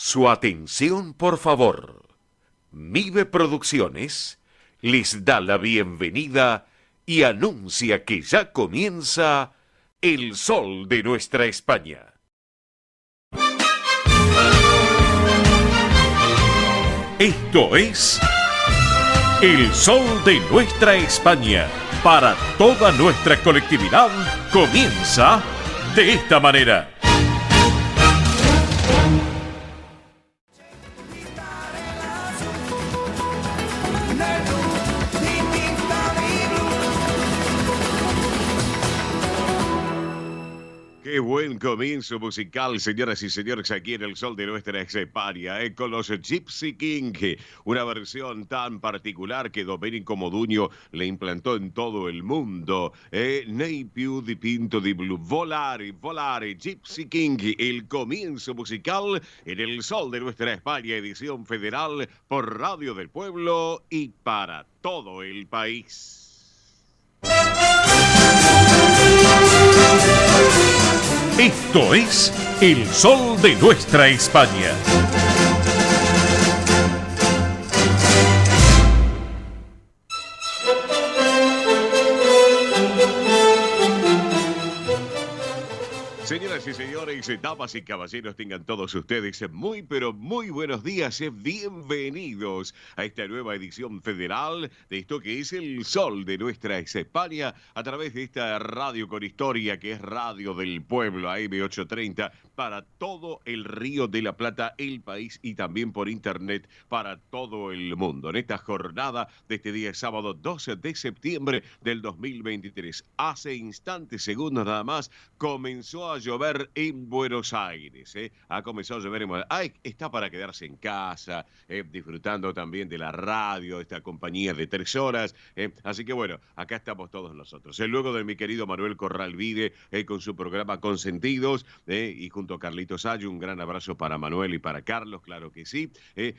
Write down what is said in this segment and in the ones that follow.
Su atención, por favor. Mive Producciones les da la bienvenida y anuncia que ya comienza El Sol de Nuestra España. Esto es El Sol de Nuestra España. Para toda nuestra colectividad comienza de esta manera. Qué buen comienzo musical, señoras y señores, aquí en El Sol de Nuestra España, con los Gypsy King, una versión tan particular que Domenico Modugno le implantó en todo el mundo. Nei più dipinto di blu, volare, volare, Gypsy King, el comienzo musical en El Sol de Nuestra España, edición federal por Radio del Pueblo y para todo el país. Esto es El Sol de Nuestra España. Señoras y señores, damas y caballeros, tengan todos ustedes muy pero muy buenos días. Bienvenidos a esta nueva edición federal de esto que es El Sol de Nuestra España a través de esta radio con historia que es Radio del Pueblo, AM830, para todo el Río de la Plata, el país y también por internet para todo el mundo. En esta jornada de este día sábado 12 de septiembre del 2023, hace instantes, segundos nada más, comenzó a llover en Buenos Aires. Ha comenzado a llover en Buenos Aires. Está para quedarse en casa, disfrutando también de la radio, esta compañía de 3 horas. Así que bueno, acá estamos todos nosotros. Luego de mi querido Manuel Corral Vide, con su programa Consentidos, y junto a Carlitos Ayu, un gran abrazo para Manuel y para Carlos, claro que sí.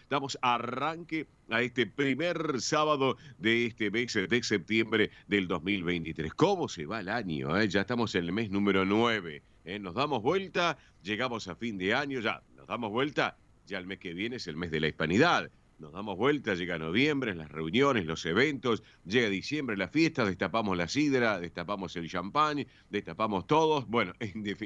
Damos arranque a este primer sábado de este mes de septiembre del 2023. ¿Cómo se va el año? Ya estamos en el mes número 9. Nos damos vuelta, llegamos a fin de año, ya nos damos vuelta, ya el mes que viene es el mes de la hispanidad. Nos damos vuelta, llega noviembre, las reuniones, los eventos, llega diciembre, las fiestas, destapamos la sidra, destapamos el champán, destapamos todos, bueno,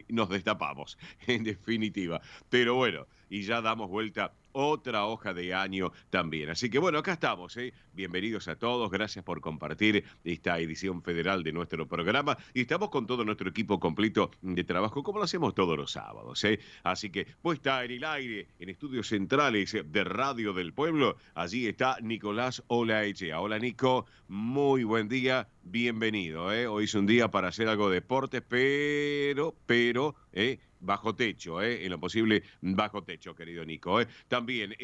nos destapamos, en definitiva. Pero bueno, y ya damos vuelta otra hoja de año también. Así que bueno, acá estamos, Bienvenidos a todos, gracias por compartir esta edición federal de nuestro programa. Y estamos con todo nuestro equipo completo de trabajo, como lo hacemos todos los sábados, Así que puesta en el aire, en estudios centrales de Radio del Pueblo, allí está Nicolás Olaechea. Hola Nico, muy buen día, bienvenido, Hoy es un día para hacer algo de deportes, pero, bajo techo, en lo posible bajo techo, querido Nico. También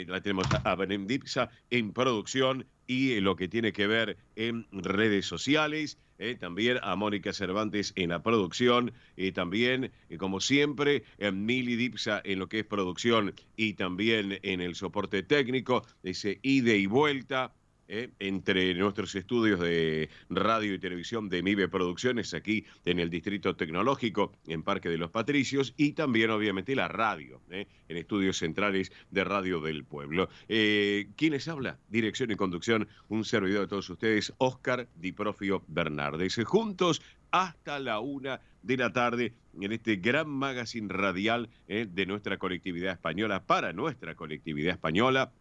la tenemos a Belén Dipsa en producción y lo que tiene que ver en redes sociales. También a Mónica Cervantes en la producción. También, como siempre, Mili Dipsa en lo que es producción y también en el soporte técnico, ese ida y vuelta. Entre nuestros estudios de radio y televisión de Mive Producciones, aquí en el Distrito Tecnológico, en Parque de los Patricios, y también, obviamente, la radio, en estudios centrales de Radio del Pueblo. ¿Quién les habla? Dirección y conducción, un servidor de todos ustedes, Óscar Di Profio Bernardes. Juntos hasta la 1 de la tarde en este gran magazine radial de nuestra colectividad española, para nuestra colectividad española,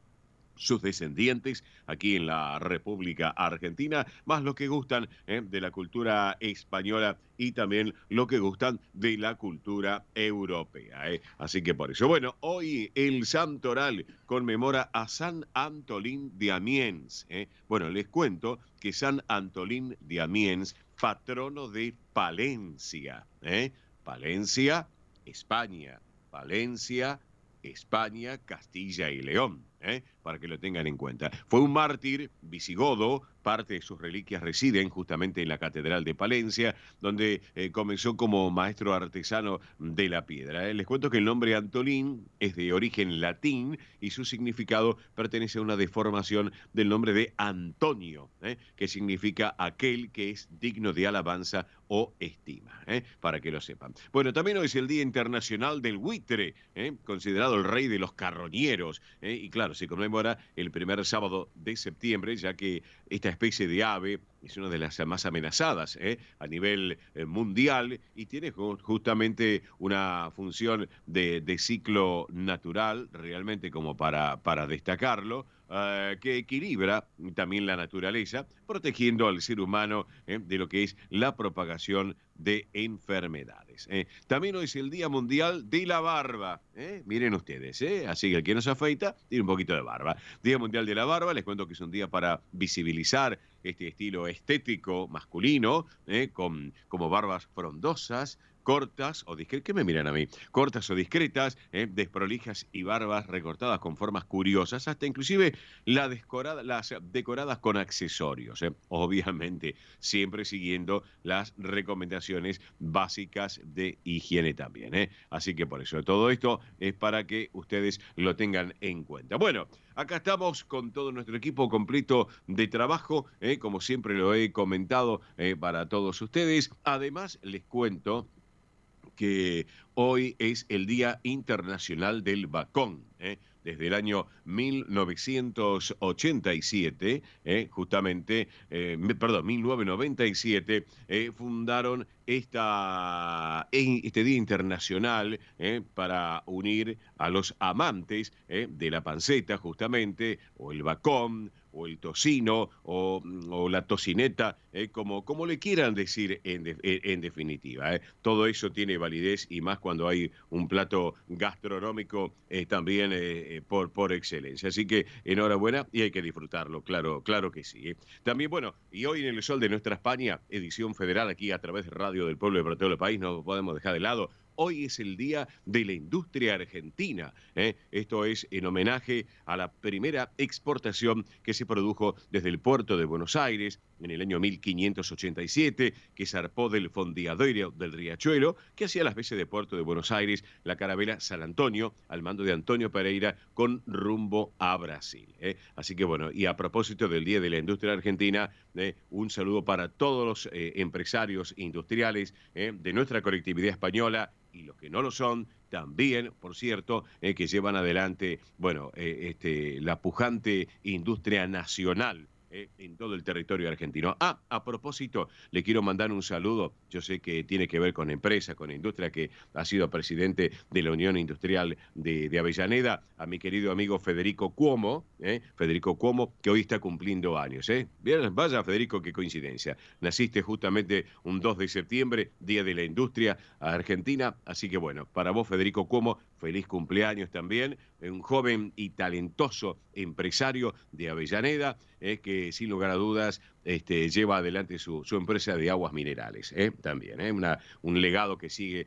sus descendientes aquí en la República Argentina, más los que gustan de la cultura española y también lo que gustan de la cultura europea. Así que por eso, bueno, hoy el Santoral conmemora a San Antolín de Amiens. Bueno, les cuento que San Antolín de Amiens, patrono de Palencia. Palencia, España. Palencia, España, Castilla y León. para que lo tengan en cuenta. Fue un mártir visigodo, parte de sus reliquias residen justamente en la Catedral de Palencia, donde comenzó como maestro artesano de la piedra. Les cuento que el nombre Antolín es de origen latín y su significado pertenece a una deformación del nombre de Antonio, que significa aquel que es digno de alabanza o estima, para que lo sepan. Bueno, también hoy es el Día Internacional del Buitre, considerado el rey de los carroñeros, y claro, se conmemora el primer sábado de septiembre, ya que esta especie de ave es una de las más amenazadas a nivel mundial y tiene justamente una función de ciclo natural, realmente como para destacarlo, que equilibra también la naturaleza, protegiendo al ser humano de lo que es la propagación de enfermedades. También hoy es el Día Mundial de la Barba. Miren ustedes, así que el que no se afeita tiene un poquito de barba. Día Mundial de la Barba, les cuento que es un día para visibilizar este estilo estético masculino, como barbas frondosas, cortas o discretas, ¿qué me miran a mí? Cortas o discretas, desprolijas y barbas recortadas con formas curiosas, hasta inclusive las decoradas con accesorios, obviamente siempre siguiendo las recomendaciones básicas de higiene también. Así que por eso todo esto es para que ustedes lo tengan en cuenta. Bueno, acá estamos con todo nuestro equipo completo de trabajo, como siempre lo he comentado para todos ustedes. Además, les cuento que hoy es el Día Internacional del Bacón. Desde el año 1987, justamente, perdón, 1997, fundaron este Día Internacional para unir a los amantes de la panceta, justamente, o el bacón, o el tocino, o la tocineta, como le quieran decir en definitiva. Todo eso tiene validez y más cuando hay un plato gastronómico también por excelencia. Así que enhorabuena y hay que disfrutarlo, claro que sí. También, bueno, y hoy en el Sol de Nuestra España, edición federal aquí a través de Radio del Pueblo y para todo el país, no podemos dejar de lado. Hoy es el Día de la Industria Argentina. Esto es en homenaje a la primera exportación que se produjo desde el puerto de Buenos Aires en el año 1587, que zarpó del fondeadero del Riachuelo, que hacía las veces de puerto de Buenos Aires, la carabela San Antonio, al mando de Antonio Pereira, con rumbo a Brasil. Así que bueno, y a propósito del Día de la Industria Argentina, un saludo para todos los empresarios industriales de nuestra colectividad española, y los que no lo son, también, por cierto, que llevan adelante, bueno, la pujante industria nacional en todo el territorio argentino. A propósito, le quiero mandar un saludo, yo sé que tiene que ver con empresa, con industria, que ha sido presidente de la Unión Industrial de Avellaneda, a mi querido amigo Federico Cuomo, que hoy está cumpliendo años. Bien, vaya Federico, qué coincidencia. Naciste justamente un 2 de septiembre, Día de la Industria Argentina, así que bueno, para vos Federico Cuomo, feliz cumpleaños también, un joven y talentoso empresario de Avellaneda, que sin lugar a dudas lleva adelante su empresa de aguas minerales, también, un legado que sigue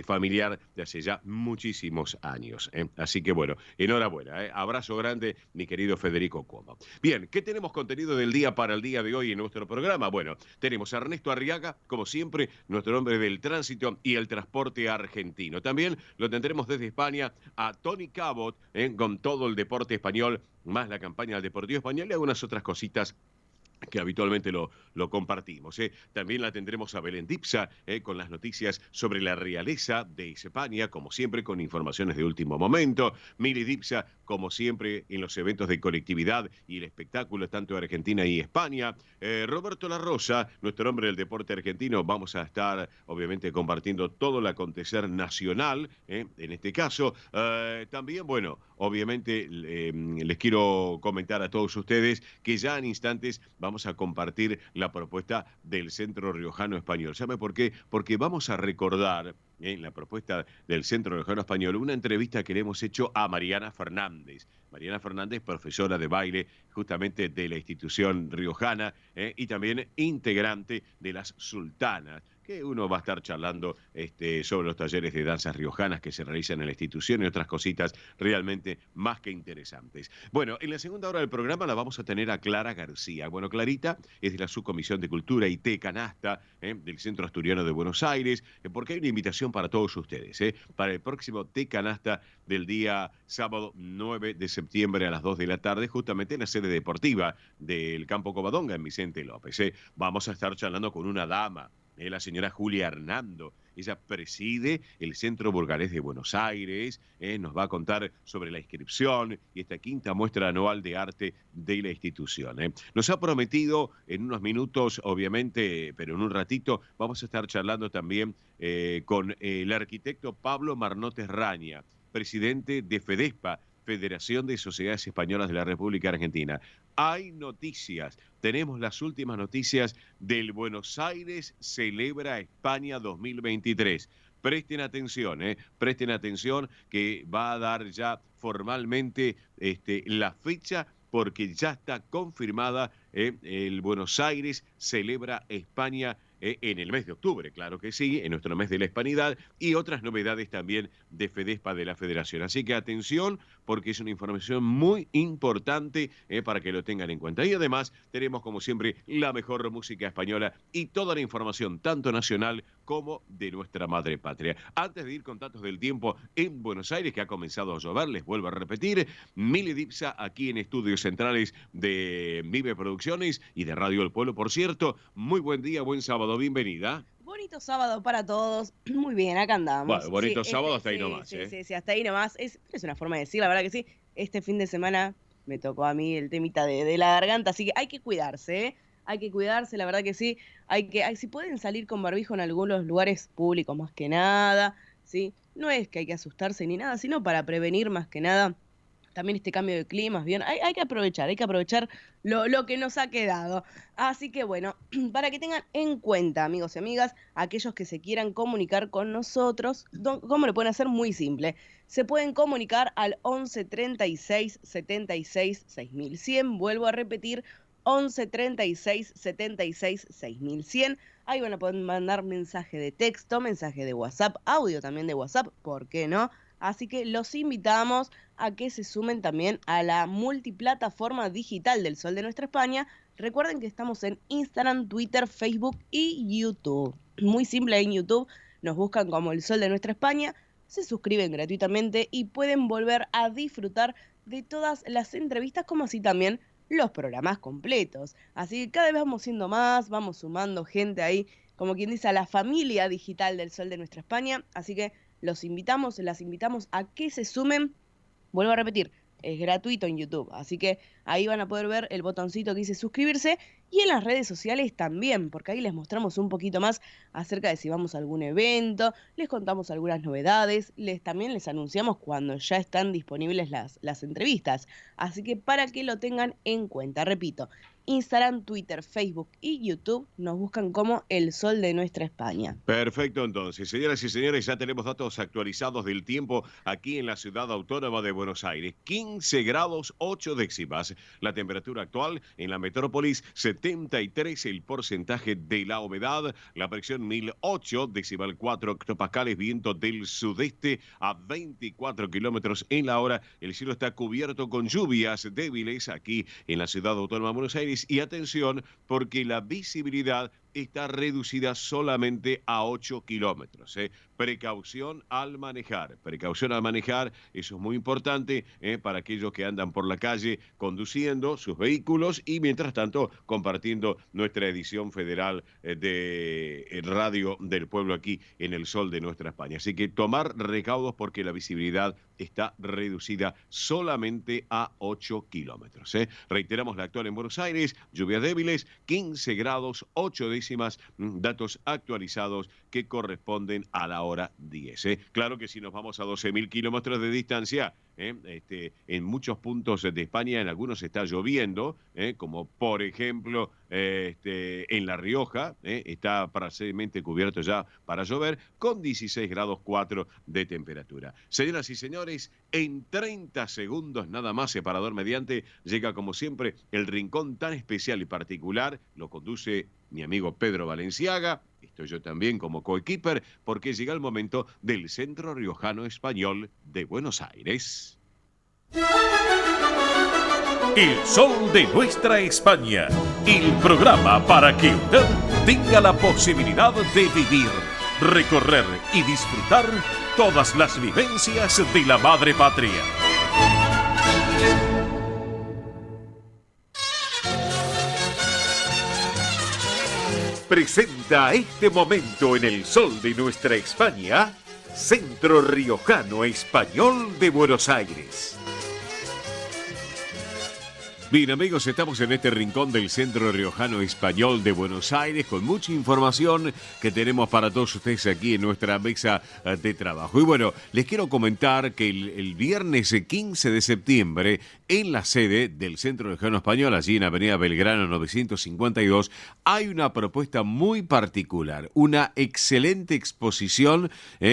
familiar de hace ya muchísimos años. Así que bueno, enhorabuena, abrazo grande, mi querido Federico Cuomo. Bien, ¿qué tenemos contenido del día para el día de hoy en nuestro programa? Bueno, tenemos a Ernesto Arriaga, como siempre, nuestro hombre del tránsito y el transporte argentino. También lo tendremos desde España a Tony Cabot, con todo el deporte español, más la campaña del Deportivo Español y algunas otras cositas que habitualmente lo compartimos. También la tendremos a Belén Dipsa con las noticias sobre la realeza de España, como siempre con informaciones de último momento. Mili Dipsa, como siempre, en los eventos de colectividad y el espectáculo, tanto de Argentina y España. Roberto La Rosa, nuestro hombre del deporte argentino, vamos a estar obviamente compartiendo todo el acontecer nacional, en este caso. También, bueno, obviamente les quiero comentar a todos ustedes que ya en instantes vamos a compartir la propuesta del Centro Riojano Español. ¿Sabe por qué? Porque vamos a recordar en la propuesta del Centro Riojano Español una entrevista que le hemos hecho a Mariana Fernández. Mariana Fernández, profesora de baile justamente de la institución riojana y también integrante de las Sultanas, que uno va a estar charlando sobre los talleres de danzas riojanas que se realizan en la institución y otras cositas realmente más que interesantes. Bueno, en la segunda hora del programa la vamos a tener a Clara García. Bueno, Clarita es de la Subcomisión de Cultura y Té Canasta del Centro Asturiano de Buenos Aires, porque hay una invitación para todos ustedes, para el próximo Té Canasta del día sábado 9 de septiembre a las 2 de la tarde, justamente en la sede deportiva del Campo Covadonga en Vicente López. Vamos a estar charlando con una dama, la señora Julia Hernando. Ella preside el Centro Burgalés de Buenos Aires, nos va a contar sobre la inscripción y esta quinta muestra anual de arte de la institución. Nos ha prometido en unos minutos, obviamente, pero en un ratito, vamos a estar charlando también con el arquitecto Pablo Marnotes Raña, presidente de FEDESPA, Federación de Sociedades Españolas de la República Argentina. Hay noticias, tenemos las últimas noticias del Buenos Aires Celebra España 2023. Presten atención que va a dar ya formalmente la fecha porque ya está confirmada el Buenos Aires Celebra España en el mes de octubre, claro que sí, en nuestro mes de la Hispanidad, y otras novedades también de FEDESPA de la Federación. Así que atención, porque es una información muy importante para que lo tengan en cuenta. Y además tenemos, como siempre, la mejor música española y toda la información, tanto nacional como de nuestra madre patria. Antes de ir con datos del tiempo en Buenos Aires, que ha comenzado a llover, les vuelvo a repetir, Mili Dipsa aquí en estudios centrales de Vive Producciones y de Radio El Pueblo, por cierto. Muy buen día, buen sábado, bienvenida. Bonito sábado para todos. Muy bien, acá andamos. Bueno, bonito sábado hasta ahí nomás. Sí, hasta ahí nomás. Es una forma de decir, la verdad que sí. Este fin de semana me tocó a mí el temita de la garganta, así que hay que cuidarse, ¿eh? Hay que cuidarse, la verdad que sí. Si pueden salir con barbijo en algunos lugares públicos más que nada, ¿sí? No es que hay que asustarse ni nada, sino para prevenir más que nada también este cambio de clima, bien, hay que aprovechar lo que nos ha quedado. Así que bueno, para que tengan en cuenta, amigos y amigas, aquellos que se quieran comunicar con nosotros, ¿cómo lo pueden hacer? Muy simple. Se pueden comunicar al 11 36 76 6100, vuelvo a repetir, 11 36 76 6100. Ahí van a poder mandar mensaje de texto, mensaje de WhatsApp, audio también de WhatsApp, ¿por qué no? Así que los invitamos a que se sumen también a la multiplataforma digital del Sol de Nuestra España. Recuerden que estamos en Instagram, Twitter, Facebook y YouTube. Muy simple, en YouTube nos buscan como El Sol de Nuestra España, se suscriben gratuitamente y pueden volver a disfrutar de todas las entrevistas, como así también los programas completos. Así que cada vez vamos siendo más, vamos sumando gente ahí, como quien dice, a la familia digital del Sol de Nuestra España. Así que las invitamos a que se sumen. Vuelvo a repetir, es gratuito en YouTube, así que ahí van a poder ver el botoncito que dice suscribirse y en las redes sociales también, porque ahí les mostramos un poquito más acerca de si vamos a algún evento, les contamos algunas novedades, también les anunciamos cuando ya están disponibles las entrevistas, así que para que lo tengan en cuenta, repito, Instagram, Twitter, Facebook y YouTube nos buscan como El Sol de Nuestra España. Perfecto, entonces, señoras y señores, ya tenemos datos actualizados del tiempo aquí en la ciudad autónoma de Buenos Aires. 15 grados 8 décimas. La temperatura actual en la metrópolis, 73 el porcentaje de la humedad, la presión 1008, decimal 4 hectopascales, viento del sudeste a 24 kilómetros en la hora. El cielo está cubierto con lluvias débiles aquí en la ciudad autónoma de Buenos Aires. Y atención, porque la visibilidad está reducida solamente a 8 kilómetros. Precaución al manejar, eso es muy importante para aquellos que andan por la calle conduciendo sus vehículos y mientras tanto compartiendo nuestra edición federal de Radio del Pueblo aquí en El Sol de Nuestra España. Así que tomar recaudos porque la visibilidad está reducida solamente a 8 kilómetros. Reiteramos la actual en Buenos Aires, lluvias débiles, 15 grados, 8 décimas, datos actualizados que corresponden a la hora 10. Claro que si nos vamos a 12.000 kilómetros de distancia, en muchos puntos de España, en algunos está lloviendo, como por ejemplo en La Rioja, está parcialmente cubierto ya para llover, con 16 grados 4 de temperatura. Señoras y señores, en 30 segundos nada más, separador mediante, llega como siempre el rincón tan especial y particular, lo conduce mi amigo Pedro Valenciaga. supuesto, yo también como coequiper, porque llega el momento del Centro Riojano Español de Buenos Aires. El sol de nuestra España, el programa para que usted tenga la posibilidad de vivir, recorrer y disfrutar todas las vivencias de la madre patria. Presenta este momento en el sol de nuestra España, Centro Riojano Español de Buenos Aires. Bien, amigos, estamos en este rincón del Centro Riojano Español de Buenos Aires con mucha información que tenemos para todos ustedes aquí en nuestra mesa de trabajo. Y bueno, les quiero comentar que el viernes 15 de septiembre, en la sede del Centro Riojano Español, allí en Avenida Belgrano 952, hay una propuesta muy particular, una excelente exposición,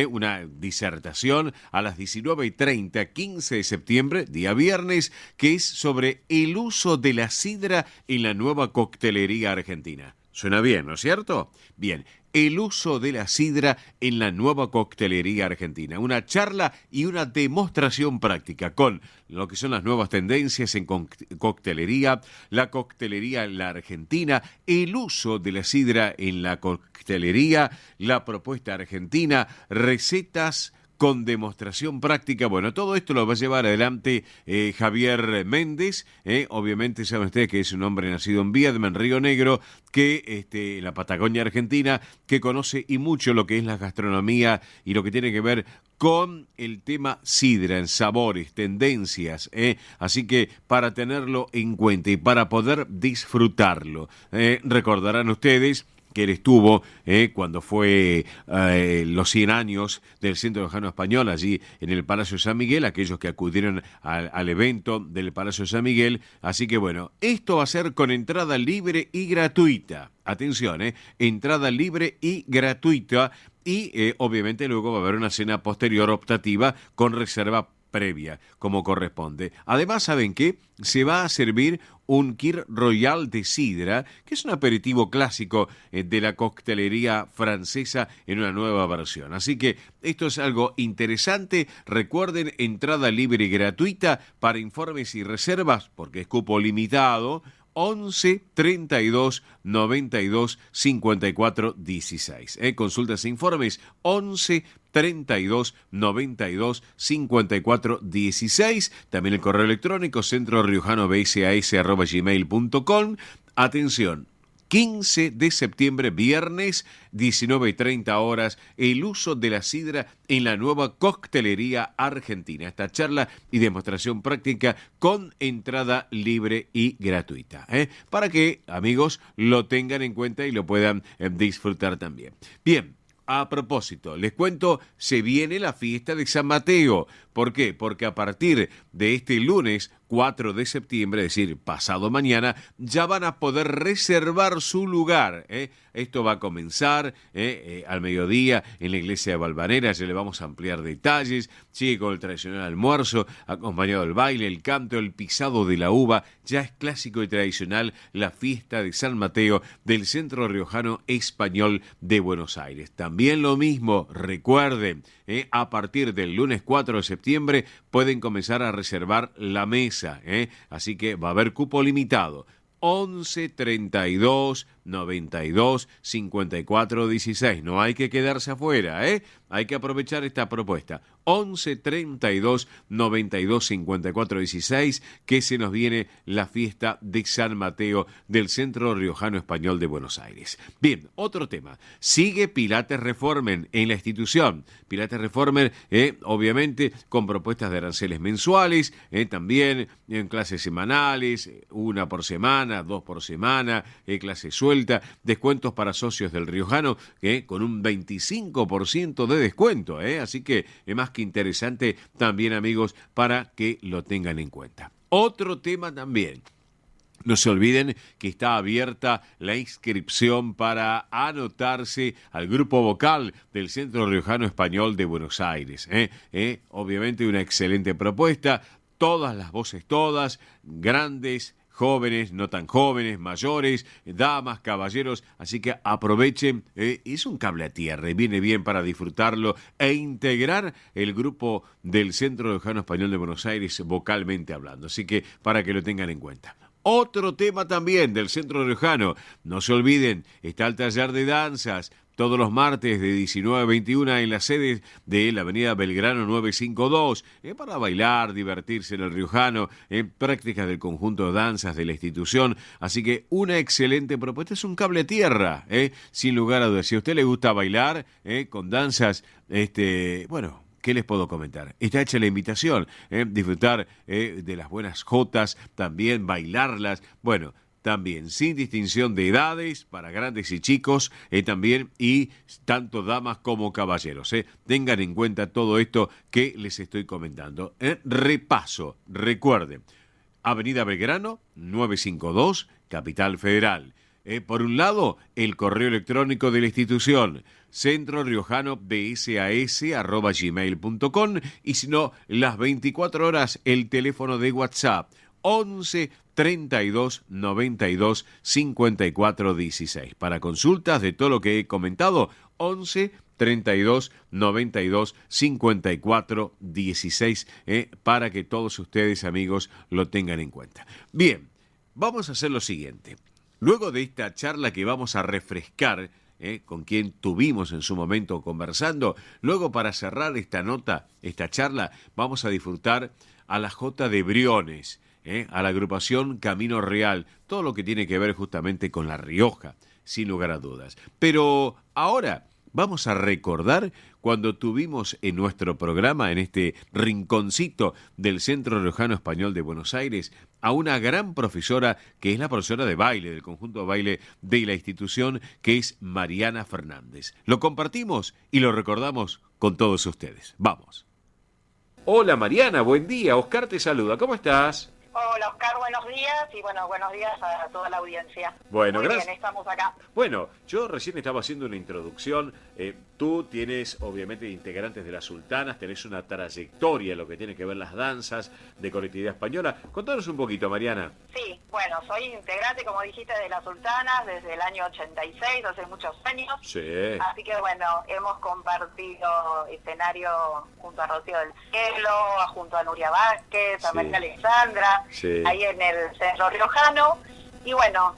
una disertación a las 19:30, 15 de septiembre, día viernes, que es sobre el uso de la sidra en la nueva coctelería argentina. Suena bien, ¿no es cierto? Bien, el uso de la sidra en la nueva coctelería argentina. Una charla y una demostración práctica con lo que son las nuevas tendencias en coctelería, la coctelería en la Argentina, el uso de la sidra en la coctelería, la propuesta argentina, recetas con demostración práctica. Bueno, todo esto lo va a llevar adelante Javier Méndez. Obviamente saben ustedes que es un hombre nacido en Viedma, en Río Negro, que en la Patagonia Argentina, que conoce y mucho lo que es la gastronomía y lo que tiene que ver con el tema sidra, en sabores, tendencias. Así que para tenerlo en cuenta y para poder disfrutarlo, recordarán ustedes que él estuvo cuando fue los 100 años del Centro Riojano Español, allí en el Palacio San Miguel, aquellos que acudieron al evento del Palacio San Miguel. Así que bueno, esto va a ser con entrada libre y gratuita. Atención, entrada libre y gratuita. Y obviamente luego va a haber una cena posterior optativa con reserva previa, como corresponde. Además, ¿saben qué? Se va a servir un Kir Royal de sidra, que es un aperitivo clásico de la coctelería francesa en una nueva versión. Así que esto es algo interesante. Recuerden, entrada libre y gratuita para informes y reservas, porque es cupo limitado, 11 32 92 54 16. Consultas e informes 11 32 92 54 16. También el correo electrónico centroriojanobsas@gmail.com. Atención, 15 de septiembre, viernes, 19:30 horas, el uso de la sidra en la nueva coctelería argentina. Esta charla y demostración práctica con entrada libre y gratuita. Para que, amigos, lo tengan en cuenta y lo puedan disfrutar también. Bien. A propósito, les cuento, se viene la fiesta de San Mateo. ¿Por qué? Porque a partir de este lunes 4 de septiembre, es decir, pasado mañana, ya van a poder reservar su lugar. Esto va a comenzar al mediodía en la iglesia de Valvanera. Ya le vamos a ampliar detalles. Sigue con el tradicional almuerzo, acompañado del baile, el canto, el pisado de la uva. Ya es clásico y tradicional la fiesta de San Mateo del Centro Riojano Español de Buenos Aires. También lo mismo, recuerden, a partir del lunes 4 de septiembre pueden comenzar a reservar la mesa. Así que va a haber cupo limitado. 11 32 92 54 16. No hay que quedarse afuera, hay que aprovechar esta propuesta. 11 32 92 54 16, que se nos viene la fiesta de San Mateo del Centro Riojano Español de Buenos Aires. Bien, otro tema. Sigue Pilates Reformer en la institución. Pilates Reformer, obviamente, con propuestas de aranceles mensuales, también en clases semanales, una por semana, 2 por semana, clases suelta, descuentos para socios del Riojano, con un 25% de descuento, así que es más que interesante también, amigos, para que lo tengan en cuenta. Otro tema también. No se olviden que está abierta la inscripción para anotarse al grupo vocal del Centro Riojano Español de Buenos Aires. Obviamente una excelente propuesta, todas las voces, todas, grandes, jóvenes, no tan jóvenes, mayores, damas, caballeros, así que aprovechen, es un cable a tierra y viene bien para disfrutarlo e integrar el grupo del Centro Riojano Español de Buenos Aires vocalmente hablando, así que para que lo tengan en cuenta. Otro tema también del Centro Riojano, no se olviden, está el taller de danzas, todos los martes de 19 a 21 en la sede de la avenida Belgrano 952, para bailar, divertirse en el Riojano, prácticas del conjunto de danzas de la institución. Así que una excelente propuesta, es un cable a tierra, sin lugar a dudas. Si a usted le gusta bailar con danzas, bueno, ¿qué les puedo comentar? Está hecha la invitación, disfrutar de las buenas jotas, también bailarlas, bueno, también sin distinción de edades, para grandes y chicos, también, y tanto damas como caballeros. Tengan en cuenta todo esto que les estoy comentando. Repaso, recuerden, Avenida Belgrano, 952, Capital Federal. Por un lado, el correo electrónico de la institución, centroriojanobsas@gmail.com, y si no, las 24 horas, el teléfono de WhatsApp, 11 32 92 54 16. Para consultas de todo lo que he comentado, 11 32 92 54 16, para que todos ustedes, amigos, lo tengan en cuenta. Bien, vamos a hacer lo siguiente. Luego de esta charla que vamos a refrescar, con quien tuvimos en su momento conversando, luego para cerrar esta nota, esta charla, vamos a disfrutar a la Jota de Briones, a la agrupación Camino Real, todo lo que tiene que ver justamente con La Rioja, sin lugar a dudas. Pero ahora vamos a recordar cuando tuvimos en nuestro programa, en este rinconcito del Centro Riojano Español de Buenos Aires, a una gran profesora que es la profesora de baile, del conjunto de baile de la institución, que es Mariana Fernández. Lo compartimos y lo recordamos con todos ustedes. Vamos. Hola Mariana, buen día. Oscar te saluda. ¿Cómo estás? Hola Oscar, buenos días y bueno, buenos días a toda la audiencia. Bueno, muy gracias. Bien, estamos acá. Bueno, yo recién estaba haciendo una introducción. Tú tienes, obviamente, integrantes de las Sultanas, tenés una trayectoria en lo que tiene que ver las danzas de colectividad española. Contanos un poquito, Mariana. Sí, bueno, soy integrante, como dijiste, de las Sultanas desde el año 86, hace muchos años. Sí. Así que bueno, hemos compartido escenario junto a Rocío del Cielo, junto a Nuria Vázquez, a María Alexandra, ahí en el Centro Riojano. Y bueno,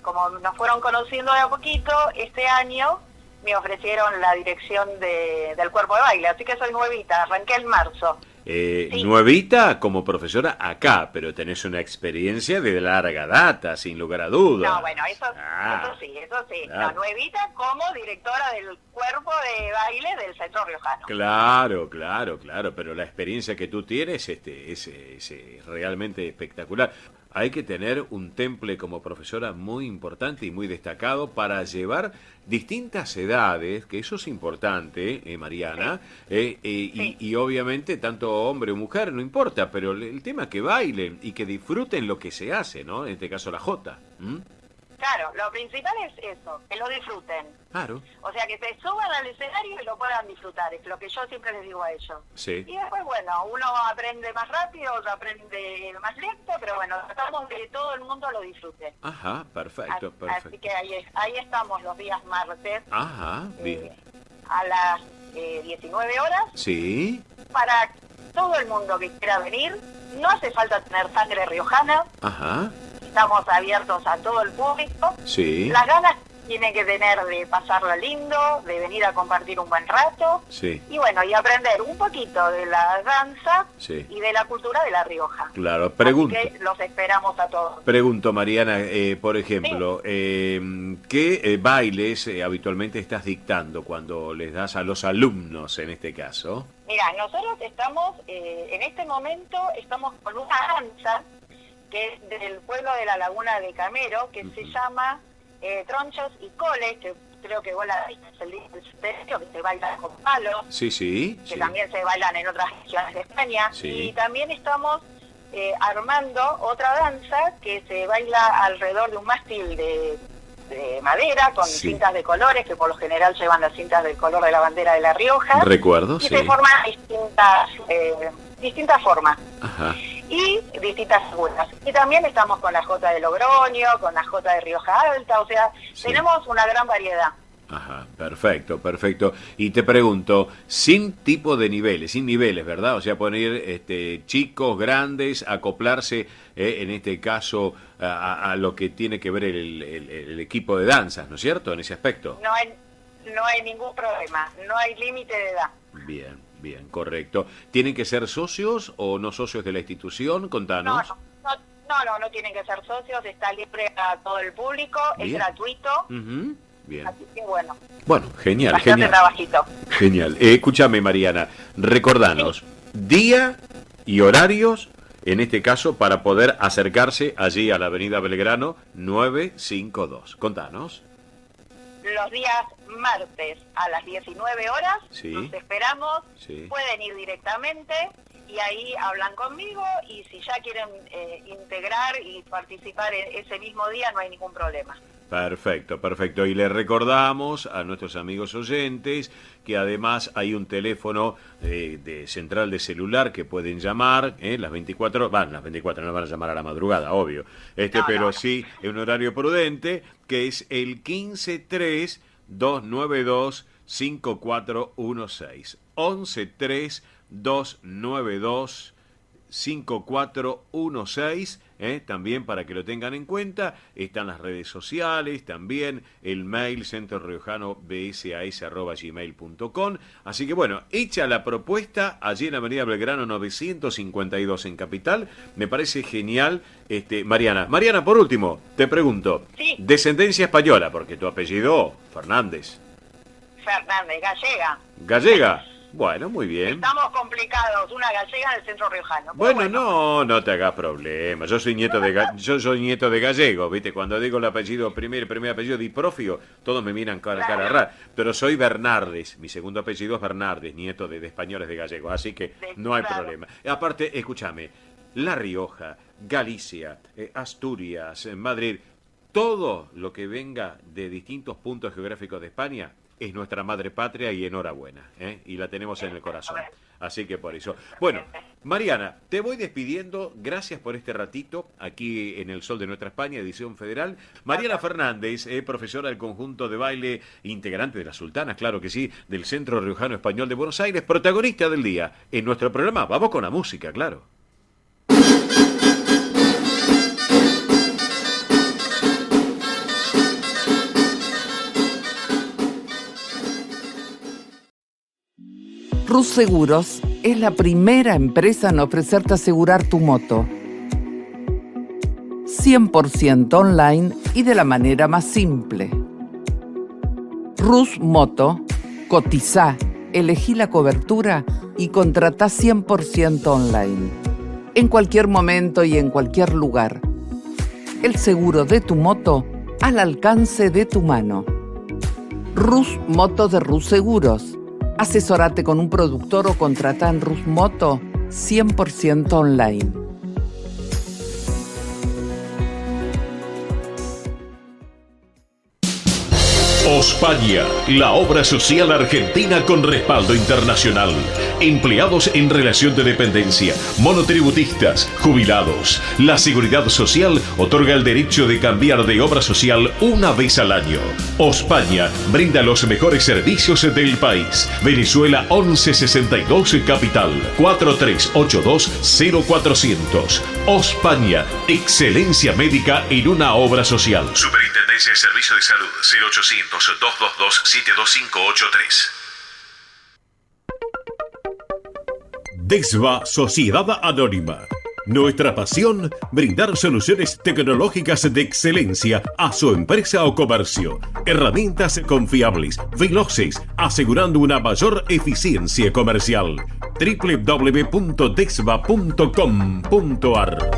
como nos fueron conociendo de a poquito, este año me ofrecieron la dirección del cuerpo de baile, así que soy nuevita, arranqué en marzo. Sí. Nuevita como profesora acá, pero tenés una experiencia de larga data, sin lugar a dudas. No, bueno, eso sí. Claro. No, nuevita como directora del cuerpo de baile del Centro Riojano. Claro, pero la experiencia que tú tienes es realmente espectacular. Hay que tener un temple como profesora muy importante y muy destacado para llevar distintas edades, que eso es importante, Mariana, sí. Y obviamente tanto hombre o mujer, no importa, pero el tema es que bailen y que disfruten lo que se hace, ¿no? En este caso la jota. Claro, lo principal es eso, que lo disfruten. Claro. O sea, que se suban al escenario y lo puedan disfrutar, es lo que yo siempre les digo a ellos. Sí. Y después, bueno, uno aprende más rápido, otro aprende más lento, pero bueno, tratamos de que todo el mundo lo disfrute. Ajá, perfecto. Así que ahí estamos los días martes. Ajá, bien. A las 19 horas. Sí. Para todo el mundo que quiera venir, no hace falta tener sangre riojana. Ajá. Estamos abiertos a todo el público. Sí. Las ganas tienen que tener de pasarla lindo, de venir a compartir un buen rato. Sí. Y bueno, y aprender un poquito de la danza y de la cultura de La Rioja. Claro, pregunto. Así que los esperamos a todos. Pregunto, Mariana, por ejemplo, ¿qué bailes habitualmente estás dictando cuando les das a los alumnos en este caso? Mira, nosotros estamos, en este momento, estamos con una danza que es del pueblo de la Laguna de Camero, que se llama Tronchos y Coles, que creo que vos la viste, es el día del centenario, que se baila con palos, que también se bailan en otras regiones de España, y también estamos armando otra danza que se baila alrededor de un mástil de madera con cintas de colores, que por lo general llevan las cintas del color de la bandera de La Rioja. Recuerdo, y se forman distintas formas. Ajá. y distintas figuras. Y también estamos con la Jota de Logroño, con la Jota de Rioja Alta, o sea, tenemos una gran variedad. Ajá, perfecto, perfecto. Y te pregunto, sin tipo de niveles, sin niveles, ¿verdad? O sea, poner chicos, grandes, acoplarse, en este caso, a lo que tiene que ver el equipo de danzas, ¿no es cierto? En ese aspecto. No hay ningún problema, no hay límite de edad. Bien, bien, correcto. ¿Tienen que ser socios o no socios de la institución? Contanos. No tienen que ser socios, está libre a todo el público, bien. Es gratuito. Uh-huh. Bien. Así que bueno. Bueno, genial, bastante genial. trabajito. Genial. Escúchame, Mariana, recordanos día y horarios, en este caso, para poder acercarse allí a la avenida Belgrano 952. Contanos. Los días martes a las 19 horas, Sí. Los esperamos, Sí. pueden ir directamente y ahí hablan conmigo y si ya quieren integrar y participar en ese mismo día no hay ningún problema. Perfecto, perfecto. Y le recordamos a nuestros amigos oyentes que además hay un teléfono de central de celular que pueden llamar, las 24, las 24 no van a llamar a la madrugada, obvio, pero sí en un horario prudente, que es el 153-292-5416. 113-292-5416. También para que lo tengan en cuenta, están las redes sociales, también el mail centroriojano@bsas@gmail.com. Así que bueno, hecha la propuesta allí en la avenida Belgrano 952 en Capital, me parece genial. Mariana, por último, te pregunto, Sí. descendencia española, porque tu apellido Fernández, gallega. gallega. Bueno, muy bien. Estamos complicados, una gallega en el centro riojano. Bueno, no te hagas problema. Yo soy nieto de gallego, ¿viste? Cuando digo el primer apellido diprófilo, todos me miran cara rara. Pero soy Bernardes, mi segundo apellido es Bernardes, nieto de españoles de gallegos, así que no hay problema. Aparte, escúchame, La Rioja, Galicia, Asturias, Madrid, todo lo que venga de distintos puntos geográficos de España es nuestra madre patria y enhorabuena, y la tenemos en el corazón. Así que por eso. Bueno, Mariana, te voy despidiendo. Gracias por este ratito aquí en El Sol de Nuestra España, edición federal. Mariana Fernández, profesora del conjunto de baile, integrante de las Sultanas, claro que sí, del Centro Riojano Español de Buenos Aires, protagonista del día en nuestro programa. Vamos con la música, claro. Rus Seguros es la primera empresa en ofrecerte asegurar tu moto. 100% online y de la manera más simple. Rus Moto, cotizá, elegí la cobertura y contratá 100% online. En cualquier momento y en cualquier lugar. El seguro de tu moto al alcance de tu mano. Rus Moto de Rus Seguros. Asesórate con un productor o contratá en Rus Moto 100% online. Ospaña, la obra social argentina con respaldo internacional. Empleados en relación de dependencia, monotributistas, jubilados. La Seguridad Social otorga el derecho de cambiar de obra social una vez al año. Ospaña brinda los mejores servicios del país. Venezuela 1162 Capital 4382-0400. Ospaña, excelencia médica en una obra social. Superintendencia de Servicios de Salud 0800-222-72583. DESVA Sociedad Anónima. Nuestra pasión, brindar soluciones tecnológicas de excelencia a su empresa o comercio. Herramientas confiables, veloces, asegurando una mayor eficiencia comercial. www.desva.com.ar.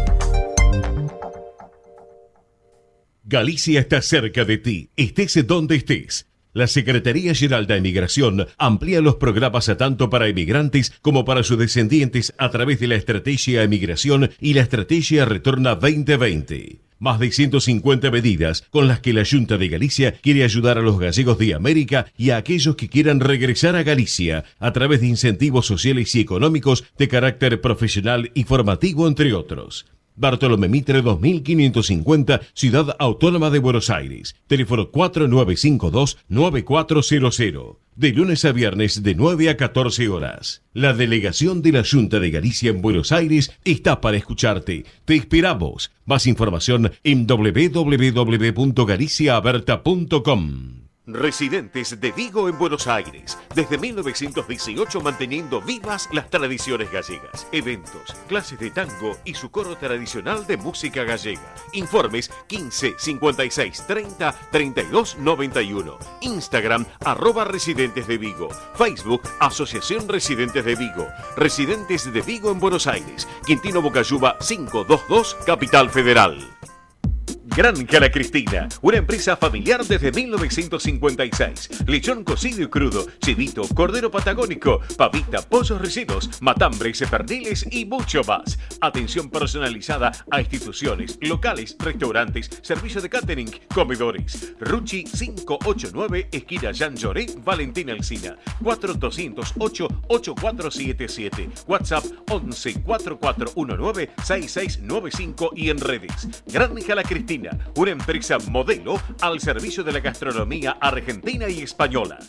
Galicia está cerca de ti, estés donde estés. La Secretaría General de Emigración amplía los programas tanto para emigrantes como para sus descendientes a través de la Estrategia Emigración y la Estrategia Retorna 2020. Más de 150 medidas con las que la Junta de Galicia quiere ayudar a los gallegos de América y a aquellos que quieran regresar a Galicia a través de incentivos sociales y económicos de carácter profesional y formativo, entre otros. Bartolomé Mitre 2550, Ciudad Autónoma de Buenos Aires. Teléfono 4952-9400. De lunes a viernes de 9 a 14 horas. La delegación de la Junta de Galicia en Buenos Aires está para escucharte. Te esperamos. Más información en www.galiciaaberta.com. Residentes de Vigo en Buenos Aires, desde 1918 manteniendo vivas las tradiciones gallegas, eventos, clases de tango y su coro tradicional de música gallega. Informes 15 56 30 32 91. Instagram @Residentes de Vigo. Facebook Asociación Residentes de Vigo. Residentes de Vigo en Buenos Aires. Quintino Bocayuba 522, Capital Federal. Granja La Cristina, una empresa familiar desde 1956. Lechón cocido y crudo, chivito, cordero patagónico, pavita, pollos rellenos, matambres, perdiles y mucho más. Atención personalizada a instituciones, locales, restaurantes, servicio de catering, comedores. Ruchi 589, esquina Jean Lloré, Valentín Alsina. 4208-8477. WhatsApp 11 4419 6695 y en redes. Granja La Cristina, una empresa modelo al servicio de la gastronomía argentina y española.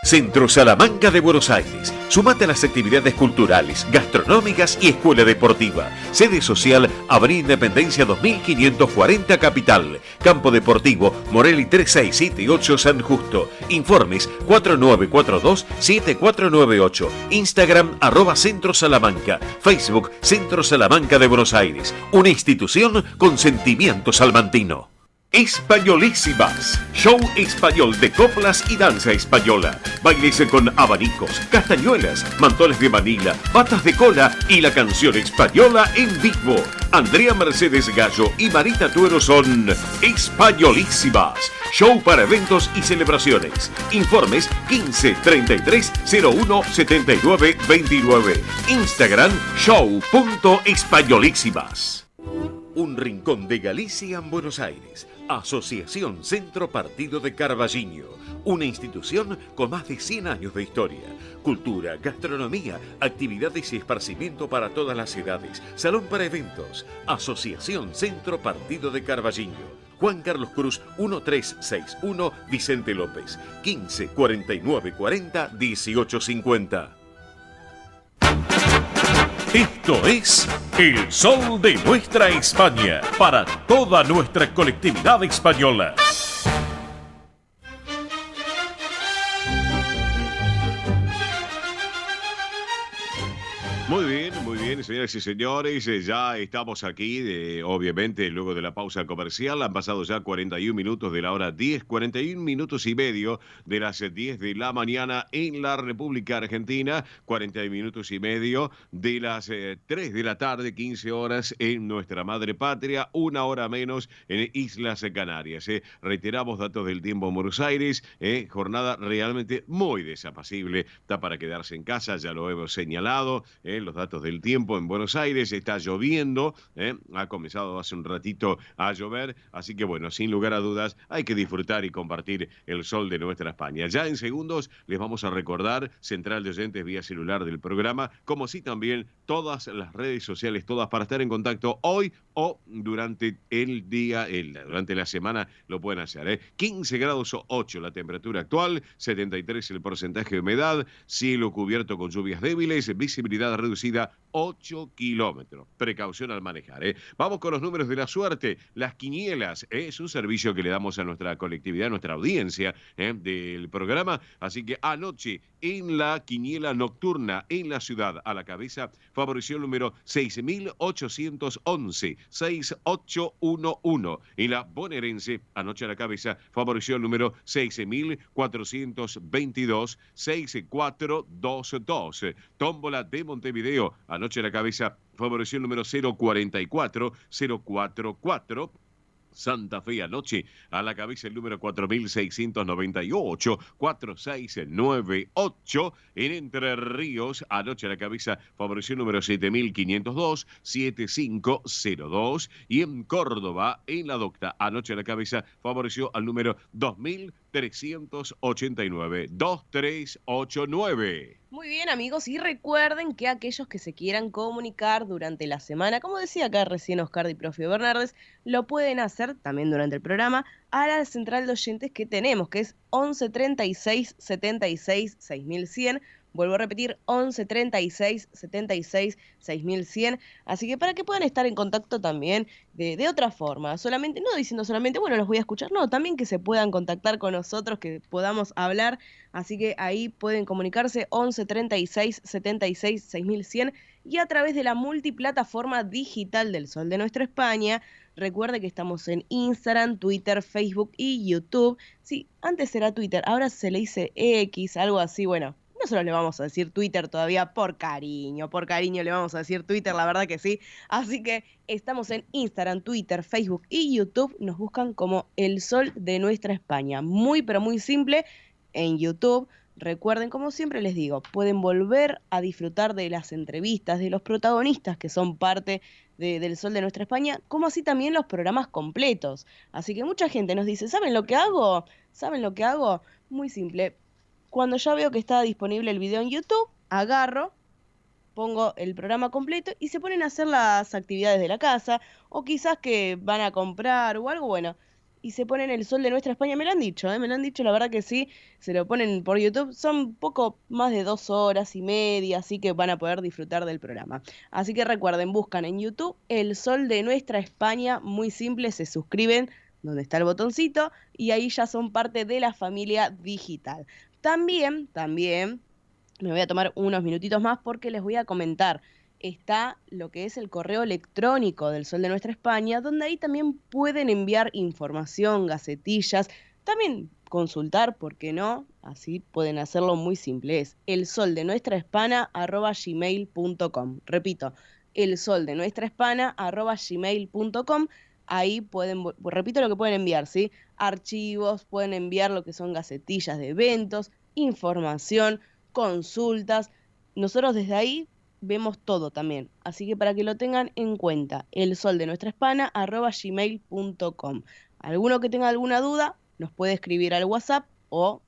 Centro Salamanca de Buenos Aires. Súmate a las actividades culturales, gastronómicas y escuela deportiva. Sede social, Avenida Independencia 2540 Capital. Campo Deportivo, Morelli 3678 San Justo. Informes 4942-7498. Instagram @Centro Salamanca. Facebook Centro Salamanca de Buenos Aires. Una institución con sentimiento salmantino. Españolísimas, show español de coplas y danza española. Bailes con abanicos, castañuelas, mantones de Manila, patas de cola y la canción española en vivo. Andrea Mercedes Gallo y Marita Tuero son Españolísimas. Show para eventos y celebraciones. Informes 15 33 01 79 29. Instagram show.españolísimas. Un rincón de Galicia en Buenos Aires. Asociación Centro Partido de Carballiño. Una institución con más de 100 años de historia. Cultura, gastronomía, actividades y esparcimiento para todas las edades. Salón para eventos. Asociación Centro Partido de Carballiño. Juan Carlos Cruz 1361, Vicente López. 15 49 40 18 50. Esto es El Sol de Nuestra España, para toda nuestra colectividad española. Muy bien, señoras y señores, ya estamos aquí, obviamente, luego de la pausa comercial. Han pasado ya 41 minutos de la hora 10, 41 minutos y medio de las 10 de la mañana en la República Argentina, 40 minutos y medio de las 3 de la tarde, 15 horas en nuestra madre patria, una hora menos en Islas Canarias. Reiteramos datos del tiempo en Buenos Aires, jornada realmente muy desapacible, está para quedarse en casa, ya lo hemos señalado, los datos del tiempo en Buenos Aires, está lloviendo, ha comenzado hace un ratito a llover, así que bueno, sin lugar a dudas, hay que disfrutar y compartir el sol de nuestra España. Ya en segundos les vamos a recordar, central de oyentes vía celular del programa, como sí también todas las redes sociales, todas para estar en contacto hoy o durante el día, durante la semana lo pueden hacer. 15 grados o 8 la temperatura actual, 73 el porcentaje de humedad, cielo cubierto con lluvias débiles, visibilidad reducida 8 kilómetros. Precaución al manejar. Vamos con los números de la suerte. Las quinielas es un servicio que le damos a nuestra colectividad, a nuestra audiencia del programa. Así que anoche en la quiniela nocturna en la ciudad, a la cabeza favoreció el número 6811, 6811. En la bonaerense, anoche a la cabeza favoreció el número 6422, 6422. Tómbola de Montevideo, anoche a la cabeza favoreció el número 044, 044. Santa Fe anoche a la cabeza el número 4698, 4698. En Entre Ríos anoche a la cabeza favoreció el número 7502, 7502. Y en Córdoba, en la Docta, anoche a la cabeza favoreció al número 2389, 2389. Muy bien, amigos, y recuerden que aquellos que se quieran comunicar durante la semana, como decía acá recién Oscar Di Profio Bernardes, lo pueden hacer también durante el programa a la central de oyentes que tenemos, que es 11 36 76 6100. Vuelvo a repetir, 11 36 76 6100. Así que para que puedan estar en contacto también de otra forma, solamente, no diciendo solamente, bueno, los voy a escuchar, no, también que se puedan contactar con nosotros, que podamos hablar. Así que ahí pueden comunicarse 11 36 76 6100 y a través de la multiplataforma digital del Sol de Nuestra España. Recuerde que estamos en Instagram, Twitter, Facebook y YouTube. Sí, antes era Twitter, ahora se le dice X, algo así, bueno. Nosotros le vamos a decir Twitter todavía por cariño le vamos a decir Twitter, la verdad que sí. Así que estamos en Instagram, Twitter, Facebook y YouTube. Nos buscan como El Sol de Nuestra España. Muy, pero muy simple en YouTube. Recuerden, como siempre les digo, pueden volver a disfrutar de las entrevistas, de los protagonistas que son parte del Sol de Nuestra España, como así también los programas completos. Así que mucha gente nos dice, ¿saben lo que hago? ¿Saben lo que hago? Muy simple. Cuando ya veo que está disponible el video en YouTube, agarro, pongo el programa completo y se ponen a hacer las actividades de la casa, o quizás que van a comprar o algo, bueno, y se ponen El Sol de Nuestra España. Me lo han dicho, la verdad que sí, se lo ponen por YouTube, son poco más de 2 horas y media, así que van a poder disfrutar del programa. Así que recuerden, buscan en YouTube El Sol de Nuestra España, muy simple, se suscriben donde está el botoncito y ahí ya son parte de la familia digital. También, me voy a tomar unos minutitos más porque les voy a comentar. Está lo que es el correo electrónico del Sol de Nuestra España, donde ahí también pueden enviar información, gacetillas, también consultar, ¿por qué no? Así pueden hacerlo muy simple. Es elsoldenuestrahispana@gmail.com. Repito, elsoldenuestrahispana@gmail.com. Ahí pueden, repito lo que pueden enviar, ¿sí? Archivos, pueden enviar lo que son gacetillas de eventos, información, consultas. Nosotros desde ahí vemos todo también. Así que para que lo tengan en cuenta, elsoldenuestrahispana@gmail.com. Alguno que tenga alguna duda, nos puede escribir al WhatsApp o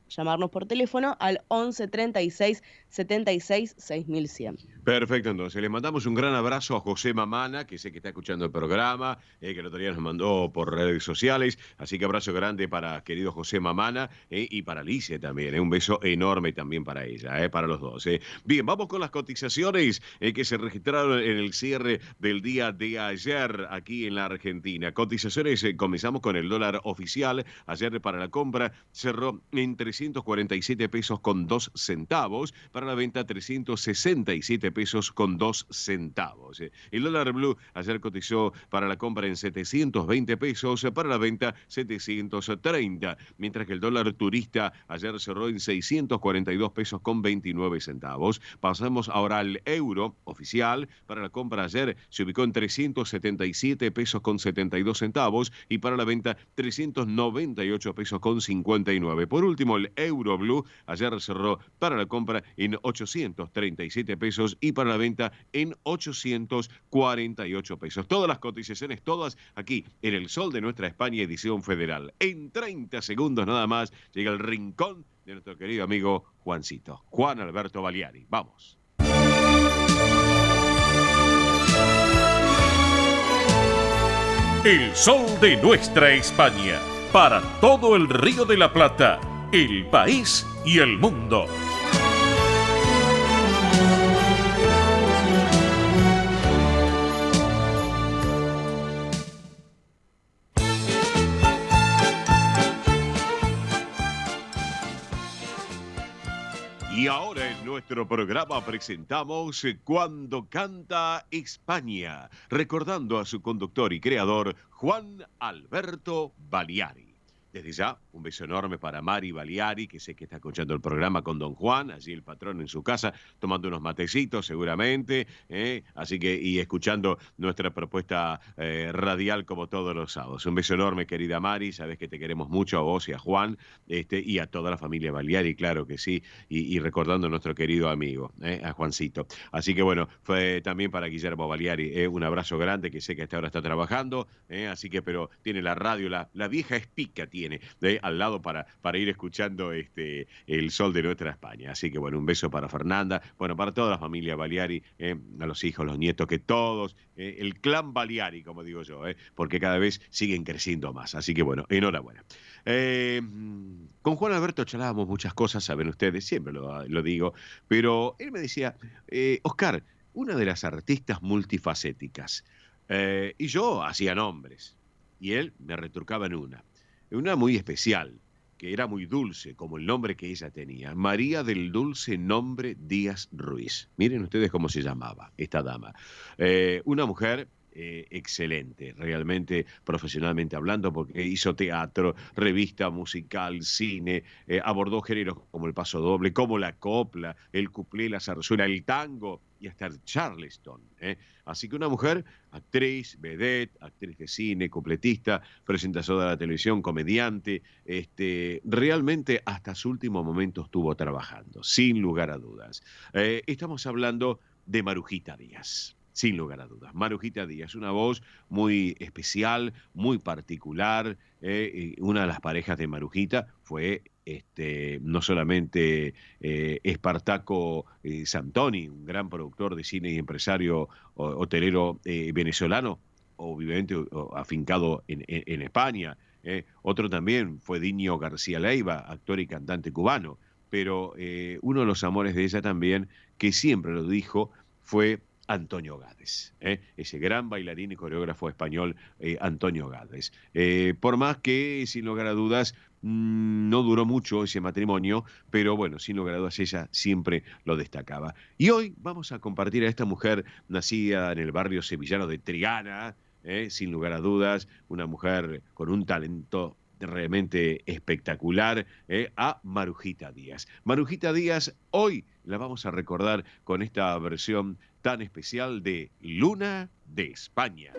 llamarnos por teléfono al 11 36 76 6100. Perfecto, entonces le mandamos un gran abrazo a José Mamana, que sé que está escuchando el programa, que el otro día nos mandó por redes sociales, así que abrazo grande para querido José Mamana y para Alicia también, un beso enorme también para ella, para los dos. Bien, vamos con las cotizaciones que se registraron en el cierre del día de ayer aquí en la Argentina. Cotizaciones, comenzamos con el dólar oficial, ayer para la compra cerró en 347 pesos con 2 centavos, para la venta 367 pesos con 2 centavos. El dólar blue ayer cotizó para la compra en 720 pesos, para la venta 730, mientras que el dólar turista ayer cerró en 642 pesos con 29 centavos. Pasamos ahora al euro oficial, para la compra ayer se ubicó en 377 pesos con 72 centavos y para la venta 398 pesos con 59. Por último, el euro blue ayer cerró para la compra en 837 pesos y para la venta en 848 pesos. Todas las cotizaciones, todas aquí en El Sol de Nuestra España, edición federal. En 30 segundos nada más llega el rincón de nuestro querido amigo Juancito, Juan Alberto Baliari. Vamos. El Sol de Nuestra España, para todo el Río de la Plata, el país y el mundo. Y ahora en nuestro programa presentamos Cuando Canta España, recordando a su conductor y creador, Juan Alberto Baliari. desde ya, un beso enorme para Mari Baliari, que sé que está escuchando el programa con don Juan, allí el patrón en su casa, tomando unos matecitos seguramente, así que, y escuchando nuestra propuesta radial como todos los sábados. Un beso enorme, querida Mari, sabes que te queremos mucho a vos y a Juan, y a toda la familia Baliari, claro que sí, y recordando a nuestro querido amigo, a Juancito. Así que bueno, fue también para Guillermo Baliari, un abrazo grande, que sé que hasta ahora está trabajando, así que, pero tiene la radio, la vieja espica tiene al lado para ir escuchando el sol de nuestra España. Así que bueno, un beso para Fernanda, bueno, para toda la familia Baliari, a los hijos, los nietos, que todos, el clan Baliari, como digo yo, porque cada vez siguen creciendo más. Así que bueno, enhorabuena. Con Juan Alberto charlábamos muchas cosas, saben ustedes, siempre lo digo, pero él me decía, Oscar, una de las artistas multifacéticas, y yo hacía nombres, y él me retrucaba en una muy especial, que era muy dulce, como el nombre que ella tenía, María del Dulce Nombre Díaz Ruiz. Miren ustedes cómo se llamaba esta dama. Una mujer excelente, realmente profesionalmente hablando, porque hizo teatro, revista musical, cine, abordó géneros como el paso doble, como la copla, el cuplé, la zarzuela, el tango y hasta el charleston. Así que una mujer, actriz, vedette, actriz de cine, cupletista, presentadora de la televisión, comediante, realmente hasta su último momento estuvo trabajando, sin lugar a dudas. Estamos hablando de Marujita Díaz. Sin lugar a dudas. Marujita Díaz, una voz muy especial, muy particular. Una de las parejas de Marujita fue no solamente Espartaco Santoni, un gran productor de cine y empresario hotelero venezolano, obviamente afincado en España. Otro también fue Dinio García Leiva, actor y cantante cubano. Pero uno de los amores de ella también, que siempre lo dijo, fue Antonio Gades, ese gran bailarín y coreógrafo español, Antonio Gades. Por más que, sin lugar a dudas, no duró mucho ese matrimonio, pero bueno, sin lugar a dudas, ella siempre lo destacaba. Y hoy vamos a compartir a esta mujer nacida en el barrio sevillano de Triana, sin lugar a dudas, una mujer con un talento realmente espectacular, a Marujita Díaz. Marujita Díaz, hoy la vamos a recordar con esta versión tan especial de Luna de España.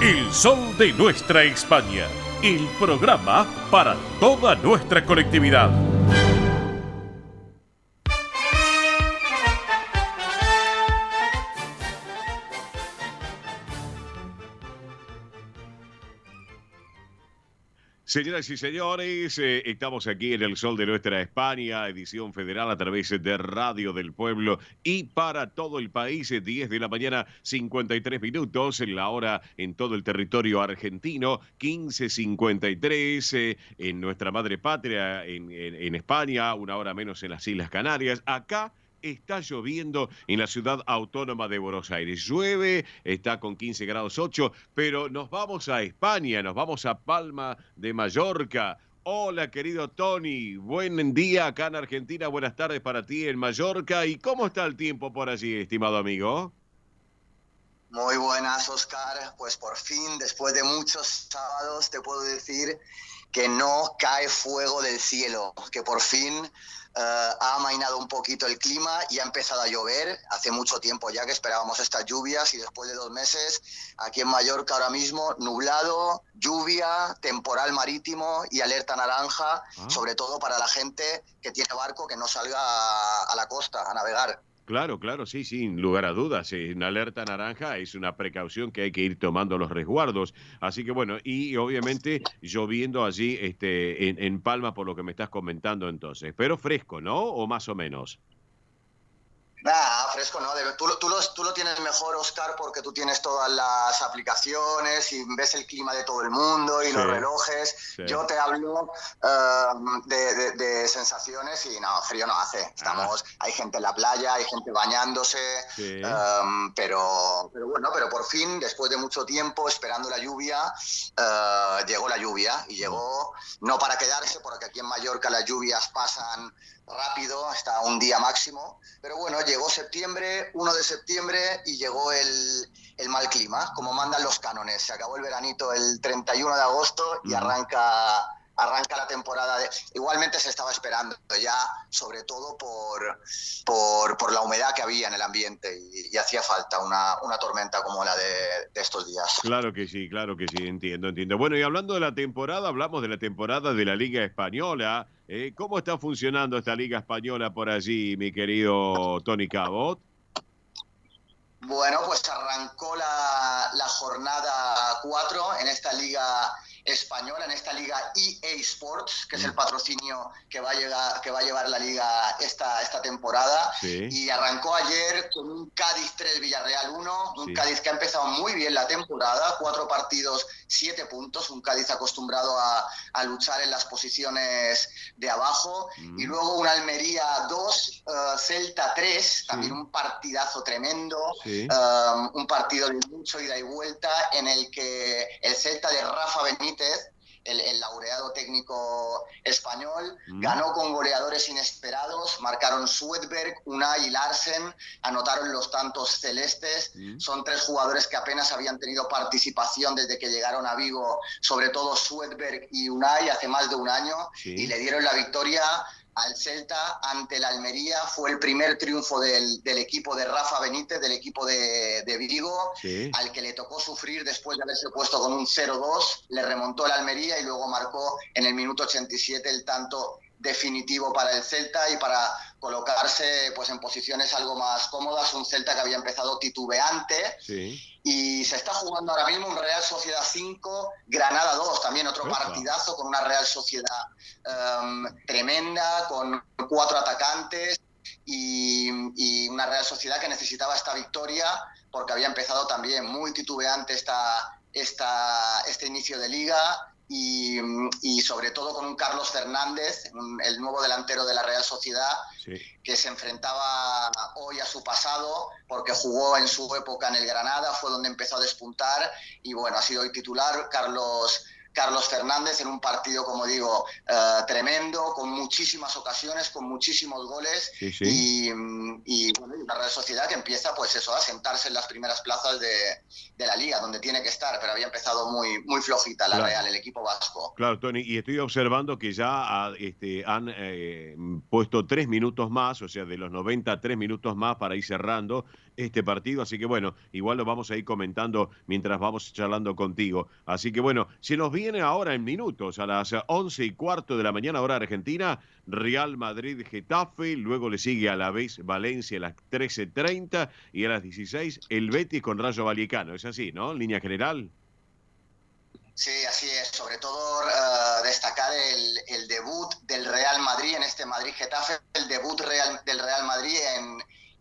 El sol de nuestra España, el programa para toda nuestra colectividad. Señoras y señores, estamos aquí en el sol de nuestra España, edición federal a través de Radio del Pueblo y para todo el país, 10 de la mañana, 53 minutos, la hora en todo el territorio argentino, 15:53 en nuestra madre patria, en España, una hora menos en las Islas Canarias. Acá está lloviendo en la ciudad autónoma de Buenos Aires. Llueve, está con 15 grados 8, pero nos vamos a España, nos vamos a Palma de Mallorca. Hola, querido Tony, buen día acá en Argentina, buenas tardes para ti en Mallorca. ¿Y cómo está el tiempo por allí, estimado amigo? Muy buenas, Oscar. Pues por fin, después de muchos sábados, te puedo decir que no cae fuego del cielo, que por fin ha amainado un poquito el clima y ha empezado a llover. Hace mucho tiempo ya que esperábamos estas lluvias y después de 2 meses, aquí en Mallorca ahora mismo, nublado, lluvia, temporal marítimo y alerta naranja, sobre todo para la gente que tiene barco, que no salga a la costa a navegar. Claro, claro, sí, sin lugar a dudas. Una alerta naranja es una precaución que hay que ir tomando los resguardos. Así que bueno, y obviamente lloviendo allí en Palma por lo que me estás comentando entonces. Pero fresco, ¿no? ¿O más o menos? Nada, fresco, ¿no? Tú lo tienes mejor, Óscar, porque tú tienes todas las aplicaciones y ves el clima de todo el mundo y los relojes. Sí. Yo te hablo de sensaciones y no, frío no hace. Hay gente en la playa, hay gente bañándose, sí. Pero bueno, pero por fin, después de mucho tiempo esperando la lluvia, llegó la lluvia y llegó no para quedarse, porque aquí en Mallorca las lluvias pasan rápido, hasta un día máximo, pero bueno, llegó septiembre, 1 de septiembre y llegó el mal clima, como mandan los cánones. Se acabó el veranito el 31 de agosto y arranca la temporada. Igualmente se estaba esperando ya, sobre todo por la humedad que había en el ambiente y hacía falta una tormenta como la de estos días. Claro que sí, entiendo. Bueno, y hablando de la temporada, hablamos de la temporada de la Liga Española. ¿Cómo está funcionando esta Liga Española por allí, mi querido Tony Cabot? Bueno, pues arrancó la jornada 4 en esta Liga Española, en esta Liga EA Sports, que es el patrocinio que va a llevar la Liga esta temporada. Sí. Y arrancó ayer con un Cádiz 3, Villarreal 1, un Cádiz que ha empezado muy bien la temporada, 4 partidos, 7 puntos, un Cádiz acostumbrado a luchar en las posiciones de abajo. Y luego un Almería 2, Celta 3, también un partidazo tremendo. Sí. Un partido de mucho ida y vuelta en el que el Celta de Rafa Benítez, el laureado técnico español, ganó con goleadores inesperados, marcaron Swedberg, Unai y Larsen, anotaron los tantos celestes. Son 3 jugadores que apenas habían tenido participación desde que llegaron a Vigo, sobre todo Swedberg y Unai, hace más de un año, y le dieron la victoria al Celta ante el Almería. Fue el primer triunfo del equipo de Rafa Benítez, del equipo de Vigo, al que le tocó sufrir después de haberse puesto con un 0-2, le remontó el Almería y luego marcó en el minuto 87 el tanto definitivo para el Celta y para colocarse pues en posiciones algo más cómodas. Un Celta que había empezado titubeante. Sí. Y se está jugando ahora mismo un Real Sociedad 5, Granada 2, también otro partidazo con una Real Sociedad tremenda, con 4 atacantes y una Real Sociedad que necesitaba esta victoria porque había empezado también muy titubeante este inicio de liga. Y sobre todo con un Carlos Fernández, el nuevo delantero de la Real Sociedad, que se enfrentaba hoy a su pasado, porque jugó en su época en el Granada, fue donde empezó a despuntar, y bueno, ha sido hoy titular Carlos Fernández en un partido, como digo, tremendo, con muchísimas ocasiones, con muchísimos goles, y bueno, una Real Sociedad que empieza pues eso, a sentarse en las primeras plazas de la Liga, donde tiene que estar, pero había empezado muy, muy flojita la Real, el equipo vasco. Claro, Tony, y estoy observando que ya han puesto 3 minutos más, o sea, de los 90, 3 minutos más para ir cerrando este partido, así que bueno, igual lo vamos a ir comentando mientras vamos charlando contigo. Así que bueno, se nos viene ahora en minutos, a las 11:15 de la mañana, hora argentina, Real Madrid-Getafe, luego le sigue a la vez Valencia a las 13:30 y a las 16 el Betis con Rayo Vallecano. Es así, ¿no? En línea general. Sí, así es. Sobre todo destacar el debut del Real Madrid en este Madrid-Getafe, el debut del Real Madrid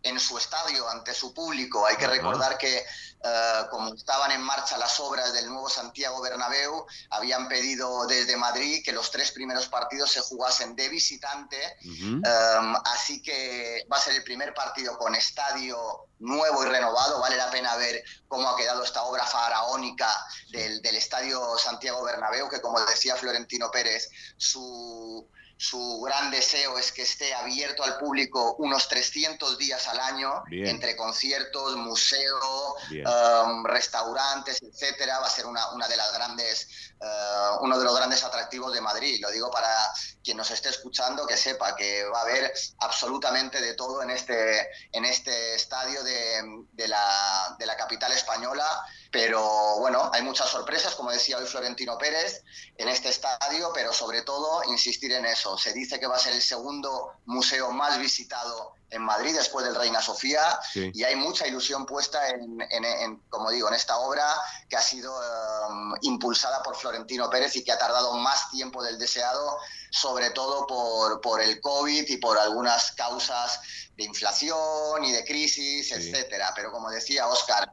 en su estadio, ante su público. Hay que recordar que como estaban en marcha las obras del nuevo Santiago Bernabéu, habían pedido desde Madrid que los 3 primeros partidos se jugasen de visitante, así que va a ser el primer partido con estadio nuevo y renovado. Vale la pena ver cómo ha quedado esta obra faraónica del estadio Santiago Bernabéu, que como decía Florentino Pérez, su gran deseo es que esté abierto al público unos 300 días al año, entre conciertos, museo, restaurantes, etcétera. Va a ser uno de los grandes atractivos de Madrid. Lo digo para quien nos esté escuchando, que sepa que va a haber absolutamente de todo en este estadio de la capital española. Pero bueno, hay muchas sorpresas, como decía hoy Florentino Pérez, en este estadio, pero sobre todo insistir en eso. Se dice que va a ser el segundo museo más visitado en Madrid después del Reina Sofía, Sí. y hay mucha ilusión puesta como digo, en esta obra que ha sido impulsada por Florentino Pérez y que ha tardado más tiempo del deseado, sobre todo por el COVID y por algunas causas de inflación y de crisis, Sí. etcétera. Pero como decía Óscar,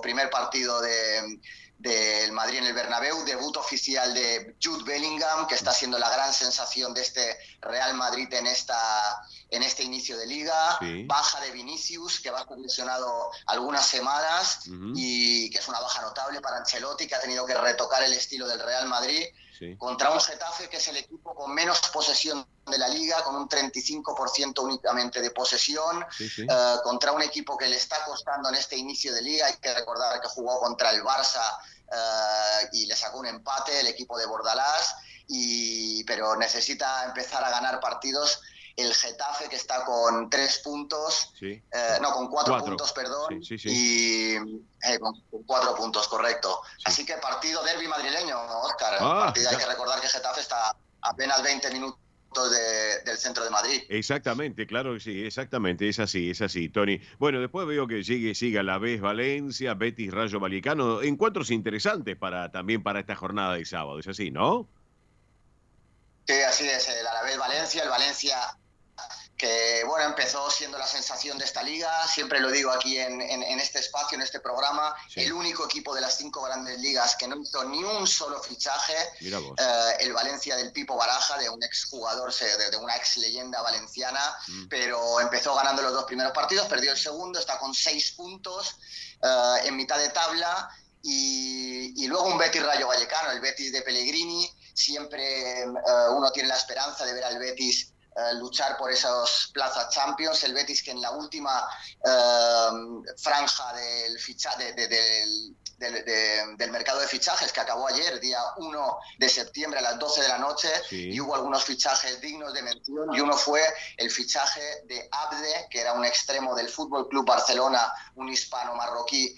primer partido del Madrid en el Bernabéu, debut oficial de Jude Bellingham, que está siendo la gran sensación de este Real Madrid en este inicio de liga, Sí. baja de Vinicius, que va a estar lesionado algunas semanas, Ujú. y que es una baja notable para Ancelotti, que ha tenido que retocar el estilo del Real Madrid, Sí. contra un Getafe que es el equipo con menos posesión de la liga, con un 35% únicamente de posesión, Sí. contra un equipo que le está costando en este inicio de liga. Hay que recordar que jugó contra el Barça y le sacó un empate el equipo de Bordalás, pero necesita empezar a ganar partidos. El Getafe, que está con 3 puntos, Sí. con 4 Cuatro. puntos, perdón, Sí. y con 4 puntos, correcto. Sí. Así que partido derbi madrileño, Óscar. Hay Ya. que recordar que Getafe está a apenas 20 minutos del centro de Madrid. Exactamente, claro que sí, exactamente, es así, Tony. Bueno, después veo que sigue a la vez Valencia, Betis, Rayo Vallecano, encuentros interesantes también para esta jornada de sábado, es así, ¿no? Sí, así es, el Alavés Valencia, el Valencia que bueno, empezó siendo la sensación de esta liga, siempre lo digo aquí en este espacio, en este programa, Sí. el único equipo de las 5 grandes ligas que no hizo ni un solo fichaje, Mira vos. el Valencia del Pipo Baraja, de un exjugador, de una ex leyenda valenciana, pero empezó ganando los 2 primeros partidos, perdió el segundo, está con 6 puntos en mitad de tabla, y luego un Betis Rayo Vallecano, el Betis de Pellegrini. Siempre uno tiene la esperanza de ver al Betis luchar por esas plazas Champions. El Betis que en la última franja del mercado de fichajes, que acabó ayer, día 1 de septiembre a las 12 de la noche, Sí. y hubo algunos fichajes dignos de mención, y uno fue el fichaje de Abde, que era un extremo del Fútbol Club Barcelona, un hispano marroquí,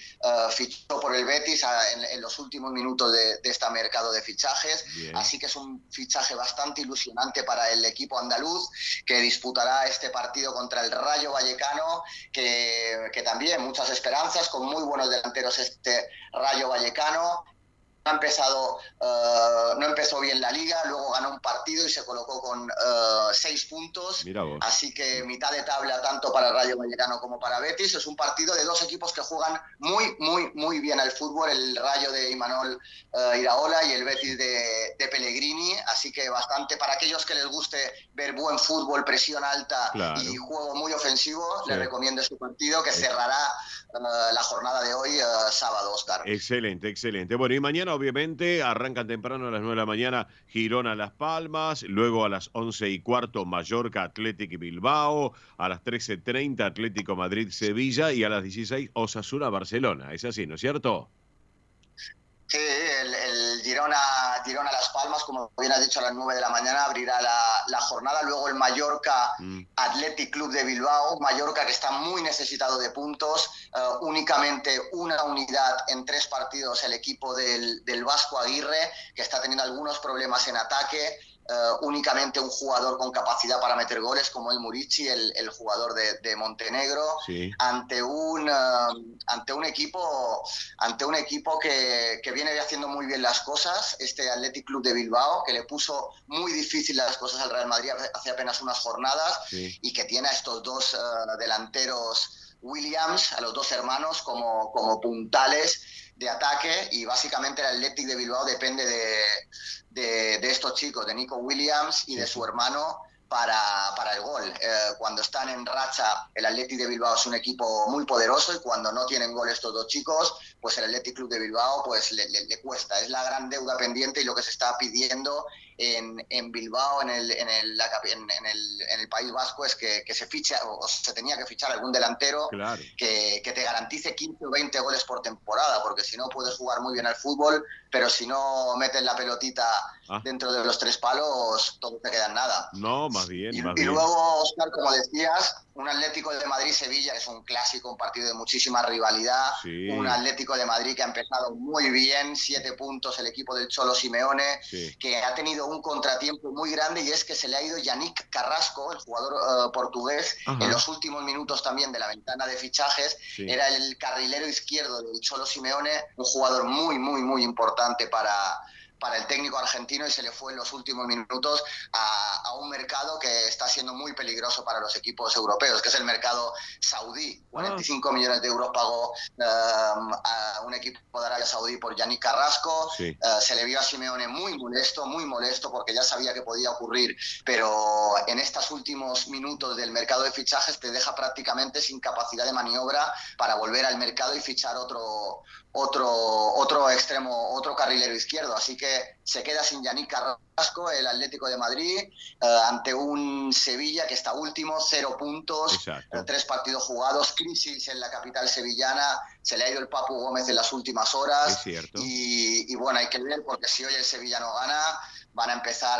fichó por el Betis en los últimos minutos de este mercado de fichajes. Bien. Así que es un fichaje bastante ilusionante para el equipo andaluz, que disputará este partido contra el Rayo Vallecano, que también muchas esperanzas, con muy buenos delanteros este Rayo Vallecano. No empezó bien la liga, luego ganó un partido y se colocó con 6 puntos. Mira vos. Así que mitad de tabla tanto para el Rayo Vallecano como para Betis. Es un partido de 2 equipos que juegan muy bien al fútbol, el Rayo de Imanol Iraola y el Betis de Pellegrini. Así que bastante para aquellos que les guste ver buen fútbol, presión alta, Claro. y juego muy ofensivo. Sí. Les recomiendo este partido que cerrará la jornada de hoy, sábado, Óscar. Excelente. Bueno, y mañana obviamente arrancan temprano a las 9 de la mañana Girona Las Palmas, luego a las 11:15 Mallorca, Athletic y Bilbao, a las 13:30 Atlético Madrid Sevilla y a las 16 Osasuna Barcelona. Es así, ¿no es cierto? Sí, el Girona Las Palmas, como bien has dicho, a las 9 de la mañana abrirá la jornada. Luego el Mallorca Athletic Club de Bilbao. Mallorca que está muy necesitado de puntos. Únicamente una unidad en 3 partidos el equipo del Vasco Aguirre, que está teniendo algunos problemas en ataque. Únicamente un jugador con capacidad para meter goles, como el Murici, el jugador de Montenegro, Sí. ante un equipo que viene haciendo muy bien las cosas, este Athletic Club de Bilbao, que le puso muy difícil las cosas al Real Madrid hace apenas unas jornadas, Sí. y que tiene a estos 2 delanteros Williams, a los 2 hermanos, como puntales de ataque, y básicamente el Athletic de Bilbao depende de estos chicos, de Nico Williams y de su hermano, para el gol. Cuando están en racha, el Athletic de Bilbao es un equipo muy poderoso, y cuando no tienen gol estos 2 chicos, pues el Athletic Club de Bilbao pues le cuesta. Es la gran deuda pendiente, y lo que se está pidiendo en Bilbao, en el País Vasco, es que se fiche, o se tenía que fichar algún delantero, Claro. que te garantice 15 o 20 goles por temporada, porque si no puedes jugar muy bien al fútbol, pero si no metes la pelotita dentro de los 3 palos, todo te queda en nada. No, más bien. Y luego, Óscar, como decías, un Atlético de Madrid-Sevilla, que es un clásico, un partido de muchísima rivalidad. Sí. Un Atlético de Madrid que ha empezado muy bien, 7 puntos el equipo del Cholo Simeone, Sí. que ha tenido un contratiempo muy grande, y es que se le ha ido Yannick Carrasco, el jugador portugués, Ajá. en los últimos minutos también de la ventana de fichajes. Sí. Era el carrilero izquierdo del Cholo Simeone, un jugador muy importante para el técnico argentino, y se le fue en los últimos minutos a un mercado que está siendo muy peligroso para los equipos europeos, que es el mercado saudí. 45 millones de euros pagó a un equipo de Arabia Saudí por Yannick Carrasco. Sí. Se le vio a Simeone muy molesto, porque ya sabía que podía ocurrir, pero en estos últimos minutos del mercado de fichajes te deja prácticamente sin capacidad de maniobra para volver al mercado y fichar otro extremo, otro carrilero izquierdo. Así que se queda sin Yannick Carrasco el Atlético de Madrid, ante un Sevilla que está último, 0 puntos, Exacto. 3 partidos jugados, crisis en la capital sevillana, se le ha ido el Papu Gómez en las últimas horas. Es cierto. Y bueno, hay que ver, porque si hoy el Sevilla no gana, van a empezar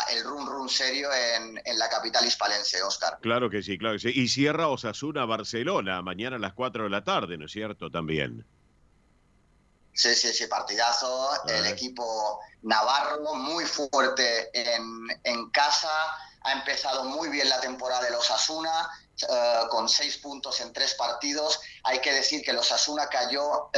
el run serio en la capital hispalense, Óscar. Claro que sí, claro que sí. Y cierra Osasuna-Barcelona mañana a las 4 de la tarde, ¿no es cierto? También. Sí, partidazo. El equipo navarro muy fuerte en casa. Ha empezado muy bien la temporada del Osasuna, con 6 puntos en 3 partidos. Hay que decir que el Osasuna cayó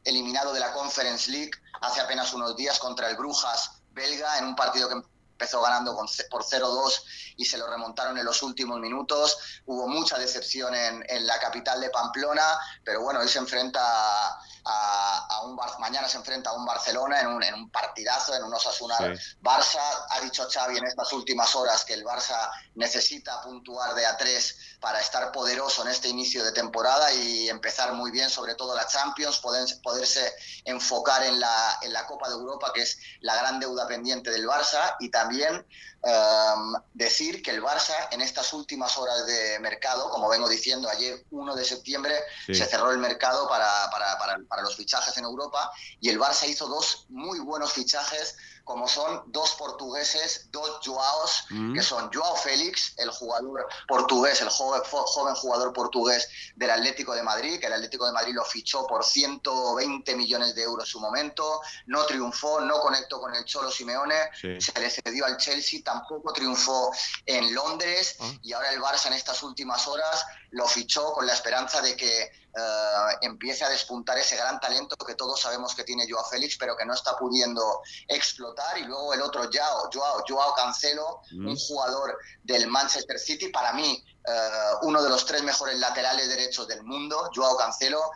eliminado de la Conference League hace apenas unos días contra el Brujas belga, en un partido que empezó ganando por 0-2 y se lo remontaron en los últimos minutos. Hubo mucha decepción en la capital de Pamplona, pero bueno, hoy se enfrenta mañana se enfrenta a un Barcelona en un partidazo, en un Osasuna-Barça. Ha dicho Xavi en estas últimas horas que el Barça necesita puntuar de A3 para estar poderoso en este inicio de temporada y empezar muy bien, sobre todo la Champions, poderse enfocar en la Copa de Europa, que es la gran deuda pendiente del Barça. Y también decir que el Barça en estas últimas horas de mercado, como vengo diciendo, ayer 1 de septiembre se cerró el mercado para los fichajes en Europa, y el Barça hizo 2 muy buenos fichajes, como son 2 portugueses, 2 Joaos, que son Joao Félix, el jugador portugués, el joven jugador portugués del Atlético de Madrid, que el Atlético de Madrid lo fichó por 120 millones de euros en su momento. No triunfó, no conectó con el Cholo Simeone, se le cedió al Chelsea, tampoco triunfó en Londres, y ahora el Barça en estas últimas horas lo fichó con la esperanza de que empiece a despuntar ese gran talento que todos sabemos que tiene Joao Félix, pero que no está pudiendo explotar. Y luego el otro Joao Cancelo, un jugador del Manchester City, para mí uno de los 3 mejores laterales derechos del mundo. Joao Cancelo,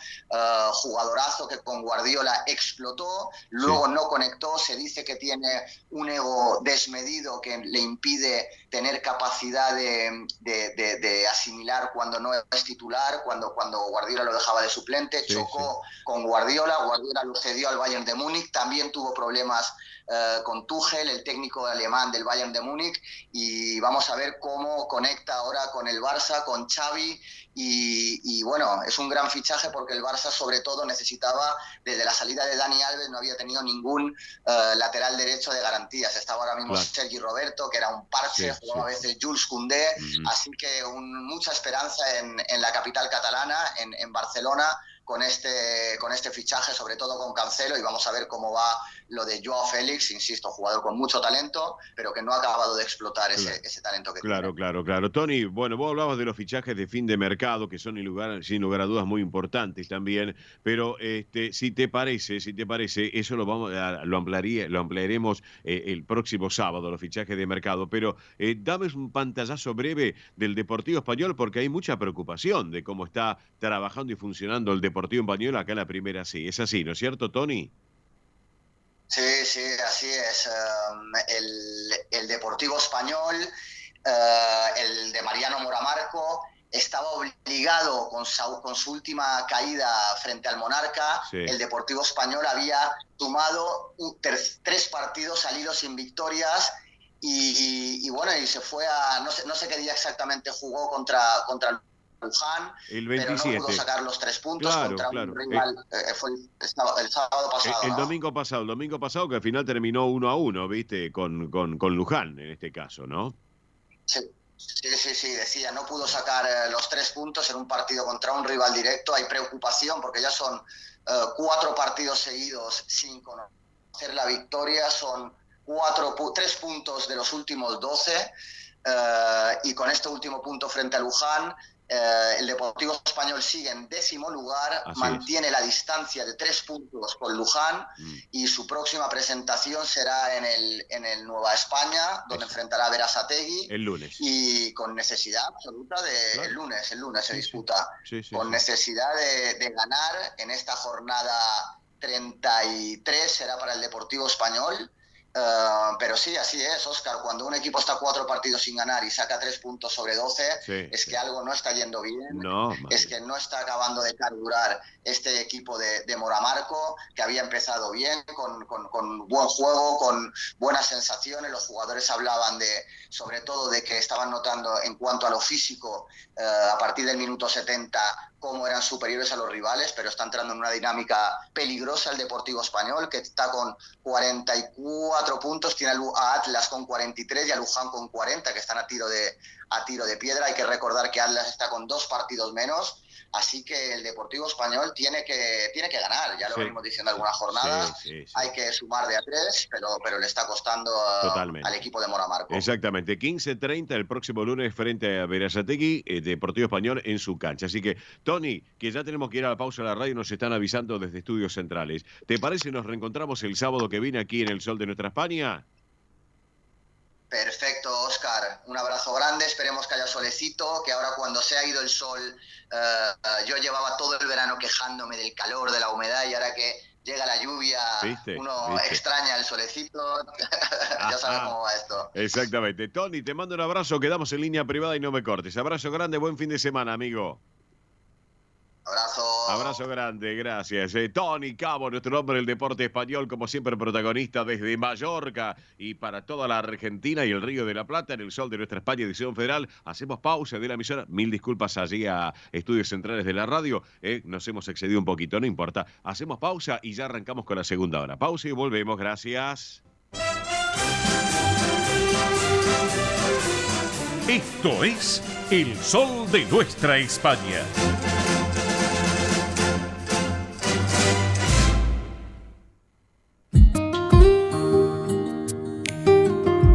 jugadorazo que con Guardiola explotó, luego no conectó. Se dice que tiene un ego desmedido que le impide tener capacidad de asimilar cuando no es titular, cuando Guardiola lo dejaba de suplente. Chocó con Guardiola lo cedió al Bayern de Múnich. También tuvo problemas con Tuchel, el técnico alemán del Bayern de Múnich, y vamos a ver cómo conecta ahora con el Barça, con Xavi. Y bueno, es un gran fichaje, porque el Barça sobre todo necesitaba, desde la salida de Dani Alves no había tenido ningún lateral derecho de garantías. Estaba ahora mismo Sergi Roberto, que era un parche, jugaba a veces Jules Koundé, así que mucha esperanza en la capital catalana, en Barcelona, con este fichaje, sobre todo con Cancelo, y vamos a ver cómo va lo de Joao Félix, insisto, jugador con mucho talento, pero que no ha acabado de explotar ese talento que tiene. Claro. Tony, bueno, vos hablabas de los fichajes de fin de mercado, que son sin lugar a dudas muy importantes también, pero si te parece, eso lo ampliaremos el próximo sábado, los fichajes de mercado, pero dame un pantallazo breve del Deportivo Español, porque hay mucha preocupación de cómo está trabajando y funcionando el Deportivo Español acá en la Primera C. ¿Es así, no es cierto, Tony? Sí, así es. El Deportivo Español, el de Mariano Moramarco, estaba obligado con su última caída frente al Monarca. El Deportivo Español había sumado 3 partidos salidos sin victorias, y bueno, y se fue no sé qué día exactamente jugó contra Luján, el 27. Pero no pudo sacar los 3 puntos contra un rival. Fue el sábado pasado. El domingo pasado, que al final terminó 1-1, ¿viste? Con Luján, en este caso, ¿no? Sí, decía, no pudo sacar los 3 puntos en un partido contra un rival directo. Hay preocupación porque ya son 4 partidos seguidos sin conocer la victoria, son 3 puntos de los últimos 12, y con este último punto frente a Luján, el Deportivo Español sigue en 10º lugar, mantiene la distancia de 3 puntos con Luján, y su próxima presentación será en el Nueva España, donde enfrentará a Berasategui. El lunes. Y con necesidad absoluta de... Claro. El lunes se disputa. Con necesidad de ganar en esta jornada 33, será para el Deportivo Español. Pero sí, así es, Óscar. Cuando un equipo está 4 partidos sin ganar y saca 3 puntos sobre 12, es que algo no está yendo bien. Es que no está acabando de carburar este equipo de Moramarco, que había empezado bien, con buen juego, con buenas sensaciones. Los jugadores hablaban sobre todo de que estaban notando en cuanto a lo físico, a partir del minuto 70, cómo eran superiores a los rivales, pero está entrando en una dinámica peligrosa el Deportivo Español, que está con 44 puntos, tiene a Atlas con 43 y a Luján con 40, que están a tiro de piedra. Hay que recordar que Atlas está con 2 partidos menos, así que el Deportivo Español tiene que ganar. Ya lo venimos diciendo algunas jornadas. Hay que sumar de a 3, pero le está costando al equipo de Moramarco. Exactamente, 15:30 el próximo lunes frente a Berasategui, Deportivo Español en su cancha. Así que, Tony, que ya tenemos que ir a la pausa de la radio, nos están avisando desde Estudios Centrales. ¿Te parece nos reencontramos el sábado que viene aquí en el Sol de Nuestra España? Perfecto, Óscar. Un abrazo grande. Esperemos que haya solecito, que ahora cuando se ha ido el sol, yo llevaba todo el verano quejándome del calor, de la humedad, y ahora que llega la lluvia, uno extraña el solecito. Ya sabes cómo va esto. Exactamente. Tony, te mando un abrazo. Quedamos en línea privada y no me cortes. Abrazo grande, buen fin de semana, amigo. Abrazo grande, gracias. Tony Cabo, nuestro hombre del deporte español, como siempre protagonista desde Mallorca y para toda la Argentina y el Río de la Plata en el Sol de Nuestra España, edición federal. Hacemos pausa de la emisora. 1000 disculpas allí a Estudios Centrales de la radio. Nos hemos excedido un poquito, no importa. Hacemos pausa y ya arrancamos con la segunda hora. Pausa y volvemos, gracias. Esto es El Sol de Nuestra España.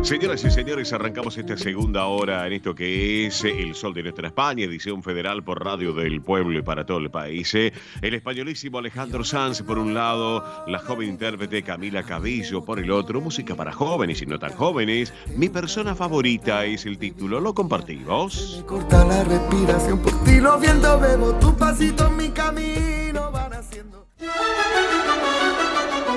Señoras y señores, arrancamos esta segunda hora en esto que es El Sol de Nuestra España, edición federal por Radio del Pueblo y para todo el país. El españolísimo Alejandro Sanz por un lado, la joven intérprete Camila Cabello por el otro, música para jóvenes y no tan jóvenes. Mi persona favorita es el título, ¿lo compartimos? Me corta la respiración, por ti lo viento, bebo tu pasito en mi camino, van haciendo...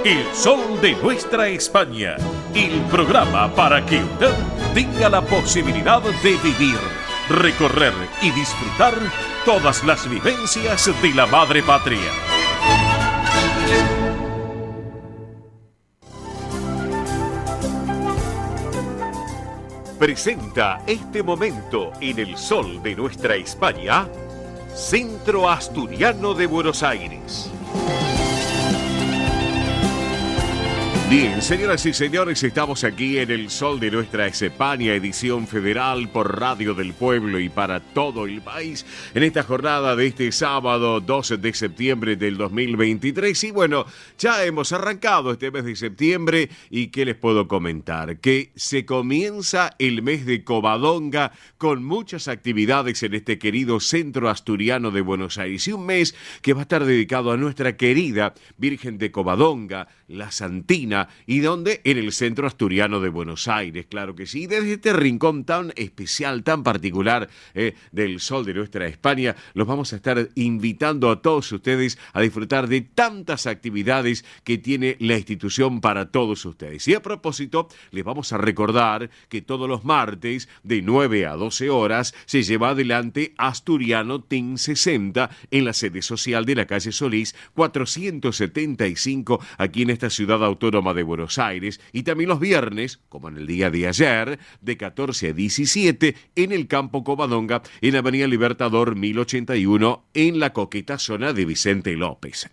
El Sol de Nuestra España, el programa para que usted tenga la posibilidad de vivir, recorrer y disfrutar todas las vivencias de la madre patria. Presenta este momento en El Sol de Nuestra España, Centro Asturiano de Buenos Aires. Bien, señoras y señores, estamos aquí en el Sol de Nuestra España, edición federal por Radio del Pueblo y para todo el país, en esta jornada de este sábado 12 de septiembre del 2023. Y bueno, ya hemos arrancado este mes de septiembre y ¿qué les puedo comentar? Que se comienza el mes de Covadonga con muchas actividades en este querido Centro Asturiano de Buenos Aires. Y un mes que va a estar dedicado a nuestra querida Virgen de Covadonga, la Santina, y donde en el Centro Asturiano de Buenos Aires, claro que sí. Desde este rincón tan especial, tan particular del Sol de Nuestra España, los vamos a estar invitando a todos ustedes a disfrutar de tantas actividades que tiene la institución para todos ustedes. Y a propósito, les vamos a recordar que todos los martes de 9 a 12 horas se lleva adelante Asturiano TIN 60 en la sede social de la calle Solís 475, aquí en esta ciudad autónoma Autónoma de Buenos Aires, y también los viernes, como en el día de ayer, de 14 a 17 en el Campo Covadonga, en Avenida Libertador 1081, en la coqueta zona de Vicente López.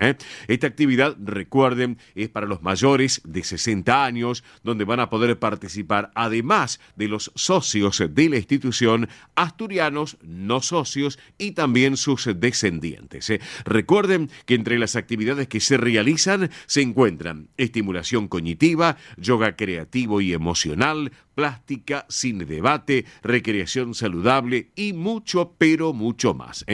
Esta actividad, recuerden, es para los mayores de 60 años, donde van a poder participar, además de los socios de la institución, asturianos, no socios y también sus descendientes. Recuerden que entre las actividades que se realizan se encuentran estimulación cognitiva, yoga creativo y emocional, plástica, cine debate, recreación saludable y mucho, pero mucho más.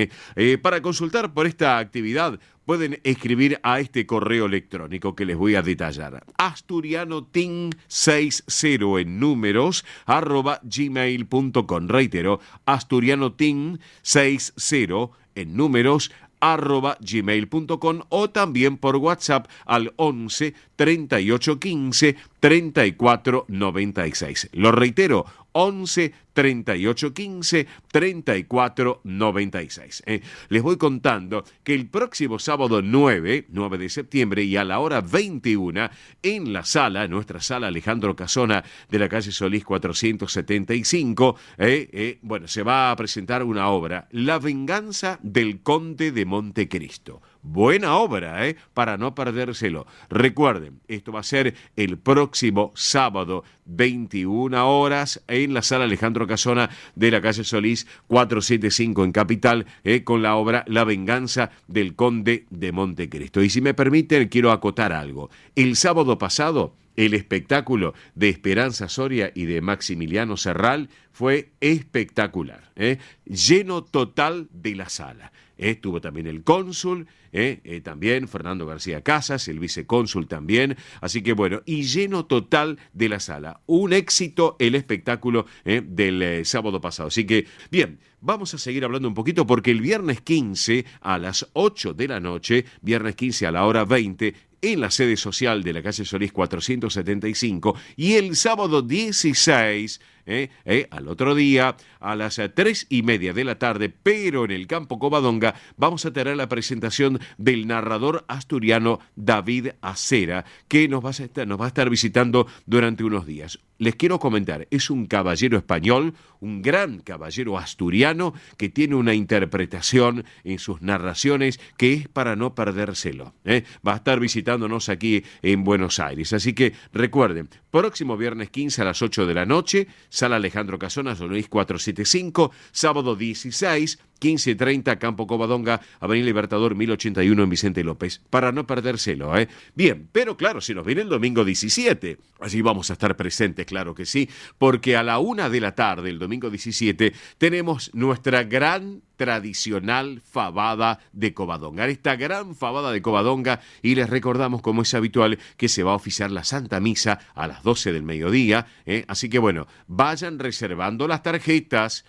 Para consultar por esta actividad pueden escribir a este correo electrónico que les voy a detallar. asturianoteam60 en números @gmail.com. Reitero, asturianoteam60 en números @gmail.com, o también por WhatsApp al 11 38 15 34 96. Lo reitero, 11 38 15 34 96. Les voy contando que el próximo sábado 9 de septiembre y a la hora 21 en la sala, nuestra sala Alejandro Casona de la calle Solís 475, se va a presentar una obra, La venganza del Conde de Montecristo. Buena obra, para no perdérselo. Recuerden, esto va a ser el próximo sábado, 21 horas, en la sala Alejandro Casona de la calle Solís 475 en Capital, con la obra La venganza del Conde de Montecristo. Y si me permiten, quiero acotar algo. El sábado pasado, el espectáculo de Esperanza Soria y de Maximiliano Serral fue espectacular, lleno total de la sala. Estuvo también el cónsul, también Fernando García Casas, el vicecónsul también, así que bueno, y lleno total de la sala. Un éxito el espectáculo del sábado pasado. Así que, bien, vamos a seguir hablando un poquito porque el viernes 15 a las 8 de la noche, viernes 15 a la hora 20, en la sede social de la calle Solís 475, y el sábado 16, al otro día, a las 3:30 de la tarde, pero en el Campo Covadonga, vamos a tener la presentación del narrador asturiano David Acera, que nos va a estar visitando durante unos días. Les quiero comentar, es un caballero español, un gran caballero asturiano, que tiene una interpretación en sus narraciones que es para no perdérselo. Va a estar visitándonos aquí en Buenos Aires. Así que recuerden, próximo viernes 15 a las 8 de la noche, Sala Alejandro Casona, Solís 475, sábado 16, 15:30, Campo Covadonga, Avenida Libertador 1081 en Vicente López, para no perdérselo. Bien, pero claro, si nos viene el domingo 17, allí vamos a estar presentes, claro que sí, porque a la 1 de la tarde, el domingo 17, tenemos nuestra gran tradicional fabada de Covadonga. Esta gran fabada de Covadonga, y les recordamos, como es habitual, que se va a oficiar la Santa Misa a las 12 del mediodía. Así que bueno, vayan reservando las tarjetas.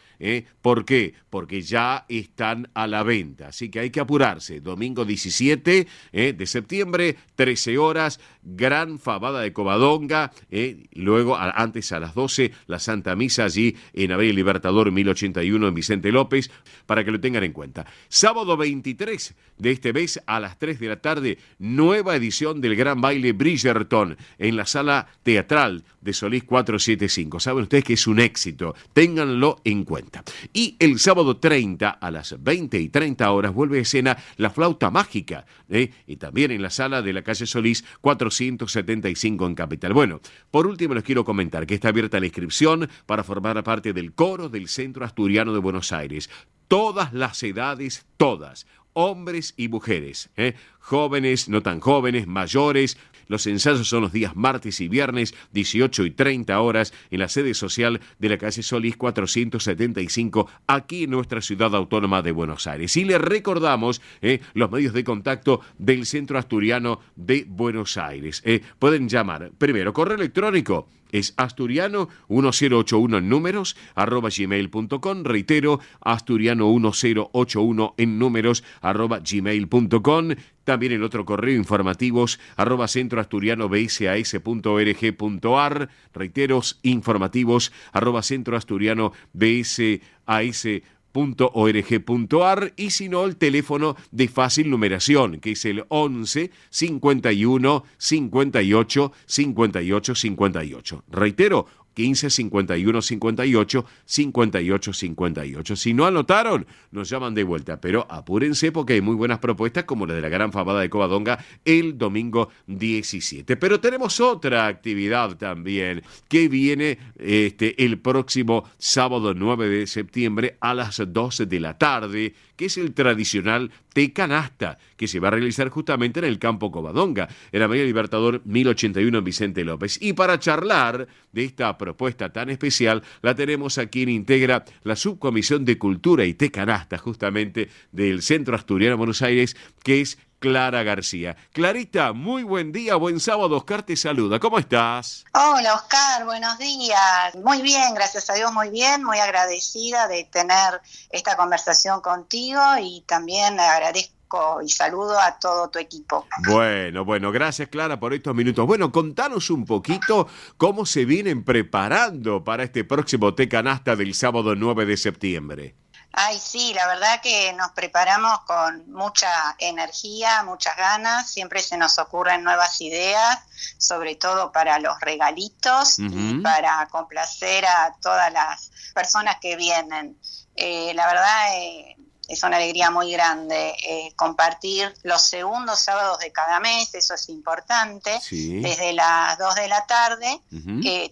¿Por qué? Porque ya están a la venta. Así que hay que apurarse. Domingo 17 de septiembre, 13 horas, gran fabada de Covadonga. Luego, antes a las 12, la Santa Misa allí en Avenida Libertador 1081 en Vicente López, para que lo tengan en cuenta. Sábado 23 de este mes a las 3 de la tarde, nueva edición del Gran Baile Bridgerton en la Sala Teatral de Solís 475. Saben ustedes que es un éxito, ténganlo en cuenta. Y el sábado 30 a las 20:30 vuelve a escena La Flauta Mágica, y también en la sala de la calle Solís 475 en Capital. Bueno, por último les quiero comentar que está abierta la inscripción para formar parte del coro del Centro Asturiano de Buenos Aires. Todas las edades, todas, hombres y mujeres, jóvenes, no tan jóvenes, mayores. Los ensayos son los días martes y viernes, 18:30 en la sede social de la calle Solís 475, aquí en nuestra ciudad autónoma de Buenos Aires. Y les recordamos los medios de contacto del Centro Asturiano de Buenos Aires. Pueden llamar, primero, correo electrónico, es asturiano1081 en números, @gmail.com. Reitero, asturiano1081 en números, @gmail.com. También el otro correo, informativos, @centroasturianobsas.org.ar. Reitero, informativos, @centroasturianobsas.org.ar. .org.ar y si no el teléfono de fácil numeración que es el 11 51 58 58 58. Reitero, 15 51 58 58 58. Si no anotaron, nos llaman de vuelta, pero apúrense porque hay muy buenas propuestas como la de la gran fabada de Covadonga el domingo 17. Pero tenemos otra actividad también que viene el próximo sábado 9 de septiembre a las 12 de la tarde, que es el tradicional té canasta, que se va a realizar justamente en el campo Covadonga, en la Avenida Libertador 1081 en Vicente López. Y para charlar de esta propuesta tan especial, la tenemos a quien integra la Subcomisión de Cultura y té canasta, justamente del Centro Asturiano de Buenos Aires, que es Clara García. Clarita, muy buen día, buen sábado. Oscar te saluda. ¿Cómo estás? Hola Oscar, buenos días. Muy bien, gracias a Dios, muy bien. Muy agradecida de tener esta conversación contigo y también agradezco y saludo a todo tu equipo. Bueno, gracias Clara por estos minutos. Bueno, contanos un poquito cómo se vienen preparando para este próximo té canasta del sábado 9 de septiembre. Ay, sí, la verdad que nos preparamos con mucha energía, muchas ganas, siempre se nos ocurren nuevas ideas, sobre todo para los regalitos y para complacer a todas las personas que vienen. La verdad es una alegría muy grande compartir los segundos sábados de cada mes, eso es importante, sí. Desde las 2 de la tarde,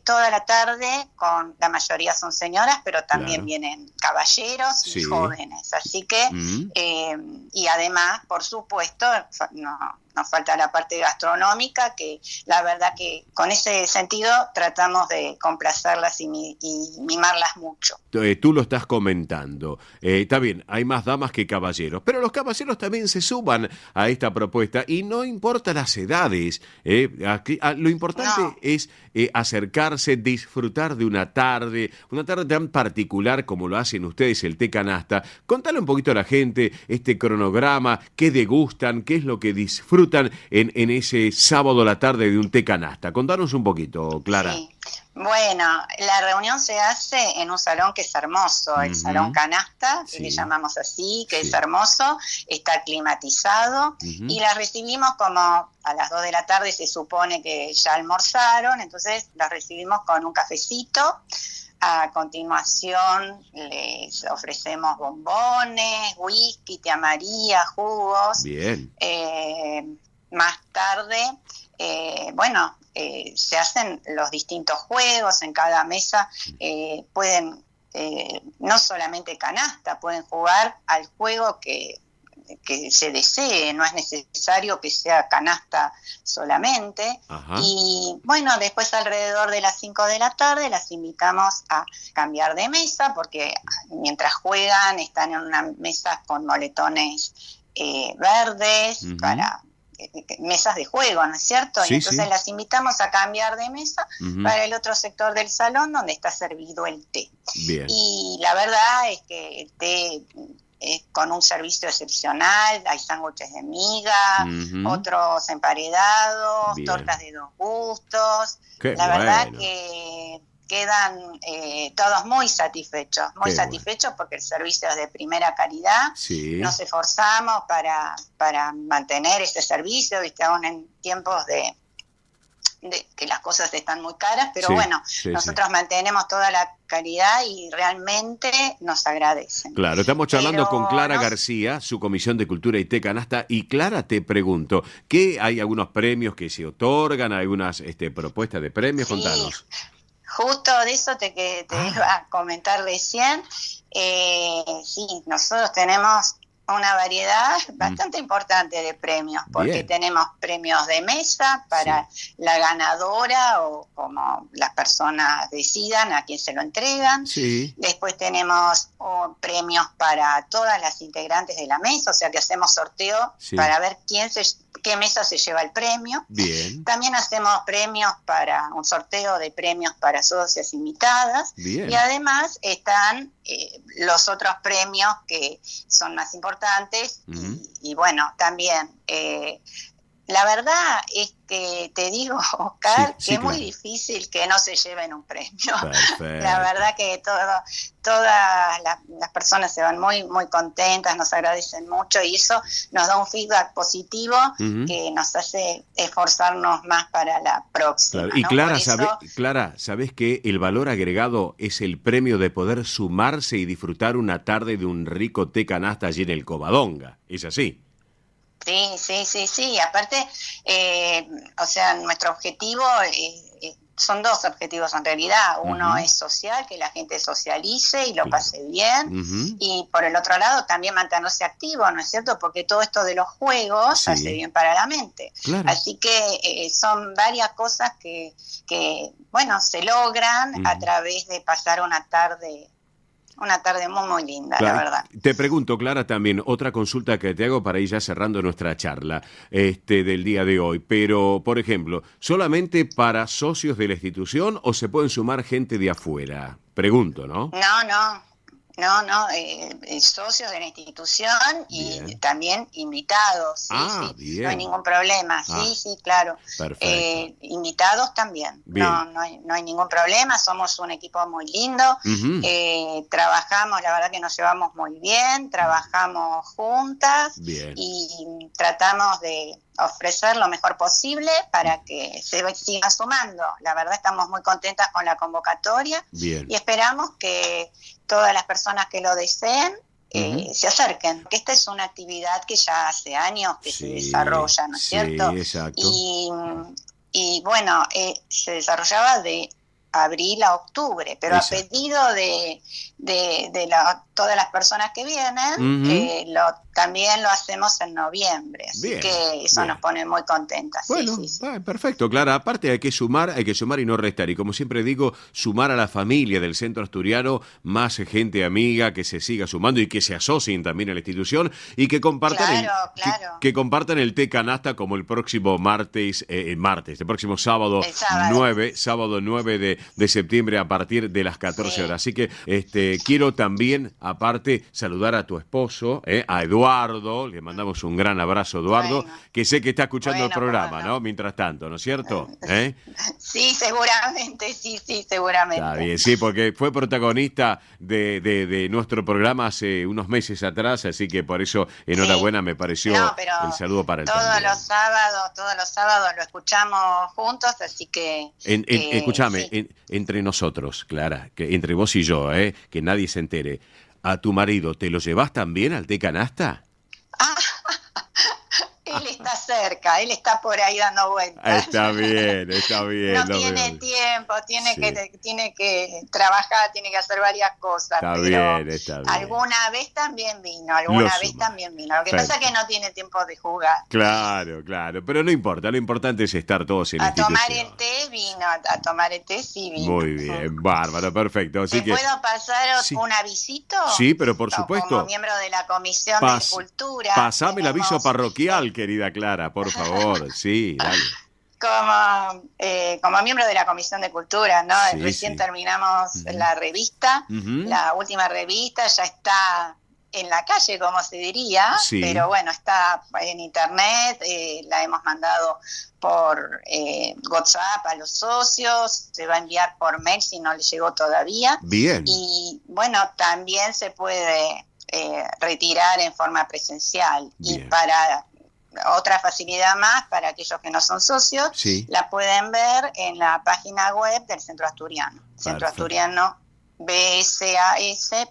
toda la tarde, con la mayoría son señoras, pero también vienen caballeros y jóvenes, así que, y además, por supuesto, nos falta la parte gastronómica, que la verdad que con ese sentido tratamos de complacerlas y mimarlas mucho. Tú lo estás comentando. Está bien, hay más damas que caballeros, pero los caballeros también se suman a esta propuesta y no importa las edades. Lo importante es acercarse, disfrutar de una tarde tan particular como lo hacen ustedes, el té canasta. Contale un poquito a la gente este cronograma, qué degustan, qué es lo que disfrutan en ese sábado a la tarde de un té canasta. Contanos un poquito, Clara. Sí. Bueno, la reunión se hace en un salón que es hermoso, el Salón Canasta, que le llamamos así, que es hermoso, está climatizado, y las recibimos como a las 2 de la tarde, se supone que ya almorzaron, entonces las recibimos con un cafecito. A continuación les ofrecemos bombones, whisky, tía María, jugos. Bien. Más tarde, se hacen los distintos juegos en cada mesa. Pueden, no solamente canasta, pueden jugar al juego que se desee, no es necesario que sea canasta solamente. Ajá. Y bueno, después alrededor de las 5 de la tarde las invitamos a cambiar de mesa, porque mientras juegan están en una mesa con moletones verdes, para mesas de juego, ¿no es cierto? Sí, y entonces las invitamos a cambiar de mesa para el otro sector del salón donde está servido el té. Bien. Y la verdad es que el té con un servicio excepcional, hay sándwiches de miga, otros emparedados, tortas de 2 gustos. La verdad que quedan todos muy satisfechos porque el servicio es de primera calidad. Sí. Nos esforzamos para mantener ese servicio, ¿viste? Aún en tiempos de que las cosas están muy caras, pero nosotros mantenemos toda la calidad y realmente nos agradecen. Claro, estamos charlando con Clara García, su Comisión de Cultura y té canasta. Y Clara, te pregunto, ¿qué hay algunos premios que se otorgan, algunas propuestas de premios? Sí. Contanos. Justo de eso te iba a comentar recién. Sí, nosotros tenemos una variedad bastante importante de premios, porque tenemos premios de mesa para la ganadora o como las personas decidan a quién se lo entregan. Sí. Después tenemos premios para todas las integrantes de la mesa, o sea que hacemos sorteo para ver qué mesa se lleva el premio. Bien. También hacemos un sorteo de premios para socias invitadas. Bien. Y además están los otros premios que son más importantes y bueno, también La verdad es que te digo, Oscar, Sí, que es muy claro. difícil que no se lleven un premio. Perfecto. La verdad que todas las personas se van muy, muy contentas, nos agradecen mucho y eso nos da un feedback positivo Ujú. que nos hace esforzarnos más para la próxima. Claro. Y ¿no? Clara, Por eso, Clara, ¿sabés que el valor agregado es el premio de poder sumarse y disfrutar una tarde de un rico té canasta allí en el Covadonga? ¿Es así? sí. Aparte, o sea, nuestro objetivo son dos objetivos en realidad. Uno Ujú. es social, que la gente socialice y lo Claro. pase bien. Ujú. Y por el otro lado, también mantenerse activo, ¿no es cierto? Porque todo esto de los juegos Sí. hace bien para la mente. Claro. Así que son varias cosas que, bueno, se logran a Ujú. través de pasar una tarde muy, muy linda, Claro, la verdad. te pregunto, Clara, también otra consulta que te hago para ir ya cerrando nuestra charla del día de hoy. Pero, por ejemplo, ¿solamente para socios de la institución o se pueden sumar gente de afuera? Pregunto, ¿no? No, socios de la institución y Bien. también invitados, sí, Ah, sí, bien. no hay ningún problema, Ah, sí, claro. perfecto. Invitados también, Bien. no hay ningún problema, somos un equipo muy lindo, Ujú. trabajamos, la verdad que nos llevamos muy bien, trabajamos juntas Bien. y tratamos de ofrecer lo mejor posible para que se siga sumando. La verdad estamos muy contentas con la convocatoria Bien. y esperamos que todas las personas que lo deseen Ujú. se acerquen. Que esta es una actividad que ya hace años que se desarrolla, ¿no es Sí, cierto? exacto. Y bueno, se desarrollaba de abril a octubre, pero Exacto. a pedido de todas las personas que vienen, Ujú. también lo hacemos en noviembre, así Bien, que eso bien. nos pone muy contentas. Bueno, Sí. perfecto, Clara. Aparte hay que sumar y no restar. Y como siempre digo, sumar a la familia del Centro Asturiano, más gente amiga que se siga sumando y que se asocien también a la institución y que compartan Claro. que compartan el té canasta como el próximo el próximo sábado, El sábado. sábado 9 de septiembre a partir de las 14 Sí. horas. Así que quiero también, aparte, saludar a tu esposo, a Eduardo. Le mandamos un gran abrazo, Eduardo, Bueno. que sé que está escuchando el Bueno, programa, cómo no. ¿no? Mientras tanto, ¿no es cierto? Sí, seguramente, sí, seguramente. Está bien, sí, porque fue protagonista de nuestro programa hace unos meses atrás, así que por eso, enhorabuena, me pareció No, pero el saludo para él todos también. los sábados lo escuchamos juntos, así que Escúchame, sí. entre nosotros, Clara, que entre vos y yo, que nadie se entere, ¿a tu marido te lo llevas también al té canasta? Él está cerca, él está por ahí dando vueltas. Está bien. No lo tiene veo. tiempo, tiene Sí. que trabajar, tiene que hacer varias cosas, Está pero bien, está bien. alguna vez también vino. Lo suma. que pasa es que no tiene tiempo de jugar. Claro, pero no importa, lo importante es estar todos en la A tomar institución. el té vino, a tomar el té sí vino. Muy bien, bárbaro, perfecto. Así ¿Te que, puedo pasar Sí. un avisito? sí, pero por supuesto. Como miembro de la Comisión Pas- de Cultura. Pasame el aviso tenemos, parroquial, querida Clara, por favor. Sí, dale. como miembro de la Comisión de Cultura, ¿no? Sí, Recién sí. terminamos Ujú. la revista, Ujú. la última revista ya está en la calle, como se diría, Sí. pero bueno, está en internet, la hemos mandado por WhatsApp a los socios, se va a enviar por mail si no le llegó todavía. Bien. Y bueno, también se puede retirar en forma presencial. Y Bien. para otra facilidad más, para aquellos que no son socios, Sí. la pueden ver en la página web del Centro Asturiano. Centro Perfecto. Asturiano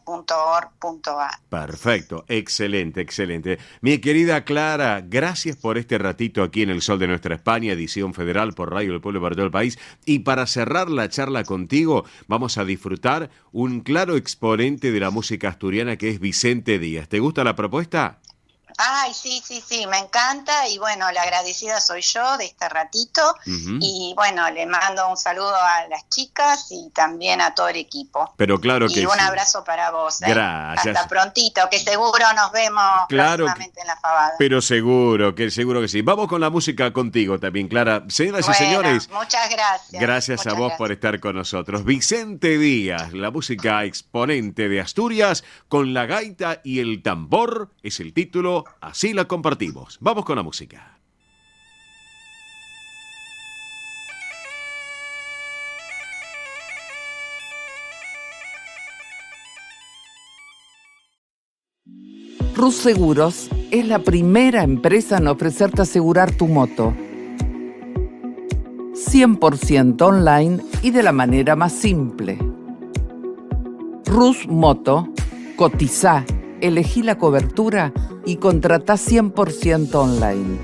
bsas.org.ar. Perfecto, excelente. Mi querida Clara, gracias por este ratito aquí en El Sol de Nuestra España, edición federal por Radio del Pueblo para todo el país. Y para cerrar la charla contigo, vamos a disfrutar un claro exponente de la música asturiana que es Vicente Díaz. ¿Te gusta la propuesta? Ay, sí, me encanta y bueno, la agradecida soy yo de este ratito. Ujú. Y bueno, le mando un saludo a las chicas y también a todo el equipo. Pero claro Y que un sí. abrazo para vos. Gracias. Hasta prontito, que seguro nos vemos Claro próximamente en la Fabada. Pero seguro que sí. Vamos con la música contigo también, Clara. Señoras y Bueno, señores, muchas gracias. gracias a Muchas vos gracias. por estar con nosotros. Vicente Díaz, la música exponente de Asturias, con la gaita y el tambor, es el título, así la compartimos. Vamos con la música. Rus Seguros es la primera empresa en ofrecerte asegurar tu moto 100% online y de la manera más simple. Rus Moto, cotizá, elegí la cobertura y contratá 100% online.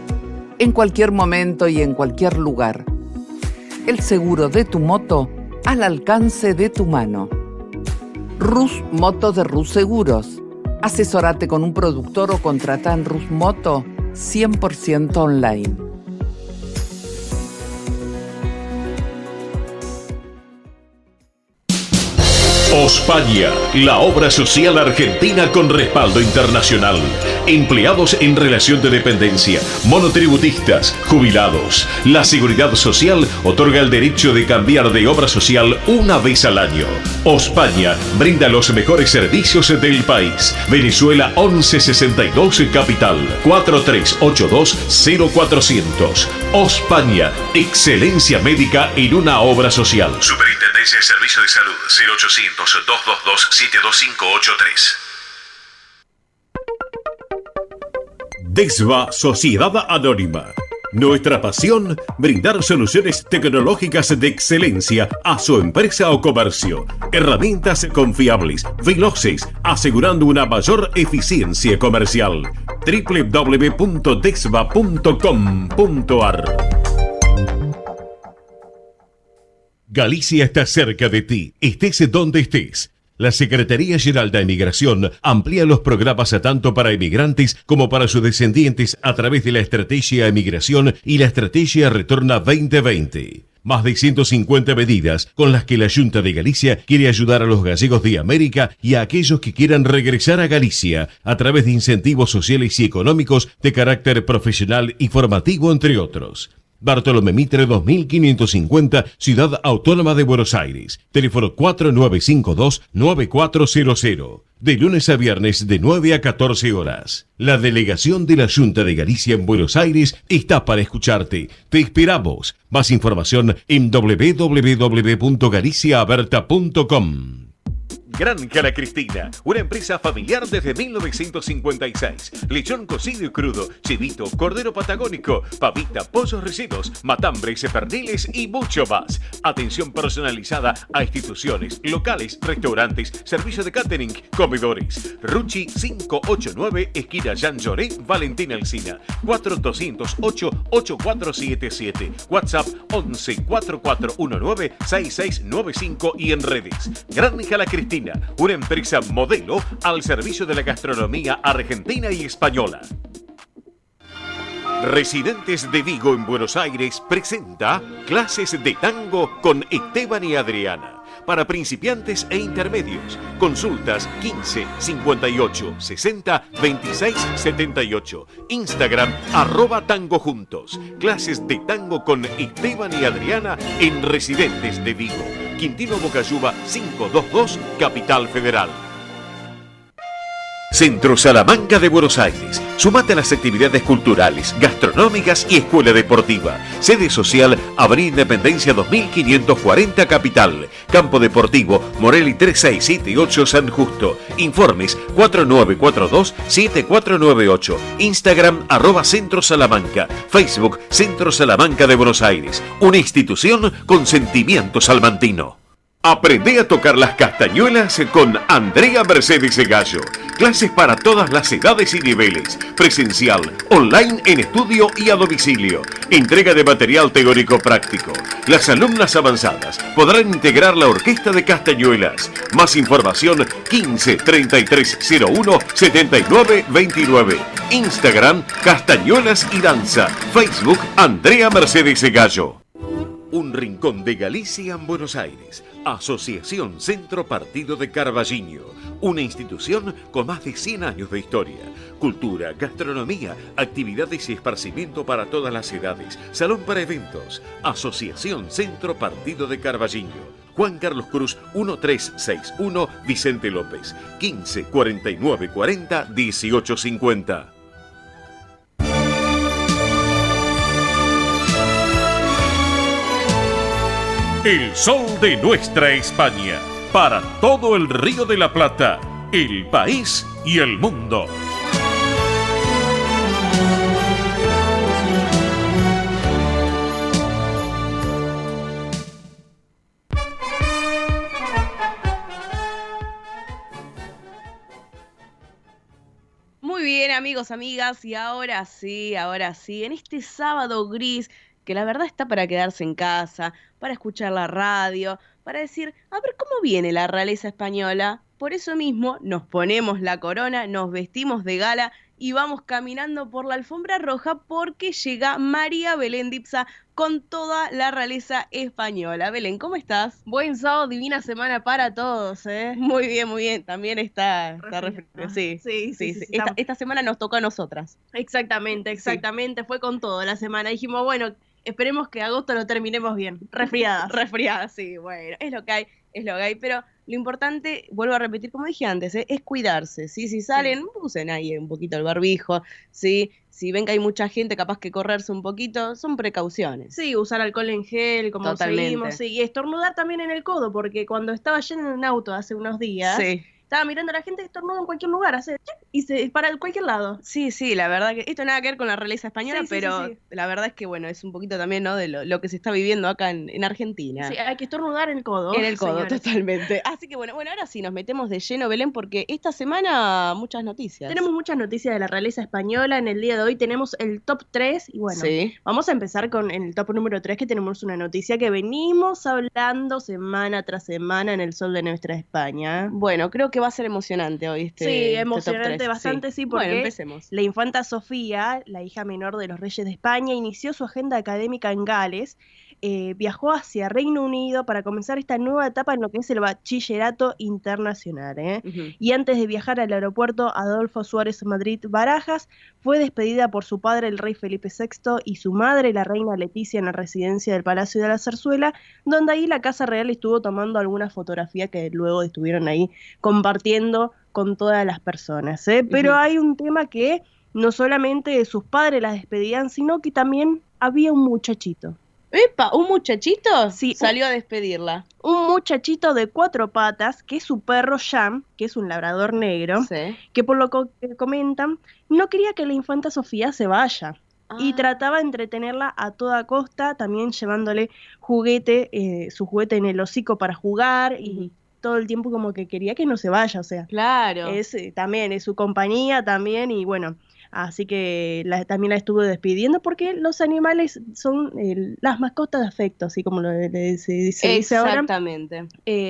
En cualquier momento y en cualquier lugar. El seguro de tu moto al alcance de tu mano. Rus Moto de Rus Seguros. Asesorate con un productor o contratá en Rus Moto 100% online. Ospaña, la obra social argentina con respaldo internacional. Empleados en relación de dependencia, monotributistas, jubilados. La Seguridad Social otorga el derecho de cambiar de obra social una vez al año. Ospaña brinda los mejores servicios del país. Venezuela 1162 Capital 4382-0400. Ospaña, excelencia médica en una obra social. Superintendencia de Servicios de Salud 0800-222-72583. DESVA Sociedad Anónima. Nuestra pasión, brindar soluciones tecnológicas de excelencia a su empresa o comercio. Herramientas confiables, veloces, asegurando una mayor eficiencia comercial. www.desva.com.ar. Galicia está cerca de ti, estés donde estés. La Secretaría General de Emigración amplía los programas tanto para emigrantes como para sus descendientes a través de la Estrategia Emigración y la Estrategia Retorna 2020. Más de 150 medidas con las que la Junta de Galicia quiere ayudar a los gallegos de América y a aquellos que quieran regresar a Galicia a través de incentivos sociales y económicos de carácter profesional y formativo, entre otros. Bartolomé Mitre 2550, Ciudad Autónoma de Buenos Aires. Teléfono 4952-9400. De lunes a viernes de 9 a 14 horas. La delegación de la Junta de Galicia en Buenos Aires está para escucharte. Te esperamos. Más información en www.galiciaaberta.com. Granja La Cristina, una empresa familiar desde 1956. Lechón cocido y crudo, chivito, cordero patagónico, pavita, pollos rellenos, matambres, perniles y mucho más. Atención personalizada a instituciones, locales, restaurantes, servicio de catering, comedores. Ruchi 589, esquina Jean Lloré, Valentín Alsina. 4208-8477. WhatsApp 11 4419 6695 y en redes. Granja La Cristina, una empresa modelo al servicio de la gastronomía argentina y española. Residentes de Vigo en Buenos Aires presenta clases de tango con Esteban y Adriana. Para principiantes e intermedios. Consultas 15 58 60 26 78. Instagram @tangojuntos. Clases de tango con Esteban y Adriana en Residentes de Vigo. Quintino Bocayuba 522, Capital Federal. Centro Salamanca de Buenos Aires. Sumate a las actividades culturales, gastronómicas y escuela deportiva. Sede social, Avenida Independencia 2540 Capital. Campo Deportivo, Morelli 3678 San Justo. Informes 4942-7498. Instagram @Centro Salamanca. Facebook Centro Salamanca de Buenos Aires. Una institución con sentimiento salmantino. Aprende a tocar las castañuelas con Andrea Mercedes Gallo. Clases para todas las edades y niveles. Presencial, online en estudio y a domicilio. Entrega de material teórico práctico. Las alumnas avanzadas podrán integrar la orquesta de castañuelas. Más información 15 3301 79 29. Instagram Castañuelas y Danza. Facebook Andrea Mercedes Gallo. Un rincón de Galicia en Buenos Aires. Asociación Centro Partido de Carballiño. Una institución con más de 100 años de historia. Cultura, gastronomía, actividades y esparcimiento para todas las edades. Salón para eventos. Asociación Centro Partido de Carballiño. Juan Carlos Cruz 1361, Vicente López. 15 49 40 1850. El sol de nuestra España, para todo el Río de la Plata, el país y el mundo. Muy bien, amigos, amigas, y ahora sí, en este sábado gris, que la verdad está para quedarse en casa, para escuchar la radio, para decir, a ver cómo viene la realeza española. Por eso mismo nos ponemos la corona, nos vestimos de gala y vamos caminando por la alfombra roja porque llega María Belén Dipsa con toda la realeza española. Belén, ¿cómo estás? Buen sábado, divina semana para todos, ¿eh? Muy bien, muy bien. También está refrescado. Sí. Esta semana nos tocó a nosotras. Exactamente. Fue con todo la semana. Dijimos, bueno, esperemos que agosto lo terminemos bien. Resfriadas. Resfriadas, sí, bueno, es lo que hay, pero lo importante, vuelvo a repetir como dije antes, es cuidarse, ¿sí? Si salen, usen ahí un poquito el barbijo, ¿sí? Si ven que hay mucha gente, capaz que correrse un poquito, son precauciones. Sí, usar alcohol en gel, como seguimos, sí, y estornudar también en el codo, porque cuando estaba yendo en un auto hace unos días, estaba mirando a la gente que estornuda en cualquier lugar, hace y se para en cualquier lado. Sí, la verdad que esto nada que ver con la realeza española, pero la verdad es que bueno, es un poquito también, ¿no? De lo que se está viviendo acá en Argentina. Sí, hay que estornudar en el codo. En el codo, totalmente. Así que bueno, ahora sí nos metemos de lleno, Belén, porque esta semana muchas noticias. Tenemos muchas noticias de la realeza española. En el día de hoy tenemos el top 3 y bueno, vamos a empezar con el top número 3, que tenemos una noticia que venimos hablando semana tras semana en el sol de nuestra España. Bueno, creo que va a ser emocionante hoy emocionante bastante, sí, porque bueno, empecemos. La infanta Sofía, la hija menor de los reyes de España, inició su agenda académica en Gales, viajó hacia Reino Unido para comenzar esta nueva etapa en lo que es el bachillerato internacional, y antes de viajar al aeropuerto Adolfo Suárez Madrid-Barajas, fue despedida por su padre, el rey Felipe VI, y su madre, la reina Leticia, en la residencia del Palacio de la Zarzuela, donde ahí la Casa Real estuvo tomando algunas fotografías que luego estuvieron ahí compartiendo con todas las personas, pero hay un tema que no solamente sus padres las despedían, sino que también había un muchachito. ¡Epa! ¿Un muchachito? Sí. Salió a despedirla. Un muchachito de 4 patas, que es su perro Jam, que es un labrador negro, que por lo que comentan, no quería que la infanta Sofía se vaya. Y trataba de entretenerla a toda costa, también llevándole su juguete en el hocico para jugar, y todo el tiempo como que quería que no se vaya, o sea. Claro. También es su compañía también, y bueno, así que también la estuvo despidiendo, porque los animales son las mascotas de afecto, así como se dice ahora. Exactamente.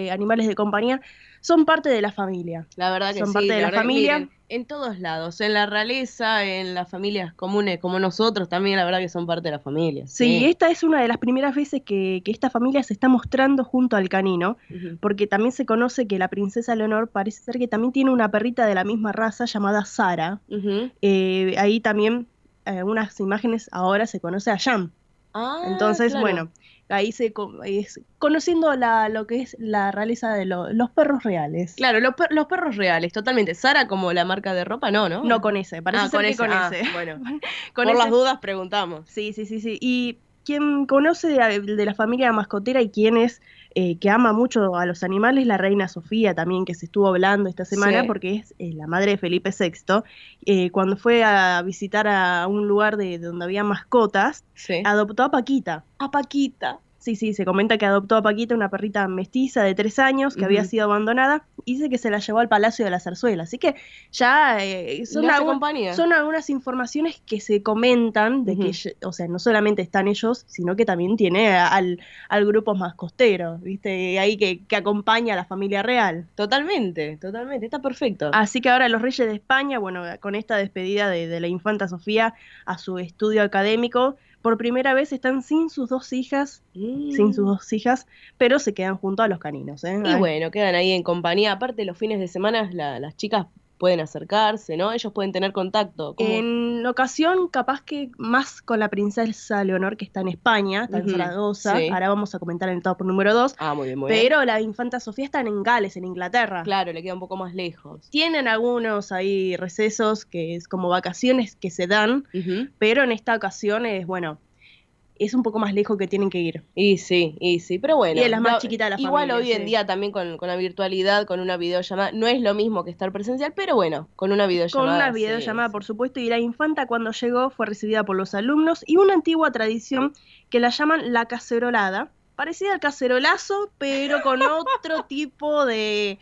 Animales de compañía son parte de la familia. La verdad que son parte de la familia. Miren, en todos lados, en la realeza, en las familias comunes como nosotros también, la verdad que son parte de la familia. Sí, esta es una de las primeras veces que esta familia se está mostrando junto al canino, porque también se conoce que la princesa Leonor parece ser que también tiene una perrita de la misma raza llamada Sara. Ahí también, unas imágenes, ahora se conoce a Jam. Entonces, claro. Bueno, ahí conociendo lo que es la realeza de los perros reales. Claro, los perros reales, totalmente. Sara como la marca de ropa, ¿no? No con ese, parece ser que con ese. Bueno, por las dudas preguntamos. Sí. Y quien conoce de la familia mascotera y quien es que ama mucho a los animales, la reina Sofía también, que se estuvo hablando esta semana, porque es la madre de Felipe VI, cuando fue a visitar a un lugar de donde había mascotas, adoptó a Paquita. A Paquita. Sí, se comenta que adoptó a Paquita, una perrita mestiza de 3 años que había sido abandonada, y dice que se la llevó al Palacio de la Zarzuela. Así que ya son algunas informaciones que se comentan de que, o sea, no solamente están ellos, sino que también tiene al grupo más costero, ¿viste? Ahí que acompaña a la familia real. Totalmente, está perfecto. Así que ahora los reyes de España, bueno, con esta despedida de la infanta Sofía a su estudio académico, por primera vez están sin sus 2 hijas, pero se quedan junto a los caninos. Y bueno, quedan ahí en compañía. Aparte, los fines de semana las chicas pueden acercarse, ¿no? Ellos pueden tener contacto. En ocasión, capaz que más con la princesa Leonor, que está en España, está en Zaragoza. Ahora vamos a comentar en el top número 2. Muy bien. Pero la infanta Sofía está en Gales, en Inglaterra. Claro, le queda un poco más lejos. Tienen algunos ahí recesos, que es como vacaciones que se dan, pero en esta ocasión es un poco más lejos que tienen que ir. Y sí, pero bueno. Y es la más chiquita de la igual familia, hoy en sí. día también con la virtualidad, con una videollamada, no es lo mismo que estar presencial, pero bueno, con una videollamada. Con una videollamada, por supuesto, y la infanta cuando llegó fue recibida por los alumnos y una antigua tradición que la llaman la cacerolada, parecida al cacerolazo, pero con otro tipo de...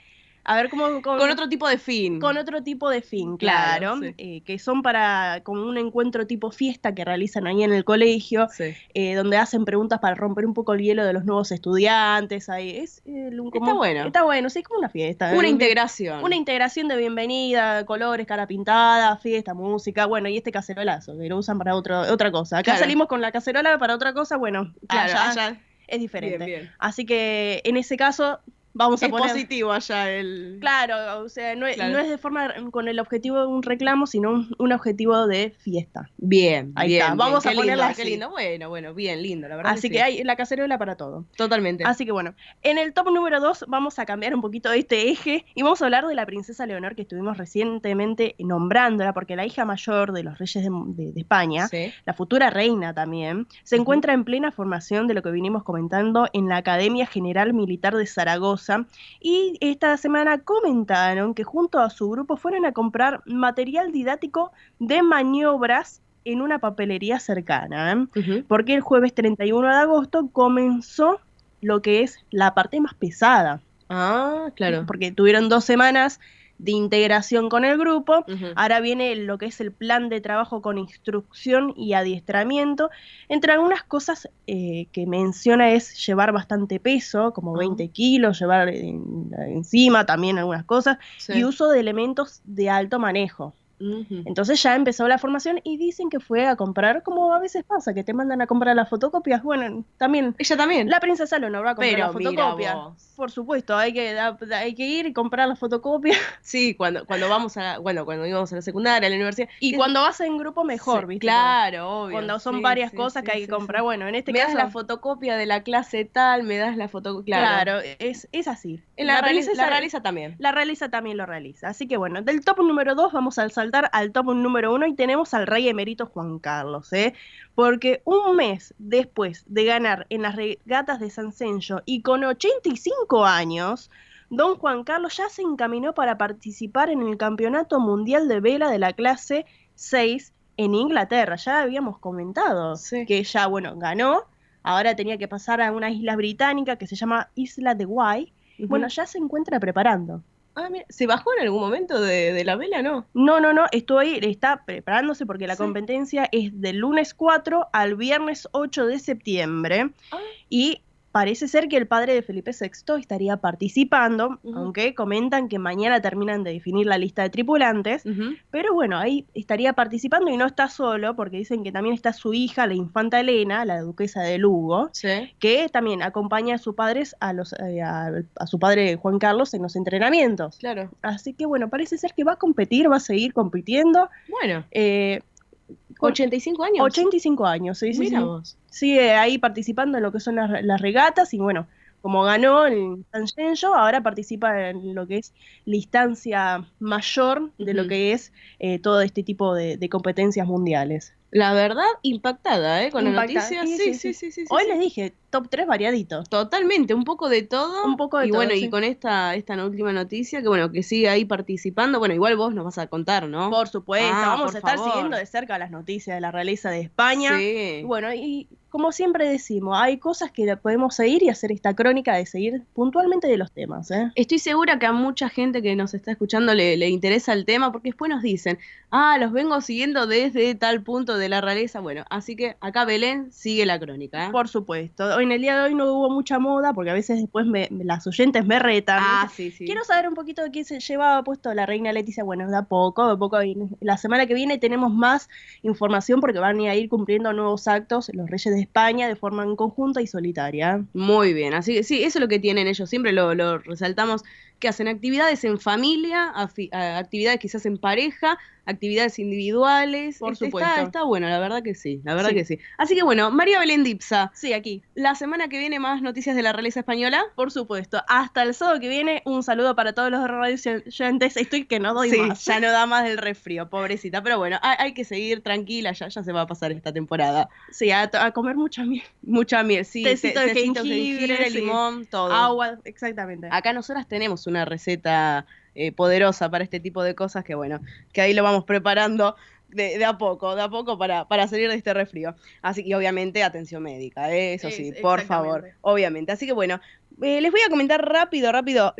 A ver, ¿cómo? Con otro tipo de fin. Con otro tipo de fin, Claro, claro. sí. Que son para como un encuentro tipo fiesta que realizan ahí en el colegio, Sí. donde hacen preguntas para romper un poco el hielo de los nuevos estudiantes. Ahí es Está bueno. Está bueno, sí, es como una fiesta. Una integración. Una integración de bienvenida, colores, cara pintada, fiesta, música. Bueno, y este cacerolazo, que lo usan para otra cosa. Acá Claro. salimos con la cacerola para otra cosa, bueno, Claro, allá es diferente. Bien. Así que en ese caso vamos a Es poner... positivo allá el... Claro, o sea, no es de forma con el objetivo de un reclamo, sino un objetivo de fiesta. Bien, Ahí bien, está, vamos bien. a ponerla Qué así. lindo. Bueno, bien lindo, la verdad. Así que sí. hay la cacerola para todo. Totalmente. Así que bueno, en el top número 2 vamos a cambiar un poquito este eje y vamos a hablar de la princesa Leonor que estuvimos recientemente nombrándola, porque la hija mayor de los reyes de España, Sí. la futura reina también, se encuentra en plena formación de lo que vinimos comentando en la Academia General Militar de Zaragoza, y esta semana comentaron que junto a su grupo fueron a comprar material didáctico de maniobras en una papelería cercana, porque el jueves 31 de agosto comenzó lo que es la parte más pesada. Ah, claro. Porque tuvieron 2 semanas de integración con el grupo, Ujú. ahora viene lo que es el plan de trabajo con instrucción y adiestramiento. Entre algunas cosas que menciona es llevar bastante peso, como 20 kilos, llevar encima también algunas cosas, Sí. y uso de elementos de alto manejo. Ujú. Entonces ya empezó la formación y dicen que fue a comprar, como a veces pasa, que te mandan a comprar las fotocopias. Bueno, también. Ella también. La princesa Leonor va a comprar Pero la fotocopia. mira vos. Por supuesto, hay que ir y comprar la fotocopia. Sí, cuando vamos cuando íbamos a la secundaria, a la universidad. Y cuando vas en grupo mejor, Sí, ¿viste? claro, obvio. Cuando son Sí, varias sí, cosas sí, que hay sí, que comprar. sí. Bueno, en este Me caso... das la fotocopia de la clase tal, me das la fotocopia. Claro. Claro, es así. En la realiza también. La realiza también lo realiza. Así que bueno, del top número 2 vamos a saltar al top número 1 y tenemos al rey emérito Juan Carlos, porque un mes después de ganar en las regatas de San Censo y con 85 años, don Juan Carlos ya se encaminó para participar en el Campeonato Mundial de Vela de la clase 6 en Inglaterra. Ya habíamos comentado que ya, bueno, ganó. Ahora tenía que pasar a una isla británica que se llama Isla de Guay. Bueno, ya se encuentra preparando. Ah, mira, ¿se bajó en algún momento de la vela, no? No, estuvo ahí, está preparándose porque la competencia es del lunes 4 al viernes 8 de septiembre. Y parece ser que el padre de Felipe VI estaría participando, aunque comentan que mañana terminan de definir la lista de tripulantes, pero bueno, ahí estaría participando y no está solo, porque dicen que también está su hija, la infanta Elena, la duquesa de Lugo, que también acompaña a sus padres, a su padre Juan Carlos en los entrenamientos. Claro. Así que bueno, parece ser que va a competir, va a seguir compitiendo. Bueno. 85 años. 85 años, sí. Mira vos. Sigue ahí participando en lo que son las regatas y bueno, como ganó el San Censo, ahora participa en lo que es la instancia mayor de lo que es todo este tipo de competencias mundiales. La verdad, impactada, con la noticia. Sí. Hoy les dije, top 3 variadito. Totalmente, un poco de todo. Un poco de y todo, bueno, sí. y con esta última noticia, que bueno, que sigue ahí participando. Bueno, igual vos nos vas a contar, ¿no? Por supuesto, vamos por a estar favor. siguiendo de cerca las noticias de la realeza de España. Sí. Bueno, y como siempre decimos, hay cosas que podemos seguir y hacer esta crónica de seguir puntualmente de los temas, Estoy segura que a mucha gente que nos está escuchando le interesa el tema, porque después nos dicen, los vengo siguiendo desde tal punto de la realeza. Bueno, así que acá Belén sigue la crónica. Por supuesto. En el día de hoy no hubo mucha moda, porque a veces después las oyentes me retan. Sí. Quiero saber un poquito de quién se llevaba puesto la reina Leticia. Bueno, de a poco. La semana que viene tenemos más información porque van a ir cumpliendo nuevos actos los reyes de España de forma en conjunta y solitaria. Muy bien, así que sí, eso es lo que tienen ellos, siempre lo resaltamos, que hacen actividades en familia, actividades quizás en pareja, actividades individuales. Por supuesto. Está bueno, la verdad que sí, la verdad Sí. que sí. Así que bueno, María Belén Dipsa, Sí, aquí. la semana que viene más noticias de la realeza española. Por supuesto. Hasta el sábado que viene, un saludo para todos los radioyentes. Estoy que no doy Sí, más. ya no da más del resfrío, pobrecita. Pero bueno, hay que seguir tranquila, ya se va a pasar esta temporada. Sí, a comer mucha miel. Mucha miel, sí. Tecito de tecitos jengibre, sí. limón, todo. Agua, exactamente. Acá nosotras tenemos una receta poderosa para este tipo de cosas que bueno, que ahí lo vamos preparando de a poco para salir de este resfrío. Así que obviamente atención médica, eso sí, por favor, Exactamente. obviamente. Así que bueno, les voy a comentar rápido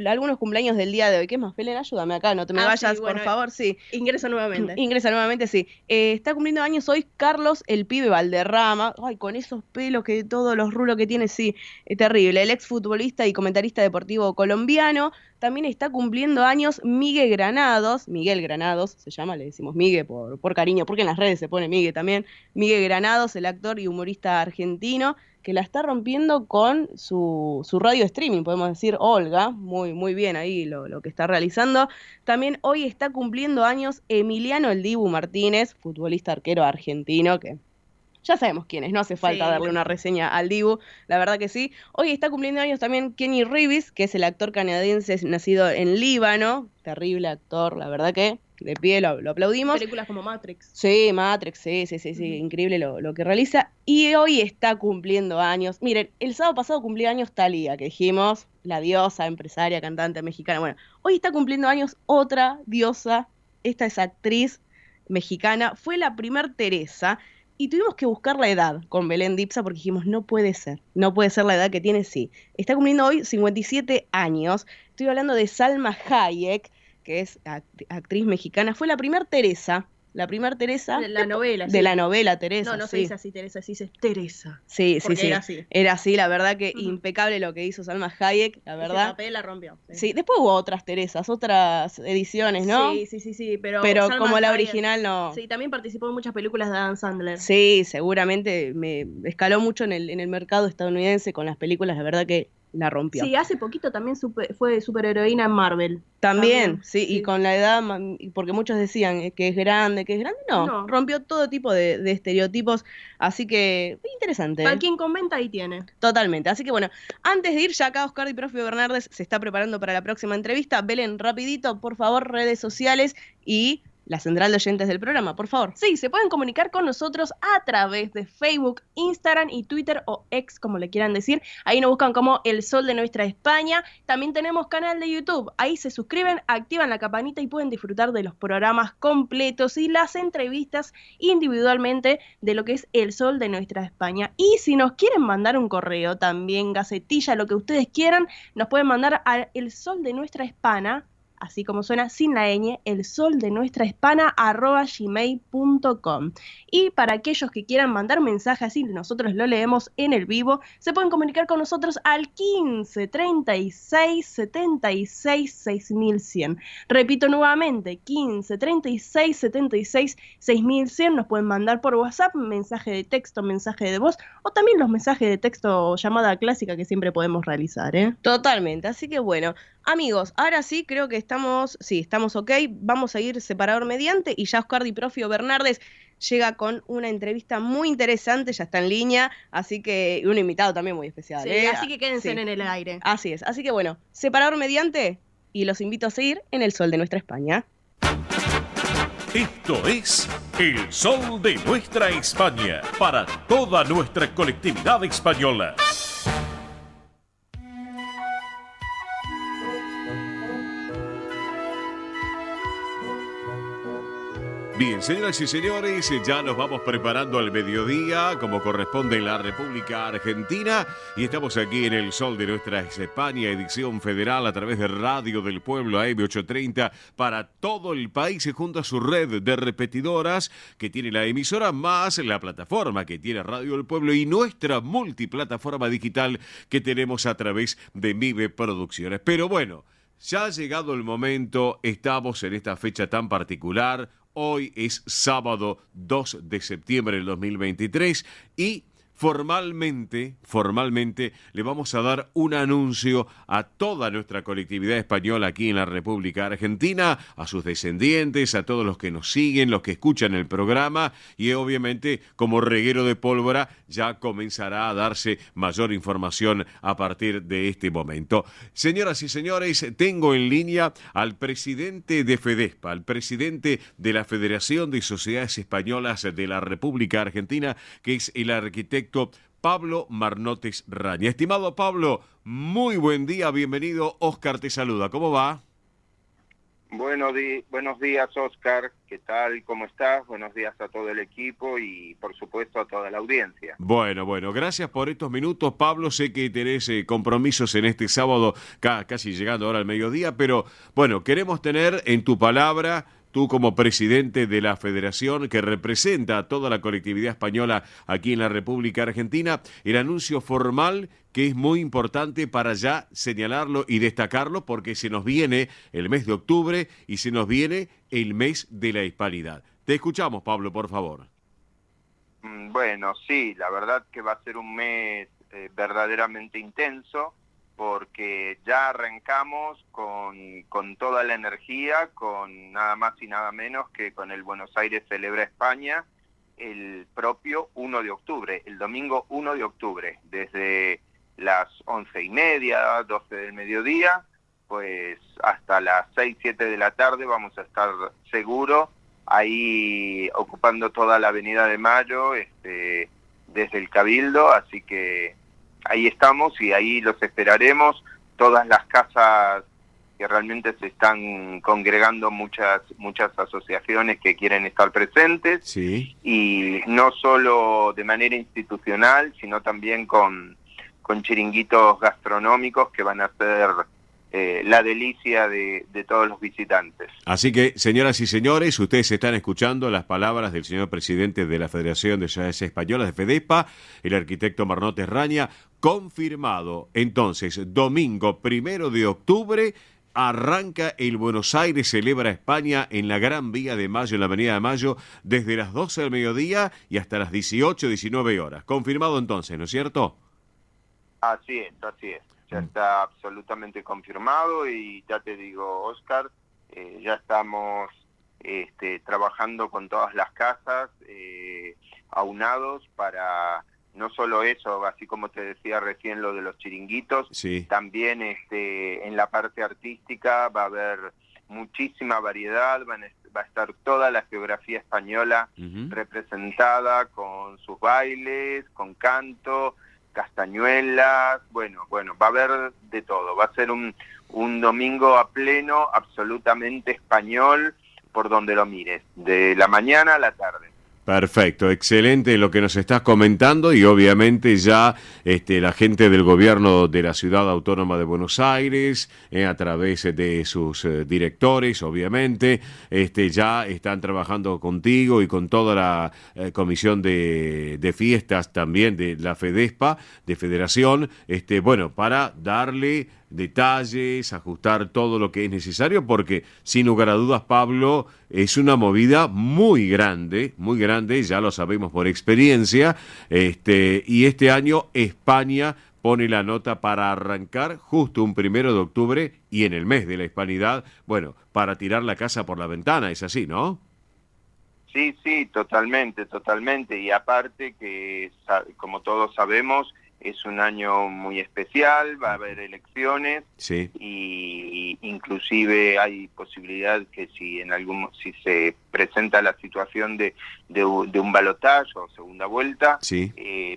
algunos cumpleaños del día de hoy. ¿Qué más, Belén? Ayúdame acá, no te me Ah, vayas, sí, bueno, por favor, sí. Ingreso nuevamente. Ingresa nuevamente, sí. Está cumpliendo años hoy Carlos el Pibe Valderrama. Ay, con esos pelos que todos los rulos que tiene, sí, terrible. El exfutbolista y comentarista deportivo colombiano. También está cumpliendo años Miguel Granados se llama, le decimos Migue por cariño, porque en las redes se pone Migue también. Miguel Granados, el actor y humorista argentino, que la está rompiendo con su radio streaming, podemos decir, Olga, muy bien ahí lo que está realizando. También hoy está cumpliendo años Emiliano El Dibu Martínez, futbolista arquero argentino, que ya sabemos quién es, no hace falta Sí. darle una reseña al Dibu, la verdad que sí. Hoy está cumpliendo años también Kenny Reeves, que es el actor canadiense nacido en Líbano, terrible actor, la verdad que de pie lo aplaudimos. Películas como Matrix. Sí, Matrix, sí, increíble lo que realiza. Y hoy está cumpliendo años. Miren, el sábado pasado cumplió años Thalía, que dijimos, la diosa, empresaria, cantante mexicana. Bueno, hoy está cumpliendo años otra diosa, esta es actriz mexicana, fue la primer Teresa. Y tuvimos que buscar la edad con Belén Dipsa porque dijimos, no puede ser la edad que tiene, sí. Está cumpliendo hoy 57 años. Estoy hablando de Salma Hayek, que es actriz mexicana. Fue la primer Teresa. De la novela. De la novela Teresa. No se sí. dice así Teresa, se dice Teresa. Sí, Porque sí. era así. Era así, la verdad que impecable lo que hizo Salma Hayek, la verdad. Ese papel la rompió. Sí, después hubo otras Teresas, otras ediciones, ¿no? Sí, pero Pero como la Hayek- original no. Sí, también participó en muchas películas de Adam Sandler. Sí, seguramente me escaló mucho en el mercado estadounidense con las películas, la verdad que la rompió. Sí, hace poquito también fue superheroína en Marvel. También, sí, y con la edad, porque muchos decían que es grande, no. Rompió todo tipo de estereotipos, así que interesante. Para quien comenta, ahí tiene. Totalmente, así que bueno, antes de ir, ya acá Oscar Di Profio Bernardes se está preparando para la próxima entrevista. Belén, rapidito, por favor, redes sociales y la central de oyentes del programa, por favor. Sí, se pueden comunicar con nosotros a través de Facebook, Instagram y Twitter o X, como le quieran decir. Ahí nos buscan como El Sol de Nuestra España. También tenemos canal de YouTube. Ahí se suscriben, activan la campanita y pueden disfrutar de los programas completos y las entrevistas individualmente de lo que es El Sol de Nuestra España. Y si nos quieren mandar un correo, también gacetilla, lo que ustedes quieran, nos pueden mandar a El Sol de Nuestra Hispana, así como suena, sin la ñ, elsoldenuestrahispana@gmail.com. Y para aquellos que quieran mandar mensajes así, nosotros lo leemos en el vivo, se pueden comunicar con nosotros al 15 36 76 6100. Repito nuevamente, 15 36 76 6100. Nos pueden mandar por WhatsApp mensaje de texto, mensaje de voz o también los mensajes de texto llamada clásica que siempre podemos realizar, ¿eh? Totalmente, así que bueno, amigos, ahora sí creo que estamos ok, vamos a ir separador mediante y ya Oscar Di Profio Bernardes llega con una entrevista muy interesante, ya está en línea, así que y un invitado también muy especial. Sí, así que quédense en el aire. Así es, así que bueno, separador mediante y los invito a seguir en El Sol de Nuestra España. Esto es El Sol de Nuestra España, para toda nuestra colectividad española. Bien, señoras y señores, ya nos vamos preparando al mediodía, como corresponde en la República Argentina, y estamos aquí en El Sol de Nuestra España, edición federal a través de Radio del Pueblo AM830 para todo el país, junto a su red de repetidoras que tiene la emisora, más la plataforma que tiene Radio del Pueblo y nuestra multiplataforma digital que tenemos a través de MIBE Producciones. Pero bueno, ya ha llegado el momento, estamos en esta fecha tan particular. Hoy es sábado 2 de septiembre del 2023 y formalmente le vamos a dar un anuncio a toda nuestra colectividad española aquí en la República Argentina, a sus descendientes, a todos los que nos siguen, los que escuchan el programa, y obviamente como reguero de pólvora ya comenzará a darse mayor información a partir de este momento. Señoras y señores, tengo en línea al presidente de FEDESPA, al presidente de la Federación de Sociedades Españolas de la República Argentina, que es el arquitecto Pablo Marnotes Raña. Estimado Pablo, muy buen día, bienvenido. Óscar te saluda, ¿cómo va? Buenos días, Óscar. ¿Qué tal? ¿Cómo estás? Buenos días a todo el equipo y, por supuesto, a toda la audiencia. Bueno, gracias por estos minutos, Pablo. Sé que tenés compromisos en este sábado, casi llegando ahora al mediodía, pero bueno, queremos tener en tu palabra, tú como presidente de la federación que representa a toda la colectividad española aquí en la República Argentina, el anuncio formal que es muy importante para ya señalarlo y destacarlo porque se nos viene el mes de octubre y se nos viene el mes de la hispanidad. Te escuchamos, Pablo, por favor. Bueno, sí, la verdad que va a ser un mes verdaderamente intenso, porque ya arrancamos con toda la energía, con nada más y nada menos que con el Buenos Aires Celebra España el propio 1 de octubre, el domingo 1 de octubre, desde las 11:30, 12 del mediodía, pues hasta las 6, 7 de la tarde vamos a estar seguro ahí ocupando toda la Avenida de Mayo, desde el Cabildo, así que ahí estamos y ahí los esperaremos. Todas las casas que realmente se están congregando, muchas asociaciones que quieren estar presentes, sí. Y no solo de manera institucional, sino también con chiringuitos gastronómicos que van a ser la delicia de todos los visitantes. Así que, señoras y señores, ustedes están escuchando las palabras del señor presidente de la Federación de Sociedades Españolas de FEDESPA, el arquitecto Marnotes Raña, confirmado. Entonces, domingo 1 de octubre, arranca el Buenos Aires Celebra España en la Gran Vía de Mayo, en la Avenida de Mayo, desde las 12 del mediodía y hasta las 18, 19 horas. Confirmado entonces, ¿no es cierto? Así es. Ya está absolutamente confirmado y ya te digo, Óscar, ya estamos trabajando con todas las casas, aunados para no solo eso, así como te decía recién lo de los chiringuitos, sí. También en la parte artística va a haber muchísima variedad, va a estar toda la geografía española representada con sus bailes, con canto, castañuelas, bueno, va a haber de todo, va a ser un domingo a pleno, absolutamente español, por donde lo mires, de la mañana a la tarde. Perfecto, excelente lo que nos estás comentando y obviamente ya la gente del gobierno de la Ciudad Autónoma de Buenos Aires, a través de sus directores, obviamente, ya están trabajando contigo y con toda la comisión de fiestas también de la FEDESPA, de Federación, para darle detalles, ajustar todo lo que es necesario, porque sin lugar a dudas, Pablo, es una movida muy grande, ya lo sabemos por experiencia, y este año España pone la nota para arrancar justo un 1 de octubre y en el mes de la hispanidad, para tirar la casa por la ventana, es así, ¿no? Sí, totalmente, y aparte que, como todos sabemos, es un año muy especial, va a haber elecciones, sí. Y inclusive hay posibilidad que si se presenta la situación de un balotaje o segunda vuelta, sí.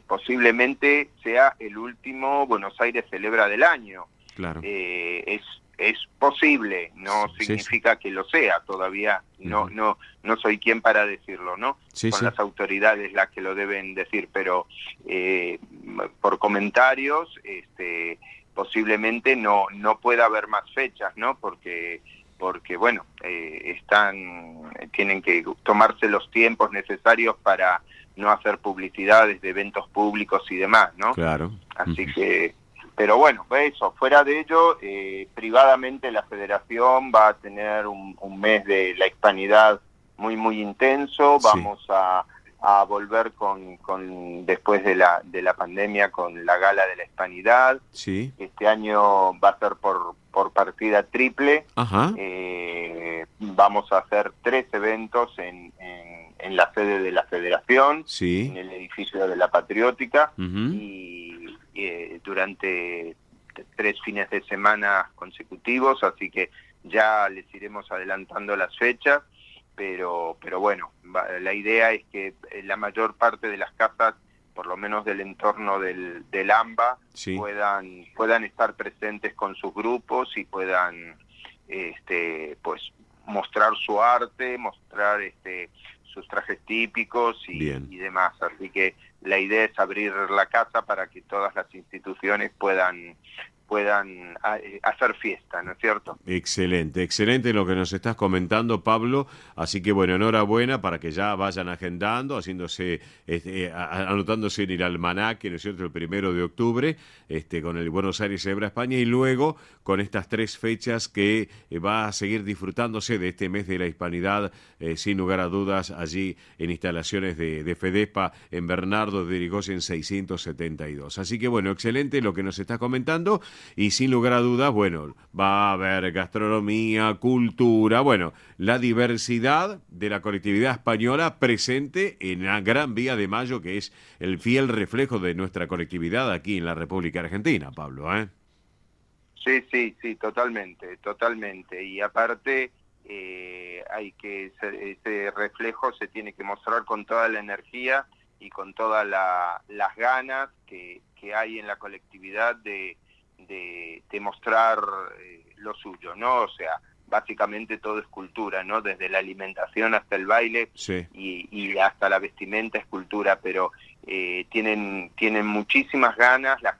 Posiblemente sea el último Buenos Aires Celebra del año. Claro. Es posible, no significa que lo sea todavía, no soy quien para decirlo, ¿no? Son las autoridades las que lo deben decir, pero por comentarios, posiblemente no pueda haber más fechas, ¿no? Porque tienen que tomarse los tiempos necesarios para no hacer publicidades de eventos públicos y demás, ¿no? Claro. Así que... Pero bueno, eso, fuera de ello, privadamente la Federación va a tener un mes de la hispanidad muy, muy intenso. Vamos a a volver después de la pandemia con la Gala de la Hispanidad. Sí. Este año va a ser por partida triple. Ajá. Vamos a hacer 3 eventos en la sede de la Federación, sí, en el edificio de la Patriótica, uh-huh, y durante 3 fines de semana consecutivos, así que ya les iremos adelantando las fechas, pero bueno, la idea es que la mayor parte de las casas, por lo menos del entorno del AMBA, sí, puedan estar presentes con sus grupos y puedan pues mostrar su arte, mostrar sus trajes típicos y demás. Así que la idea es abrir la casa para que todas las instituciones puedan hacer fiesta, ¿no es cierto? Excelente, excelente lo que nos estás comentando, Pablo. Así que bueno, enhorabuena para que ya vayan agendando, haciéndose, anotándose en el almanaque, ¿no es cierto?, el 1 de octubre, con el Buenos Aires Celebra España, y luego con estas 3 fechas que va a seguir disfrutándose de este mes de la Hispanidad, sin lugar a dudas, allí en instalaciones de Fedespa en Bernardo de Irigoyen 672. Así que bueno, excelente lo que nos estás comentando. Y sin lugar a dudas, bueno, va a haber gastronomía, cultura, bueno, la diversidad de la colectividad española presente en la Gran Vía de Mayo, que es el fiel reflejo de nuestra colectividad aquí en la República Argentina, Pablo, ¿eh? Sí, totalmente. Y aparte, hay que ese reflejo se tiene que mostrar con toda la energía y con todas las ganas que hay en la colectividad de mostrar lo suyo, ¿no? O sea, básicamente todo es cultura, ¿no? Desde la alimentación hasta el baile, sí, y hasta la vestimenta es cultura, pero tienen muchísimas ganas, las